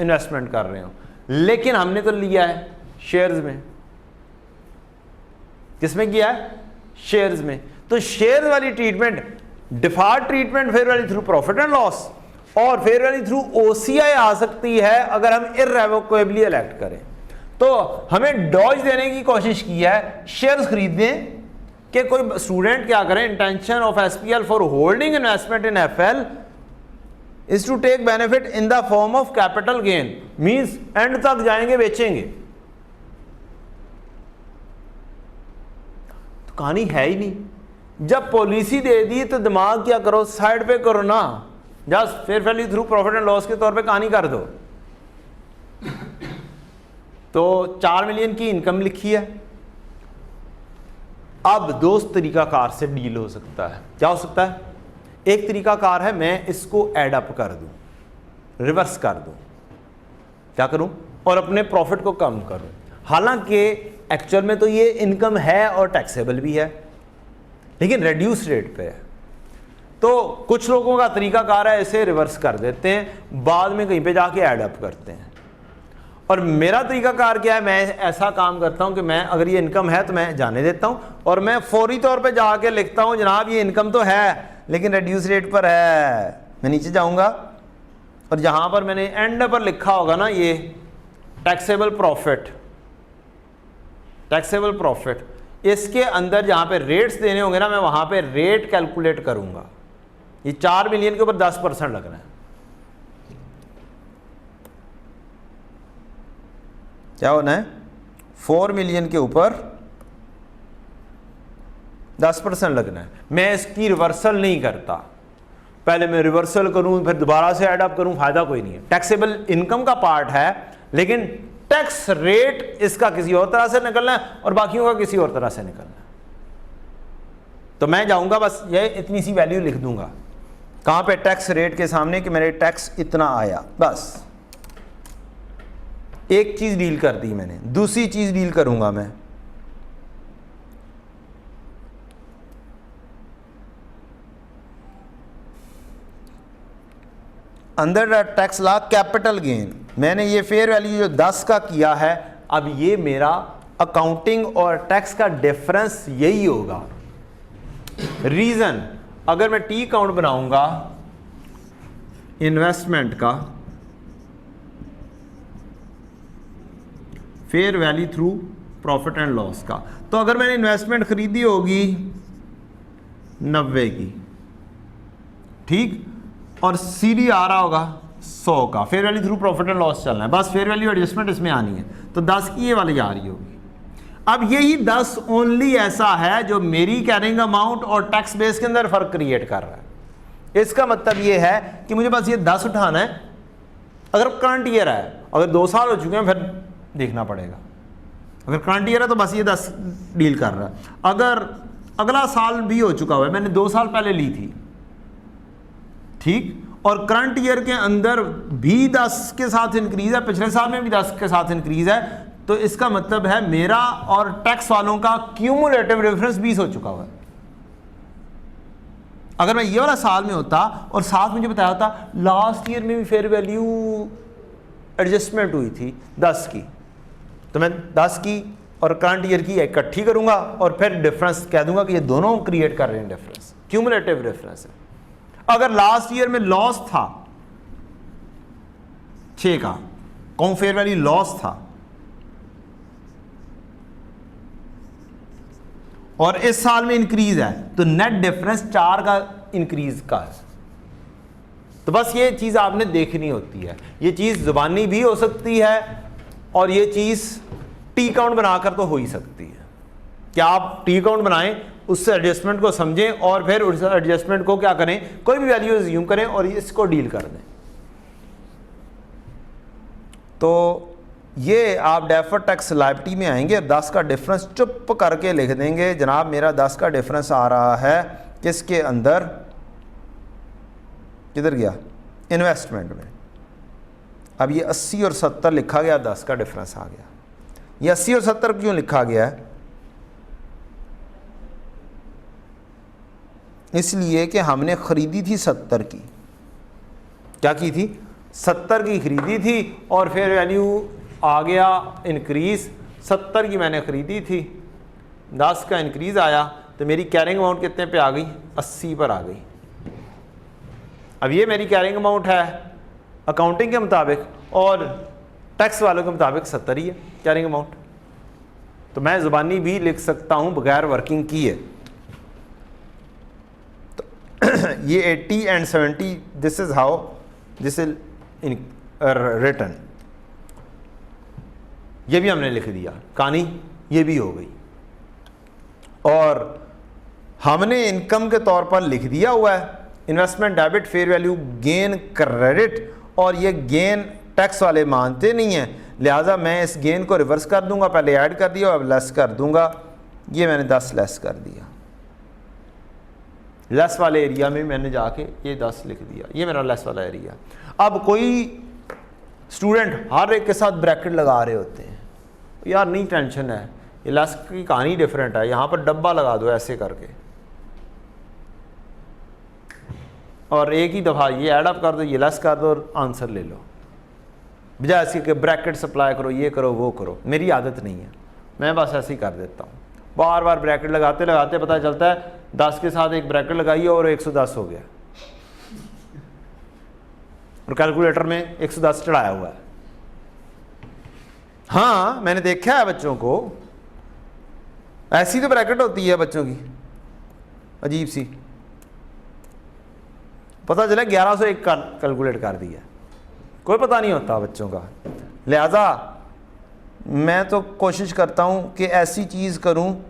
S1: इन्वेस्टमेंट कर रहे हो, लेकिन हमने तो लिया है शेयर्स में। किसमें किया है? शेयर्स में। तो शेयर वाली treatment default treatment fair value through profit and loss, और फेयर वैल्यू थ्रू OCI आ सकती है अगर हम इररेवोकेबली इलेक्ट करें। तो हमें डॉज देने की कोशिश की है शेयर्स खरीदें कि कोई स्टूडेंट क्या करें, intention of SPL for holding investment in FL is to take benefit in the form of capital gain, means and तक जाएंगे बेचेंगे। तो कहानी है ही नहीं। जब पॉलिसी दे दी तो दिमाग क्या करो, साइड पे करो ना, just fair value through profit and loss के तौर पे कहानी कर दो। तो 4 मिलियन की इनकम लिखी है। अब दो तरीकाकार से डील हो सकता है। क्या हो सकता है? एक तरीकाकार है मैं इसको ऐड अप कर दूं, रिवर्स कर दूं, क्या करूं, और अपने प्रॉफिट को कम करूं। हालांकि एक्चुअल में तो ये इनकम है और टैक्सेबल भी है, लेकिन रेड्यूस रेट पे है। तो कुछ लोगों का तरीकाकार है इसे रिवर्स कर देते हैं, बाद में कहीं पे जाके ऐड अप करते हैं। और मेरा तरीकाकार क्या है, मैं ऐसा काम करता हूं कि मैं अगर ये इनकम है तो मैं जाने देता हूं, और मैं फौरी तौर पे जाके लिखता हूं जनाब ये इनकम तो है लेकिन रेड्यूस रेट पर है। मैं नीचे जाऊंगा और जहां पर मैंने एंड पर लिखा होगा ना ये टैक्सेबल प्रॉफिट, टैक्सेबल प्रॉफिट, इसके अंदर जहां पे रेट्स देने होंगे ना मैं वहां पे रेट कैलकुलेट करूंगा। ये 4 मिलियन के ऊपर 10% लगना है। क्या होना है? 4 मिलियन के ऊपर 10% लगना है। मैं इसकी रिवर्सल नहीं करता, पहले मैं रिवर्सल करूं फिर दोबारा से ऐड अप करूं, फायदा कोई नहीं है। टैक्सेबल इनकम का पार्ट है लेकिन टैक्स रेट इसका किसी और तरह से निकलना है और बाकियों का किसी और तरह से निकलना है। तो मैं जाऊंगा बस ये इतनी सी वैल्यू लिख दूंगा कहां पे टैक्स रेट के सामने कि मेरे टैक्स इतना आया, बस एक चीज डील कर दी मैंने। दूसरी चीज डील करूंगा मैं, under tax law capital gain. मैंने ये फेयर वैल्यू जो 10 का किया है, अब ये मेरा अकाउंटिंग और टैक्स का डिफरेंस यही होगा। रीजन, अगर मैं टी अकाउंट बनाऊंगा इन्वेस्टमेंट का fair value through profit and loss का, तो अगर मैंने इन्वेस्टमेंट खरीदी होगी 90 की, ठीक, और सीडी आ रहा होगा 100 का, fair value through profit and loss चलना है, बस फेयर वैल्यू एडजस्टमेंट इसमें आनी है, तो 10 की ये वाली आ रही होगी। अब यही 10 ओनली ऐसा है जो मेरी कैरिंग अमाउंट और टैक्स बेस के अंदर फर्क क्रिएट कर रहा है। इसका मतलब ये है कि मुझे बस ये 10 उठाना है। अगर करंट ईयर है, अगर 2 साल हो चुके हैं फिर देखना पड़ेगा। अगर करंट ईयर है तो बस ये 10 डील कर रहा है। अगर अगला साल भी हो चुका हुआ है, मैंने 2 साल पहले ली थी, ठीक, और करंट ईयर के अंदर भी 10 के साथ इंक्रीज है, पिछले साल में भी 10 के साथ इंक्रीज है, तो इसका मतलब है मेरा और टैक्स वालों का क्यूमुलेटिव डिफरेंस 20 हो चुका हुआ है। अगर मैं ये वाला साल में होता और साथ मुझे बताया होता लास्ट ईयर में भी फेयर वैल्यू एडजस्टमेंट हुई थी 10 की, तो मैं 10 की और करंट ईयर की इकट्ठी करूंगा और फिर डिफरेंस कह दूंगा कि ये दोनों क्रिएट कर रहे हैं डिफरेंस, क्यूमुलेटिव डिफरेंस है। अगर लास्ट ईयर में लॉस था 6 का, कौन फेयर वैल्यू लॉस था, और इस साल में इंक्रीज है, तो नेट डिफरेंस 4 का इंक्रीज का है। तो बस ये चीज आपने देखनी होती है। ये चीज जुबानी भी हो सकती है और ये चीज टी काउंट बनाकर तो हो ही सकती है कि आप टी काउंट बनाएं, उससे एडजस्टमेंट को समझें और फिर उस एडजस्टमेंट को क्या करें, कोई भी वैल्यू अज्यूम करें और इसको डील कर दें। तो ये आप डेफर्ड टैक्स लायबिलिटी में आएंगे, 10 का डिफरेंस चुप करके लिख देंगे, जनाब मेरा 10 का डिफरेंस आ रहा है किसके अंदर, किधर गया, इन्वेस्टमेंट में। अब ये 80 और 70 लिखा गया, 10 का डिफरेंस आ गया। ये 80 और 70 क्यों लिखा गया है, इसलिए कि हमने ख़रीदी थी 70 की, क्या की थी, 70 की ख़रीदी थी और फिर वैल्यू आ गया इंक्रीज़, 70 की मैंने ख़रीदी थी, 10 का इंक्रीज़ आया, तो मेरी कैरिंग अमाउंट कितने पे आ गई, 80 पर आ गई। अब ये मेरी कैरिंग अमाउंट है अकाउंटिंग के मुताबिक और टैक्स वालों के मुताबिक 70 ही है कैरिंग अमाउंट, तो मैं ज़ुबानी भी लिख सकता हूँ बगैर वर्किंग किए। तो ये 80 and 70, this is how this is in written. ये भी हमने लिख दिया, कहानी ये भी हो गई, और हमने इनकम के तौर पर लिख दिया हुआ है investment debit fair value gain credit, और ये गेन टैक्स वाले मानते नहीं हैं, लिहाजा मैं इस गेन को रिवर्स कर दूंगा, पहले ऐड कर दिया अब लेस कर दूंगा। ये मैंने 10 लेस कर दिया, लेस वाले एरिया में मैंने जाके ये 10 लिख दिया, ये मेरा लेस वाला एरिया। अब कोई स्टूडेंट हर एक के साथ ब्रैकेट लगा रहे होते हैं, यार नहीं टेंशन है, ये लेस की कहानी डिफरेंट है, यहाँ पर डब्बा लगा दो ऐसे करके और एक ही दफ़ा ये ऐड अप कर दो, ये लेस कर दो और आंसर ले लो, बजाय इसके कि ब्रैकेट सप्लाई करो, ये करो वो करो। मेरी आदत नहीं है, मैं बस ऐसे ही कर देता हूँ, बार बार ब्रैकेट लगाते लगाते पता चलता है 10 के साथ एक ब्रैकेट लगाइए और 110 हो गया, और कैलकुलेटर में 110 चढ़ाया हुआ है। हाँ मैंने देखा है बच्चों को, ऐसी तो ब्रैकेट होती है बच्चों की अजीब सी, पता चला 1101 कैलकुलेट कर दिया, कोई पता नहीं होता बच्चों का। लिहाजा मैं तो कोशिश करता हूँ कि ऐसी चीज़ करूँ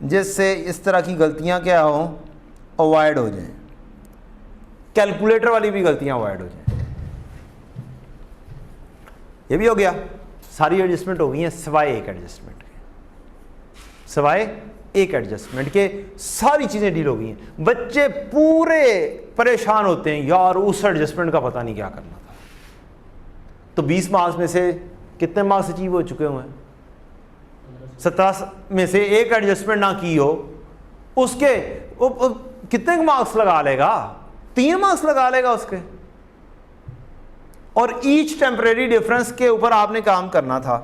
S1: जिससे इस तरह की गलतियाँ क्या हों, अवॉइड हो जाएं, कैलकुलेटर वाली भी गलतियाँ अवॉइड हो जाएं। ये भी हो गया, सारी एडजस्टमेंट हो गई हैं सिवाय एक एडजस्टमेंट के, सिवाय एक एडजस्टमेंट के सारी चीज़ें डील हो गई हैं। बच्चे पूरे परेशान होते हैं, यार उस एडजस्टमेंट का पता नहीं क्या करना था। तो 20 मार्क्स में से कितने मार्क्स अचीव हो चुके हुए हैं, 17 में से एक एडजस्टमेंट ना की हो, उसके कितने मार्क्स लगा लेगा, 3 मार्क्स लगा लेगा उसके। और ईच टेम्परेरी डिफरेंस के ऊपर आपने काम करना था।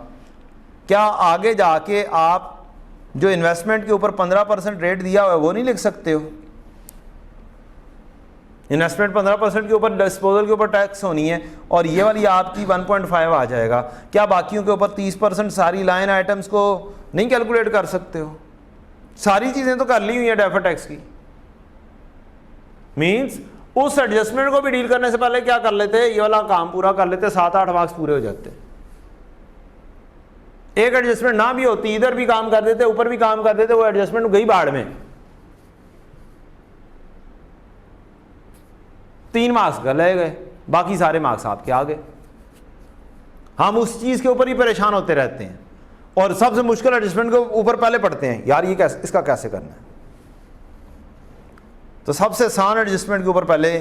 S1: क्या आगे जाके आप जो इन्वेस्टमेंट के ऊपर 15% रेट दिया हुआ है वो नहीं लिख सकते हो? इन्वेस्टमेंट 15% के ऊपर, डिस्पोजल के ऊपर टैक्स होनी है और ये वाली आपकी 1.5 आ जाएगा। क्या बाकियों के ऊपर 30% सारी लाइन आइटम्स को नहीं कैलकुलेट कर सकते हो? सारी चीज़ें तो कर ली हुई है डेफर्ड टैक्स की। मीन्स उस एडजस्टमेंट को भी डील करने से पहले क्या कर लेते, ये वाला काम पूरा कर लेते, 7-8 मार्क्स पूरे हो जाते। एक एडजस्टमेंट ना भी होती, इधर भी काम कर देते, ऊपर भी काम कर देते, वो एडजस्टमेंट गई बाढ़ में। 3 मार्क्स गले गए, बाकी सारे मार्क्स आपके आ गए। हम उस चीज के ऊपर ही परेशान होते रहते हैं। और सबसे मुश्किल एडजस्टमेंट के ऊपर पहले पढ़ते हैं, यार ये कैसे, इसका कैसे करना है। तो सबसे आसान एडजस्टमेंट के ऊपर पहले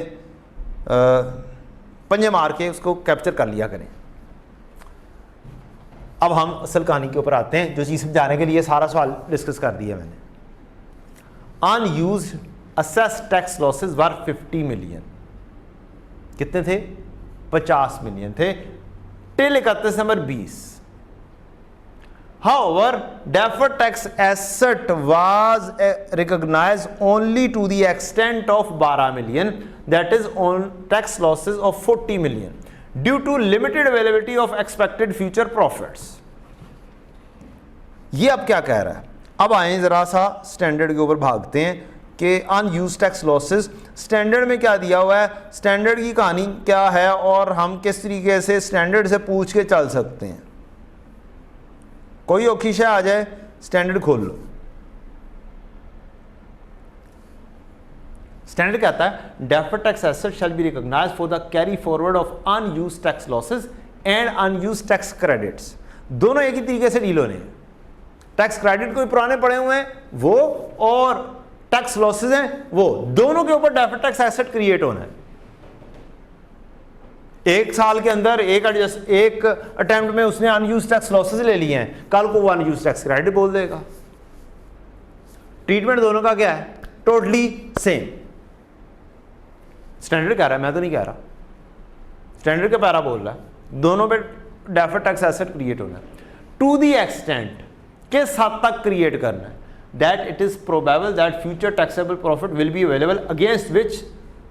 S1: पंजे मार के उसको कैप्चर कर लिया करें। अब हम असल कहानी के ऊपर आते हैं, जो चीज़ समझाने के लिए सारा सवाल डिस्कस कर दिया मैंने। अनयूज्ड असेस्ड टैक्स लॉसेस वर 50 मिलियन, कितने थे? 50 मिलियन थे till 31 December 20। However, deferred tax asset was recognized only to the extent of 12 million, that is on tax losses of 40 million due to limited availability of expected future profits. ये अब क्या कह रहा है? अब आए जरा सा स्टैंडर्ड के ऊपर भागते हैं कि अनयूज्ड टैक्स लॉसेस स्टैंडर्ड में क्या दिया हुआ है, स्टैंडर्ड की कहानी क्या है और हम किस तरीके से स्टैंडर्ड से पूछ के चल सकते हैं। कोई औखी शय आ जाए, स्टैंडर्ड खोल लो। स्टैंडर्ड कहता है deferred tax asset shall be recognised for the carry forward of unused tax losses and unused tax credits. दोनों एक ही तरीके से डील होने हैं। टैक्स क्रेडिट कोई पुराने पड़े हुए हैं वो, और टैक्स लॉसेस हैं वो, दोनों के ऊपर डेफर्ड टैक्स एसेट क्रिएट होना है। एक साल के अंदर एक अटेम्प्ट में उसने अनयूज्ड टैक्स लॉसेस ले लिए हैं, कल को वो अनयूज्ड टैक्स क्रेडिट बोल देगा। ट्रीटमेंट दोनों का क्या है? Totally same. स्टैंडर्ड कह रहा है, मैं तो नहीं कह रहा, स्टैंडर्ड का पैरा बोल रहा है दोनों पे डेफर्ड टैक्स एसेट क्रिएट होना है। टू दी एक्सटेंट, किस हद तक क्रिएट करना है? That it is probable that future taxable profit will be available against which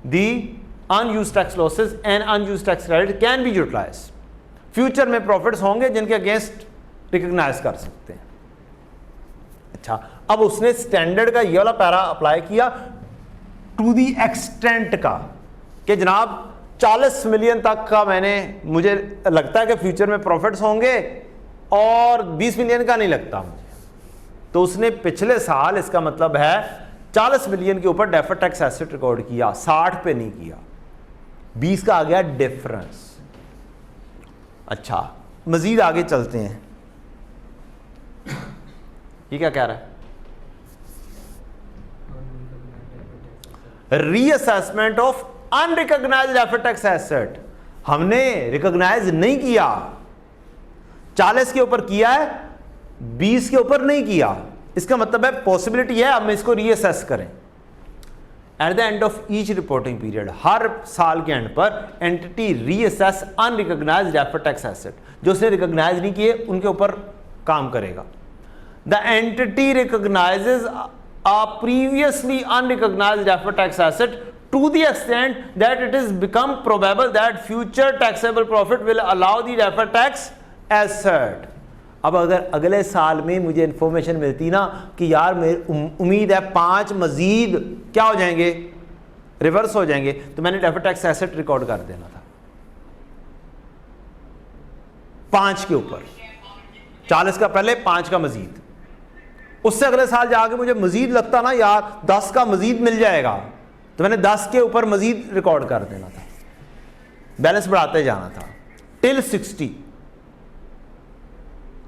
S1: the unused tax losses and unused tax credit can be utilised. Future में profits होंगे जिनके अगेंस्ट रिकॉग्नाइज कर सकते हैं। अच्छा, अब उसने स्टैंडर्ड का ये वाला पैरा अप्लाई किया टू दी एक्सटेंट का, कि जनाब 40 मिलियन तक का मुझे लगता है कि फ्यूचर में प्रॉफिट्स होंगे और 20 मिलियन का नहीं लगता मुझे। तो उसने पिछले साल, इसका मतलब है 40 मिलियन के ऊपर डेफर्ड टैक्स एसेट रिकॉर्ड किया, 60 पे नहीं किया, 20 का आ गया डिफरेंस। अच्छा, मजीद आगे चलते हैं। ये क्या कह रहा है? Reassessment of unrecognised deferred tax asset. हमने रिकॉग्नाइज नहीं किया, 40 के ऊपर किया है, 20 के ऊपर नहीं किया। इसका मतलब है पॉसिबिलिटी है अब इसको रीअसेस करें। At the end of each reporting period, हर साल के एंड पर entity reassess unrecognised deferred tax asset, जो उसने रिकॉग्नाइज नहीं किए उनके ऊपर काम करेगा। The entity recognises a previously unrecognised deferred tax asset to the extent that it is become probable that future taxable profit will allow the deferred tax asset। अब अगर अगले साल में मुझे इंफॉर्मेशन मिलती ना कि यार मेरी उम्मीद है 5 मजीद क्या हो जाएंगे, रिवर्स हो जाएंगे, तो मैंने डेफर्ड टैक्स एसेट रिकॉर्ड कर देना था 5 के ऊपर, 40 का पहले 5 का मजीद। उससे अगले साल जाके मुझे मजीद लगता ना यार 10 का मजीद मिल जाएगा, तो मैंने 10 के ऊपर मजीद रिकॉर्ड कर देना था, बैलेंस बढ़ाते जाना था टिल 60।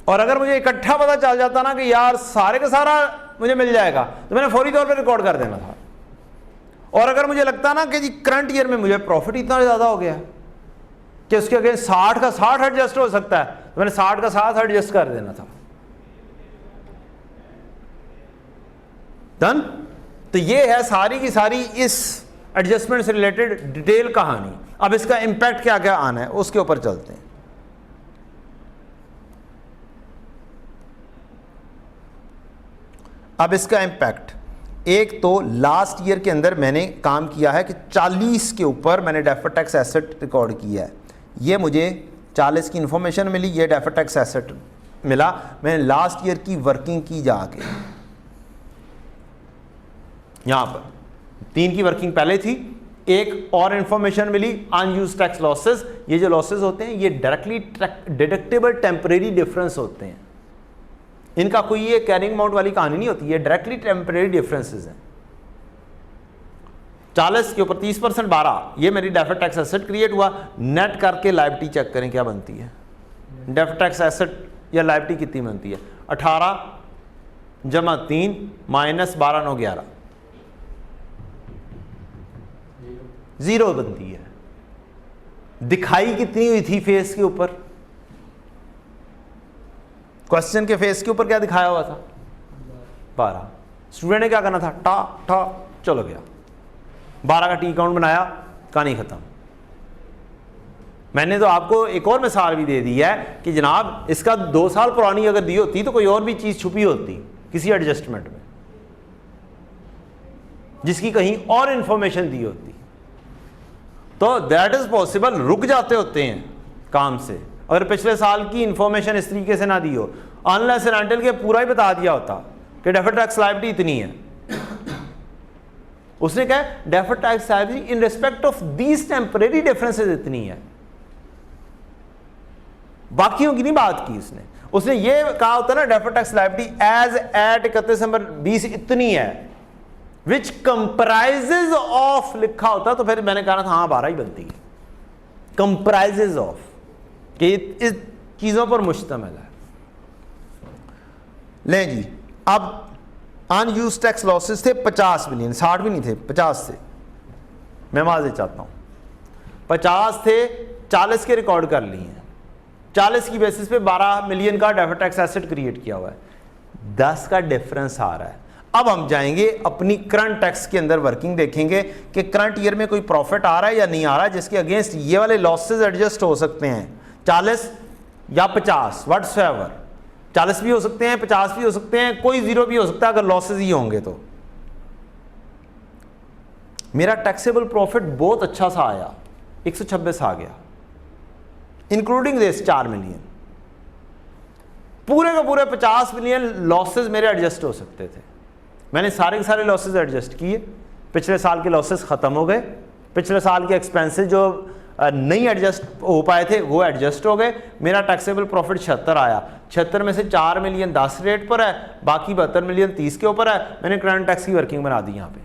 S1: और अगर मुझे इकट्ठा पता चल जाता ना कि यार सारे का सारा मुझे मिल जाएगा, तो मैंने फौरी तौर पे रिकॉर्ड कर देना था। और अगर मुझे लगता ना कि जी करंट ईयर में मुझे प्रॉफिट इतना ज़्यादा हो गया कि उसके अगेंस्ट 60 का 60 एडजस्ट हो सकता है, तो मैंने 60 का 60 एडजस्ट कर देना था। डन। तो ये है सारी की सारी इस एडजस्टमेंट से रिलेटेड डिटेल कहानी। अब इसका इंपैक्ट क्या क्या आना है उसके ऊपर चलते हैं। अब इसका इंपैक्ट, एक तो लास्ट ईयर के अंदर मैंने काम किया है कि 40 के ऊपर मैंने डेफर्ड टैक्स एसेट रिकॉर्ड किया है। ये मुझे 40 की इंफॉर्मेशन मिली, ये डेफर्ड टैक्स एसेट मिला, मैंने लास्ट ईयर की वर्किंग की जाके। यहां पर 3 की वर्किंग पहले थी, एक और इंफॉर्मेशन मिली अनयूज्ड टैक्स लॉसेस। ये जो लॉसेस होते हैं ये डायरेक्टली डिडक्टेबल टेम्परेरी डिफरेंस होते हैं, इनका कोई ये कैरिंग अमाउंट वाली कहानी नहीं होती, ये डायरेक्टली टेम्परेरी डिफरेंसेस हैं। 40 के ऊपर 30% 12, ये मेरी डेफर्ड टैक्स एसेट क्रिएट हुआ। नेट करके लायबिलिटी चेक करें क्या बनती है। डेफर्ड टैक्स एसेट या लाइबिलिटी कितनी बनती है? 18 जमा 3 माइनस 12 9 11 0 बनती है। दिखाई कितनी हुई थी फेस के ऊपर? क्वेश्चन के फेस के ऊपर क्या दिखाया हुआ था? 12। स्टूडेंट ने क्या करना था? टा ठा चलो गया, 12 का टी काउंट बनाया, कहानी खत्म। मैंने तो आपको एक और मिसाल भी दे दी है कि जनाब इसका 2 साल पुरानी अगर दी होती तो कोई और भी चीज छुपी होती किसी एडजस्टमेंट में, जिसकी कहीं और इंफॉर्मेशन दी होती, तो दैट इज पॉसिबल। रुक जाते होते हैं काम से अगर पिछले साल की इंफॉर्मेशन इस तरीके से ना दी हो, अनलेस एंड अनटिल के पूरा ही बता दिया होता कि डेफर्ड टैक्स लायबिलिटी इतनी है। उसने कहा deferred tax liability in respect of these temporary differences इतनी है, बाकियों की नहीं बात की उसने ये कहा होता ना deferred tax liability as at 31 December 20 इतनी है, विच कंप्राइजेज ऑफ लिखा होता तो फिर मैंने कहा था हाँ 12 ही बनती है। कंप्राइजेज ऑफ कि इस चीजों पर मुश्तमिल है। ले जी, अब अनयूज्ड टैक्स लॉसेस थे 50 बिलियन, 60 भी नहीं थे, 50 थे। मैं माजे चाहता हूं 50 थे, 40 के रिकॉर्ड कर लिए हैं, 40 की बेसिस पे 12 मिलियन का डेफर्ड टैक्स एसेट क्रिएट किया हुआ है, 10 का डिफरेंस आ रहा है। अब हम जाएंगे अपनी करंट टैक्स के अंदर वर्किंग देखेंगे कि करंट ईयर में कोई प्रॉफिट आ रहा है या नहीं आ रहा है, जिसके अगेंस्ट ये वाले लॉसेस एडजस्ट हो सकते हैं, 40 या 50 व्हाट्सएवर। 40 भी हो सकते हैं, 50 भी हो सकते हैं, कोई 0 भी हो सकता है अगर लॉसेस ही होंगे तो। मेरा टैक्सेबल प्रॉफिट बहुत अच्छा सा आया, 126 आ गया, इंक्लूडिंग दिस 4 मिलियन। पूरे का पूरे 50 मिलियन लॉसेस मेरे एडजस्ट हो सकते थे। मैंने सारे के सारे लॉसेस एडजस्ट किए, पिछले साल के लॉसेस खत्म हो गए, पिछले साल के एक्सपेंसेस जो नहीं एडजस्ट हो पाए थे वो एडजस्ट हो गए। मेरा टैक्सेबल प्रॉफिट 76 आया, 76 में से 4 मिलियन 10 रेट पर है, बाकी 72 मिलियन 30 के ऊपर है। मैंने करंट टैक्स की वर्किंग बना दी, यहाँ पे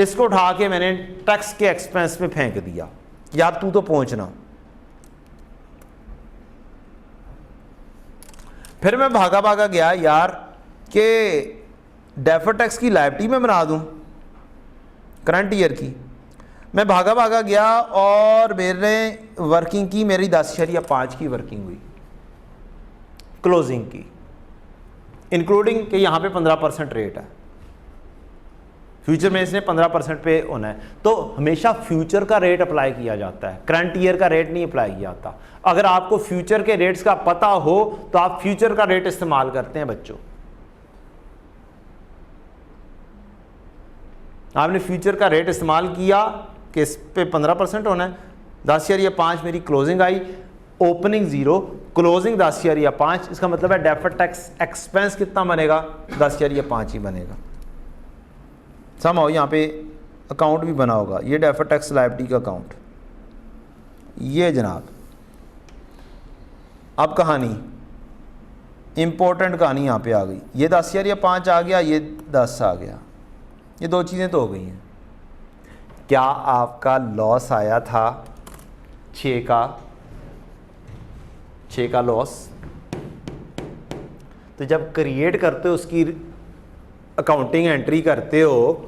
S1: इसको उठा के मैंने टैक्स के एक्सपेंस में फेंक दिया, यार तू तो पहुंचना। फिर मैं भागा भागा गया यार कि डेफर्ड टैक्स की लायबिलिटी में बना दूं करंट ईयर की। मैं भागा भागा गया और मेरे वर्किंग की, मेरी 10.5 की वर्किंग हुई क्लोजिंग की, इंक्लूडिंग कि यहाँ पे 15% रेट है, फ्यूचर में इसने 15% पे होना है। तो हमेशा फ्यूचर का रेट अप्लाई किया जाता है, करंट ईयर का रेट नहीं अप्लाई किया जाता। अगर आपको फ्यूचर के रेट्स का पता हो तो आप फ्यूचर का रेट इस्तेमाल करते हैं बच्चों। आपने फ्यूचर का रेट इस्तेमाल किया कि इस पे 15% होना है। 10.5 मेरी क्लोजिंग आई, ओपनिंग 0, क्लोजिंग 10.5, इसका मतलब है डेफर्ड टैक्स एक्सपेंस कितना बनेगा? 10.5 ही बनेगा। समझो यहाँ पे अकाउंट भी बना होगा, ये डेफर्ड टैक्स लायबिलिटी का अकाउंट, ये जनाब। अब कहानी इंपॉर्टेंट कहानी यहाँ पे आ गई, ये 10.5 आ गया, ये 10 आ गया, ये दो चीज़ें तो हो गई हैं। क्या आपका लॉस आया था 6 का लॉस? तो जब क्रिएट करते हो उसकी अकाउंटिंग एंट्री करते हो,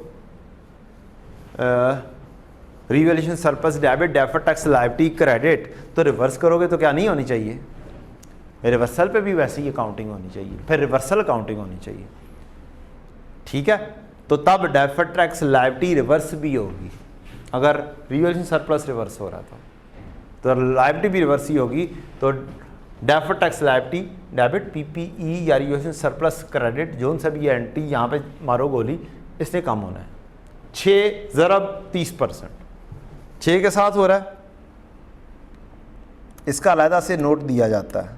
S1: revaluation surplus debit deferred tax liability credit, तो रिवर्स करोगे तो क्या नहीं होनी चाहिए? रिवर्सल पे भी वैसे ही अकाउंटिंग होनी चाहिए, फिर रिवर्सल अकाउंटिंग होनी चाहिए, ठीक है? तो तब डेफर्ड टैक्स लायबिलिटी रिवर्स भी होगी। अगर रिवैल्यूएशन सरप्लस रिवर्स हो रहा था तो लायबिलिटी भी रिवर्स ही होगी। तो deferred tax liability debit PPE या रिवैल्यूएशन सरप्लस क्रेडिट, जो सा भी एंट्री यहाँ पे मारो गोली, इससे कम होना है। 6 ज़रब 30%, 6 के साथ हो रहा है, इसका अलहदा से नोट दिया जाता है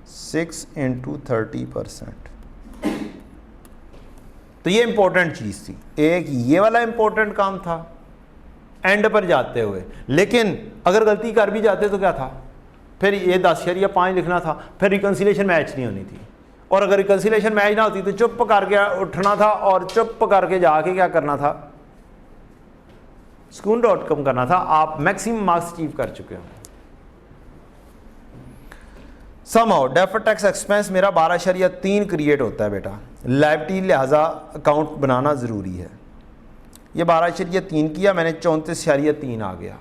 S1: 6 × 30%। तो ये इंपॉर्टेंट चीज़ थी, एक ये वाला इंपॉर्टेंट काम था एंड पर जाते हुए। लेकिन अगर गलती कर भी जाते तो क्या था? फिर ये 10.5 लिखना था, फिर रिकन्सिलेशन मैच नहीं होनी थी, और अगर रिकन्सिलेशन मैच ना होती तो चुप करके उठना था और चुप करके जाके क्या करना था? Skoon.com करना था। आप मैक्सिमम मार्क्स अचीव कर चुके हो। समहाउ डेफर्ड टैक्स एक्सपेंस मेरा 12.3 क्रिएट होता है बेटा, लायबिलिटी लिहाजा अकाउंट बनाना ज़रूरी है। ये 12.3 किया मैंने, 34.3 आ गया।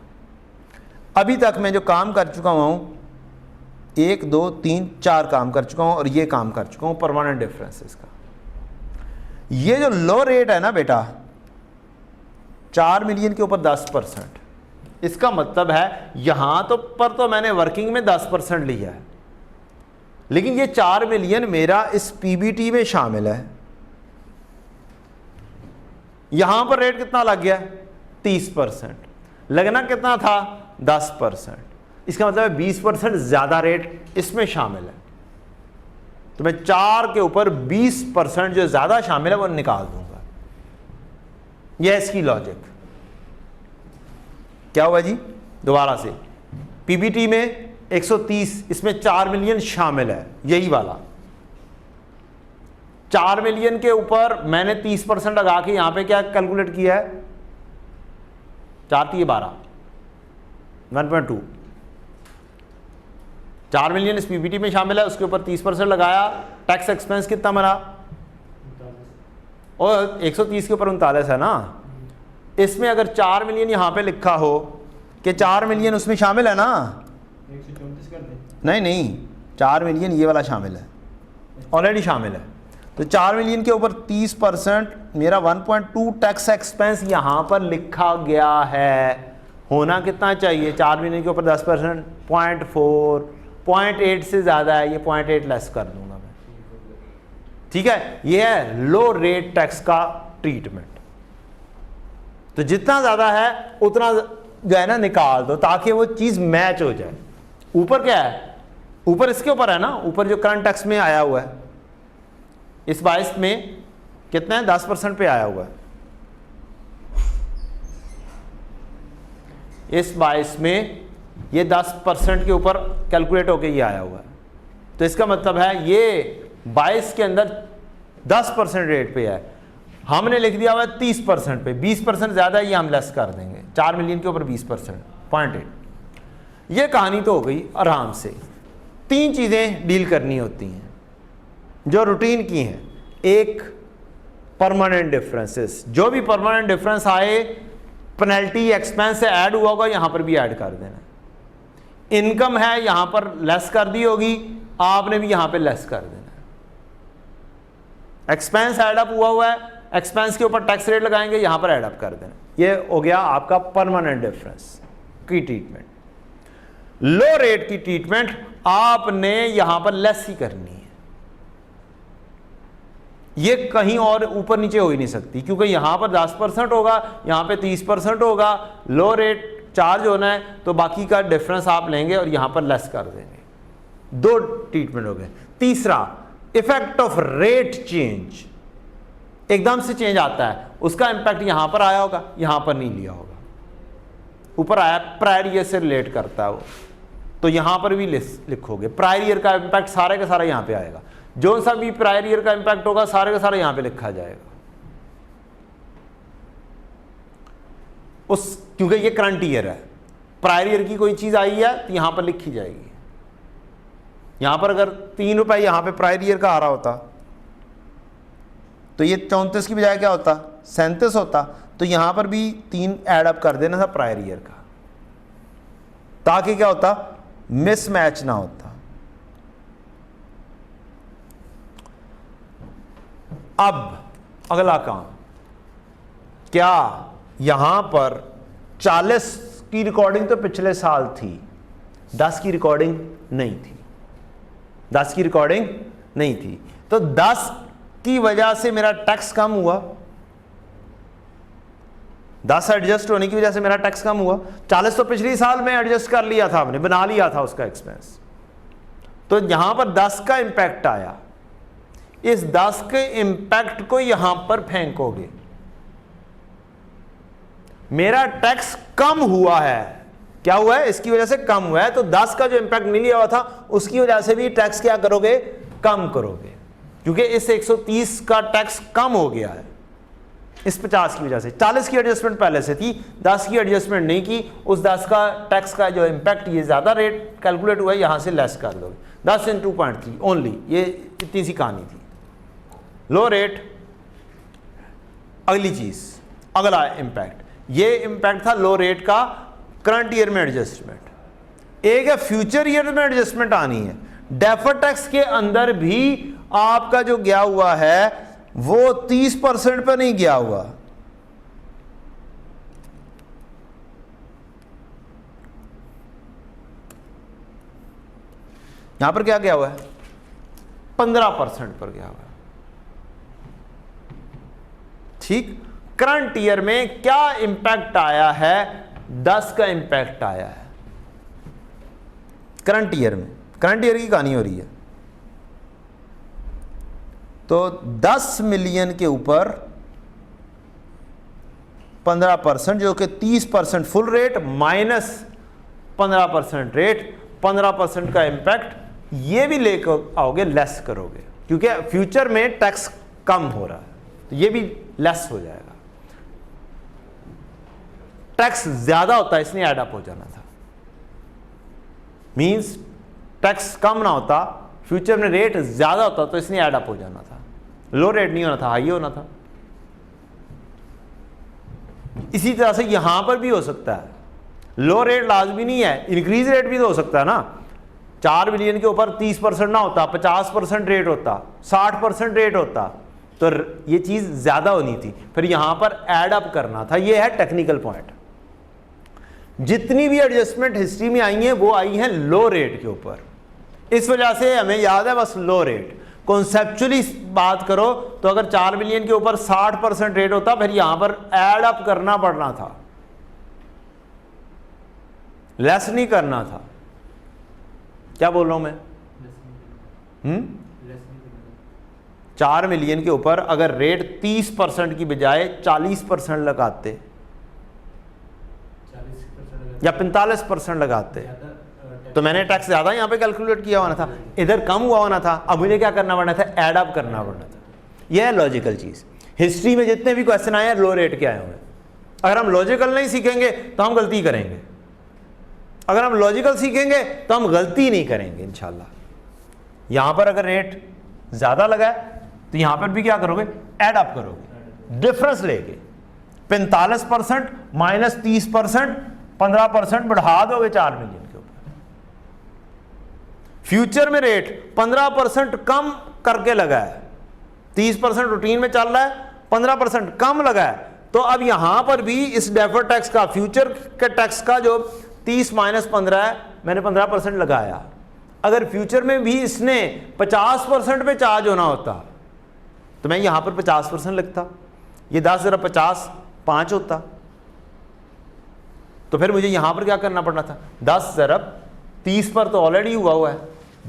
S1: अभी तक मैं जो काम कर चुका हूँ 1 2 3 4 काम कर चुका हूँ और ये काम कर चुका हूँ परमानेंट डिफरेंसेस का। ये जो लो रेट है ना बेटा 4 मिलियन के ऊपर 10%, इसका मतलब है यहाँ तो मैंने वर्किंग में 10% लिया है, लेकिन ये 4 मिलियन मेरा इस पीबीटी में शामिल है। यहां पर रेट कितना लग गया 30%, लगना कितना था 10%, इसका मतलब है 20% ज्यादा रेट इसमें शामिल है। तो मैं 4 के ऊपर 20% जो ज्यादा शामिल है वो निकाल दूंगा। यह इसकी लॉजिक। क्या हुआ जी, दोबारा से पीबीटी में 130, इसमें 4 मिलियन शामिल है, यही वाला 4 मिलियन के ऊपर मैंने 30% लगा के यहां पे क्या कैलकुलेट किया है, 4 3 12 1.2, 4 मिलियन इस पीबीटी में शामिल है, उसके ऊपर 30% लगाया, टैक्स एक्सपेंस कितना बना, और 130 के ऊपर 39 है ना। इसमें अगर 4 मिलियन यहां पे लिखा हो कि 4 मिलियन उसमें शामिल है ना,
S2: 134 कर दें।
S1: नहीं 4 मिलियन ये वाला शामिल है, ऑलरेडी शामिल है। तो 4 मिलियन के ऊपर 30% मेरा 1.2 टैक्स एक्सपेंस यहां पर लिखा गया है। होना कितना चाहिए, 4 मिलियन के ऊपर 10%, 0.4, 0.8 से ज़्यादा है, ये 0.8 लेस कर दूंगा मैं। ठीक है, ये है लो रेट टैक्स का ट्रीटमेंट। तो जितना ज़्यादा है उतना जो है ना निकाल दो, ताकि वो चीज़ मैच हो जाए। ऊपर क्या है, ऊपर इसके ऊपर है ना, ऊपर जो करंट टैक्स में आया हुआ है, इस 22 में कितना है 10% पे आया हुआ है, इस 22 में ये 10% के ऊपर कैलकुलेट होके ये आया हुआ है। तो इसका मतलब है ये 22 के अंदर 10% रेट पे है, हमने लिख दिया हुआ है 30% पे, 20% ज़्यादा है, ये हम लेस कर देंगे। 4 मिलियन के ऊपर 20%, 0.8। ये कहानी तो हो गई आराम से। 3 चीज़ें डील करनी होती हैं जो रूटीन की हैं। एक परमानेंट डिफरेंसेस, जो भी परमानेंट डिफरेंस आए पेनल्टी एक्सपेंस से ऐड हुआ होगा यहां पर भी ऐड कर देना। इनकम है यहां पर लेस कर दी होगी, आपने भी यहां पे लेस कर देना। एक्सपेंस ऐड अप हुआ है, एक्सपेंस के ऊपर टैक्स रेट लगाएंगे, यहां पर ऐड अप कर देना। ये हो गया आपका परमानेंट डिफरेंस की ट्रीटमेंट। लो रेट की ट्रीटमेंट आपने यहां पर लेस ही करनी है, ये कहीं और ऊपर नीचे हो ही नहीं सकती, क्योंकि यहां पर 10% होगा, यहां पे 30% होगा। लो रेट चार्ज होना है तो बाकी का डिफरेंस आप लेंगे और यहां पर लेस कर देंगे। 2 ट्रीटमेंट हो गए। तीसरा, इफेक्ट ऑफ रेट चेंज, एकदम से चेंज आता है, उसका इंपैक्ट यहां पर आया होगा, यहां पर नहीं लिया होगा, ऊपर आया प्रायर ईयर से रिलेट करता है वो, तो यहां पर भी लिखोगे। प्रायर ईयर का इंपैक्ट सारे का सारा यहां पे आएगा, जो सा भी प्रायर ईयर का इंपैक्ट होगा सारे का सारा यहां पे लिखा जाएगा। क्योंकि ये करंट ईयर है, प्रायर ईयर की कोई चीज आई है तो यहां पर लिखी जाएगी। यहां पर अगर 3 रुपए यहां पे प्रायर ईयर का आ रहा होता तो ये 34 की बजाय क्या होता 37 होता, तो यहां पर भी 3 ऐड अप कर देना था प्रायर ईयर का, ताकि क्या होता मिसमैच ना होता। अब अगला काम, क्या यहां पर 40 की रिकॉर्डिंग तो पिछले साल थी, 10 की रिकॉर्डिंग नहीं थी, 10 की रिकॉर्डिंग नहीं थी, तो 10 की वजह से मेरा टैक्स कम हुआ, 10 एडजस्ट होने की वजह से मेरा टैक्स कम हुआ। 40 तो पिछले साल में एडजस्ट कर लिया था, हमने बना लिया था उसका एक्सपेंस, तो यहां पर 10 का इंपैक्ट आया। इस 10 के इंपैक्ट को यहां पर फेंकोगे, मेरा टैक्स कम हुआ है। क्या हुआ है, इसकी वजह से कम हुआ है, तो 10 का जो इंपैक्ट नहीं लिया हुआ था उसकी वजह से भी टैक्स क्या करोगे, कम करोगे, क्योंकि इस 130 का टैक्स कम हो गया है इस 50 की वजह से। 40 की एडजस्टमेंट पहले से थी, 10 की एडजस्टमेंट नहीं की, उस 10 का टैक्स का जो इंपैक्ट, ये ज्यादा रेट कैलकुलेट हुआ है, यहां से लेस कर दोगे। 10 × 0.3 ओनली, ये इतनी सी कहानी थी। लो रेट, अगली चीज़, अगला इम्पैक्ट, ये इम्पैक्ट था लो रेट का करंट ईयर में एडजस्टमेंट। एक है फ्यूचर ईयर में एडजस्टमेंट आनी है। डेफर्ड टैक्स के अंदर भी आपका जो गया हुआ है वो 30% पर नहीं गया हुआ, यहां पर क्या गया हुआ है, 15% पर गया हुआ है। ठीक, करंट ईयर में क्या इंपैक्ट आया है, 10 का इंपैक्ट आया है करंट ईयर में। करंट ईयर की कहानी हो रही है, तो 10 मिलियन के ऊपर 15%, जो कि 30% फुल रेट माइनस 15% रेट, 15% का इंपैक्ट ये भी लेकर आओगे, लेस करोगे, क्योंकि फ्यूचर में टैक्स कम हो रहा है, तो ये भी लेस हो जाएगा। टैक्स ज्यादा होता है इसलिए ऐड अप हो जाना था, मींस टैक्स कम ना होता, फ्यूचर में रेट ज्यादा होता तो इसलिए ऐड अप हो जाना था। लो रेट नहीं होना था, हाई होना था। इसी तरह से यहां पर भी हो सकता है, लो रेट लाजमी नहीं है, इंक्रीज रेट भी तो हो सकता है ना। 4 बिलियन के ऊपर 30% ना होता, 50% रेट होता, 60% रेट होता, तो ये चीज ज्यादा होनी थी, फिर यहां पर ऐड अप करना था। ये है टेक्निकल पॉइंट। जितनी भी एडजस्टमेंट हिस्ट्री में आई हैं वो आई हैं लो रेट के ऊपर, इस वजह से हमें याद है बस लो रेट। कॉन्सेप्चुअली बात करो तो अगर 4 बिलियन के ऊपर 60% रेट होता, फिर यहां पर ऐड अप करना पड़ना था, लेस नहीं करना था। क्या बोल रहा हूं मैं? 4 मिलियन के ऊपर अगर रेट 30% की बजाय 40% लगाते या 45% लगाते, तो मैंने टैक्स ज्यादा यहां पे कैलकुलेट किया होना था, इधर कम हुआ होना था। अब मुझे क्या करना पड़ना था, ऐड अप करना पड़ना था। यह है लॉजिकल चीज। हिस्ट्री में जितने भी क्वेश्चन आए हैं लो रेट के आए हुए। अगर हम लॉजिकल नहीं सीखेंगे तो हम गलती करेंगे, अगर हम लॉजिकल सीखेंगे तो हम गलती नहीं करेंगे इंशाल्लाह। यहां पर अगर रेट ज्यादा लगा है तो यहां पर भी क्या करोगे, ऐड अप करोगे, डिफरेंस लेके 45% माइनस 30%, 15% बढ़ा दोगे 4 मिलियन के ऊपर। फ्यूचर में रेट 15% कम करके लगा है, 30% रूटीन में चल रहा है, 15% कम लगा है, तो अब यहां पर भी इस डेफर्ड टैक्स का, फ्यूचर के टैक्स का जो 30 माइनस 15 है, मैंने 15% लगाया। अगर फ्यूचर में भी इसने 50% पे चार्ज होना होता तो मैं यहां पर 50% लिखता, ये 10 ज़रा 50 5 होता, तो फिर मुझे यहां पर क्या करना पड़ना था, 10 ज़रब 30 पर तो ऑलरेडी हुआ है,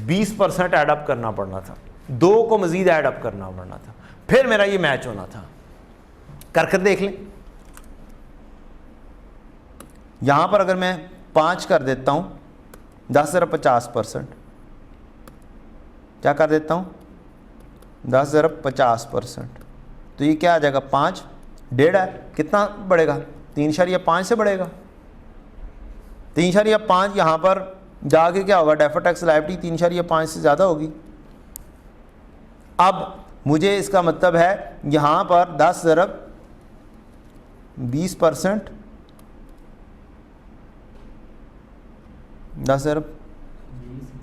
S1: 20% एडअप करना पड़ना था, 2 को मजीद एडअप करना पड़ना था, फिर मेरा ये मैच होना था। कर देख लें। यहां पर अगर मैं 5 कर देता हूं, 10 ज़रब 50%, क्या कर देता हूं, 10 ज़रब 50%, तो ये क्या आ जाएगा, 5, 1.5 है, कितना बढ़ेगा, 3.5 से बढ़ेगा। 3.5 यहाँ पर जाके क्या होगा, डेफर्ड टैक्स लायबिलिटी 3.5 से ज़्यादा होगी। अब मुझे इसका मतलब है यहाँ पर 10 ज़रब 20%, 10 ज़रब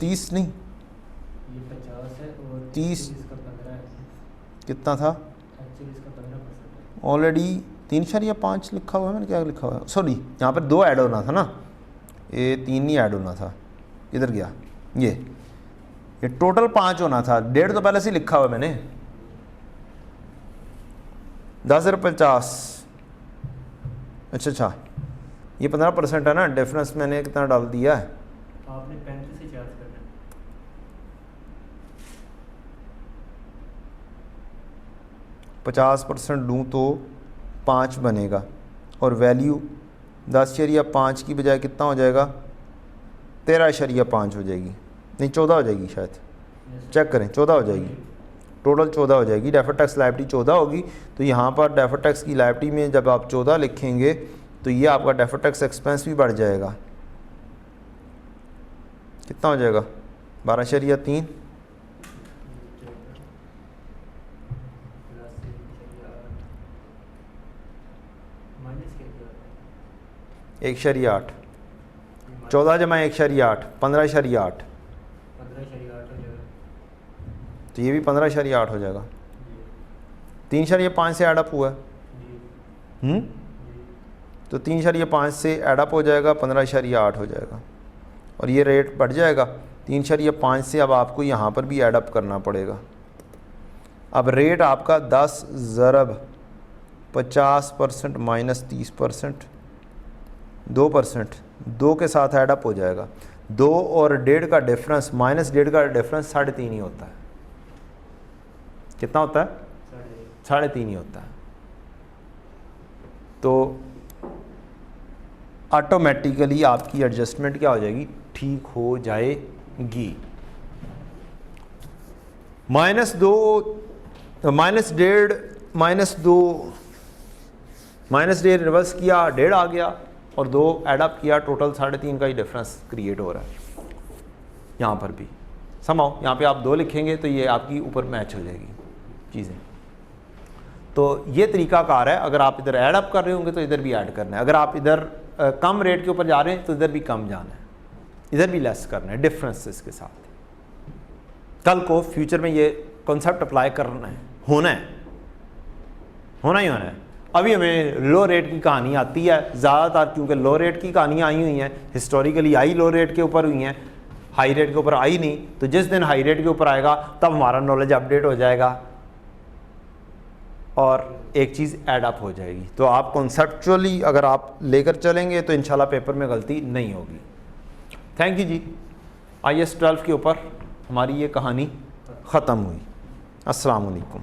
S1: 30 नहीं,
S2: ये 50 है और
S1: 30
S2: इसका 15 है,
S1: कितना था,
S2: एक्चुअली इसका 15%
S1: ऑलरेडी 3.5 लिखा हुआ है, मैंने क्या लिखा हुआ है, सॉरी यहाँ पर 2 ऐड होना था ना, ये 3 नहीं ऐड होना था, इधर गया, ये टोटल 5 होना था, 1.5 तो पहले से लिखा हुआ है मैंने। 10 ज़रब 50, अच्छा ये 15% है ना, डिफरेंस मैंने कितना डाल दिया है,
S2: आपने 35 से चार्ज करना है।
S1: 50% लूँ तो 5 बनेगा, और वैल्यू 10.5 की बजाय कितना हो जाएगा, 13.5 हो जाएगी, नहीं 14 हो जाएगी शायद, चेक करें, 14 हो जाएगी, टोटल 14 हो जाएगी। डेफर्ड टैक्स लायबिलिटी 14 होगी, तो यहाँ पर डेफर्ड टैक्स की लायबिलिटी में जब आप 14 लिखेंगे तो ये आपका डेफर्ड टैक्स एक्सपेंस भी बढ़ जाएगा, कितना हो जाएगा, 12.3 1.8 14 जमा 1.8 15.8 तो ये भी 15.8 हो जाएगा। 3.5 से एडअप हुआ है तो 3.5 से एडअप हो जाएगा 15.8 हो जाएगा और ये रेट बढ़ जाएगा 3.5 से। अब आपको यहाँ पर भी एडअप करना पड़ेगा। अब रेट आपका 10 ज़रब 50% माइनस 30% 2% 2 के साथ एडअप हो जाएगा। 2 और 1.5 का डिफरेंस माइनस 1.5 का डिफरेंस 3.5 ही होता है। कितना होता है? 3.5 ही होता है। तो ऑटोमेटिकली आपकी एडजस्टमेंट क्या हो जाएगी? ठीक हो जाएगी। -2 -1.5 -2 -1.5 रिवर्स किया 1.5 आ गया और 2 एडअप किया, टोटल 3.5 का ही डिफरेंस क्रिएट हो रहा है। यहाँ पर भी समाओ, यहाँ पे आप 2 लिखेंगे तो ये आपकी ऊपर मैच हो जाएगी चीज़ें। तो ये तरीकाकार है। अगर आप इधर एडअप कर रहे होंगे तो इधर भी ऐड करना है। अगर आप इधर कम रेट के ऊपर जा रहे हैं तो इधर भी कम जाना है, इधर भी लेस करना है डिफरेंसेस के साथ। कल को फ्यूचर में ये कॉन्सेप्ट अप्लाई करना है, होना ही होना है। अभी हमें लो रेट की कहानी आती है ज़्यादातर, क्योंकि लो रेट की कहानियाँ आई हुई हैं, हिस्टोरिकली आई लो रेट के ऊपर हुई हैं, हाई रेट के ऊपर आई नहीं। तो जिस दिन हाई रेट के ऊपर आएगा तब हमारा नॉलेज अपडेट हो जाएगा और एक चीज़ ऐड अप हो जाएगी। तो आप कॉन्सेप्चुअली अगर आप लेकर चलेंगे तो इंशाल्लाह पेपर में गलती नहीं होगी। Thank you ji. IAS 12 के ऊपर हमारी ये कहानी ख़त्म हुई। अस्सलाम वालेकुम।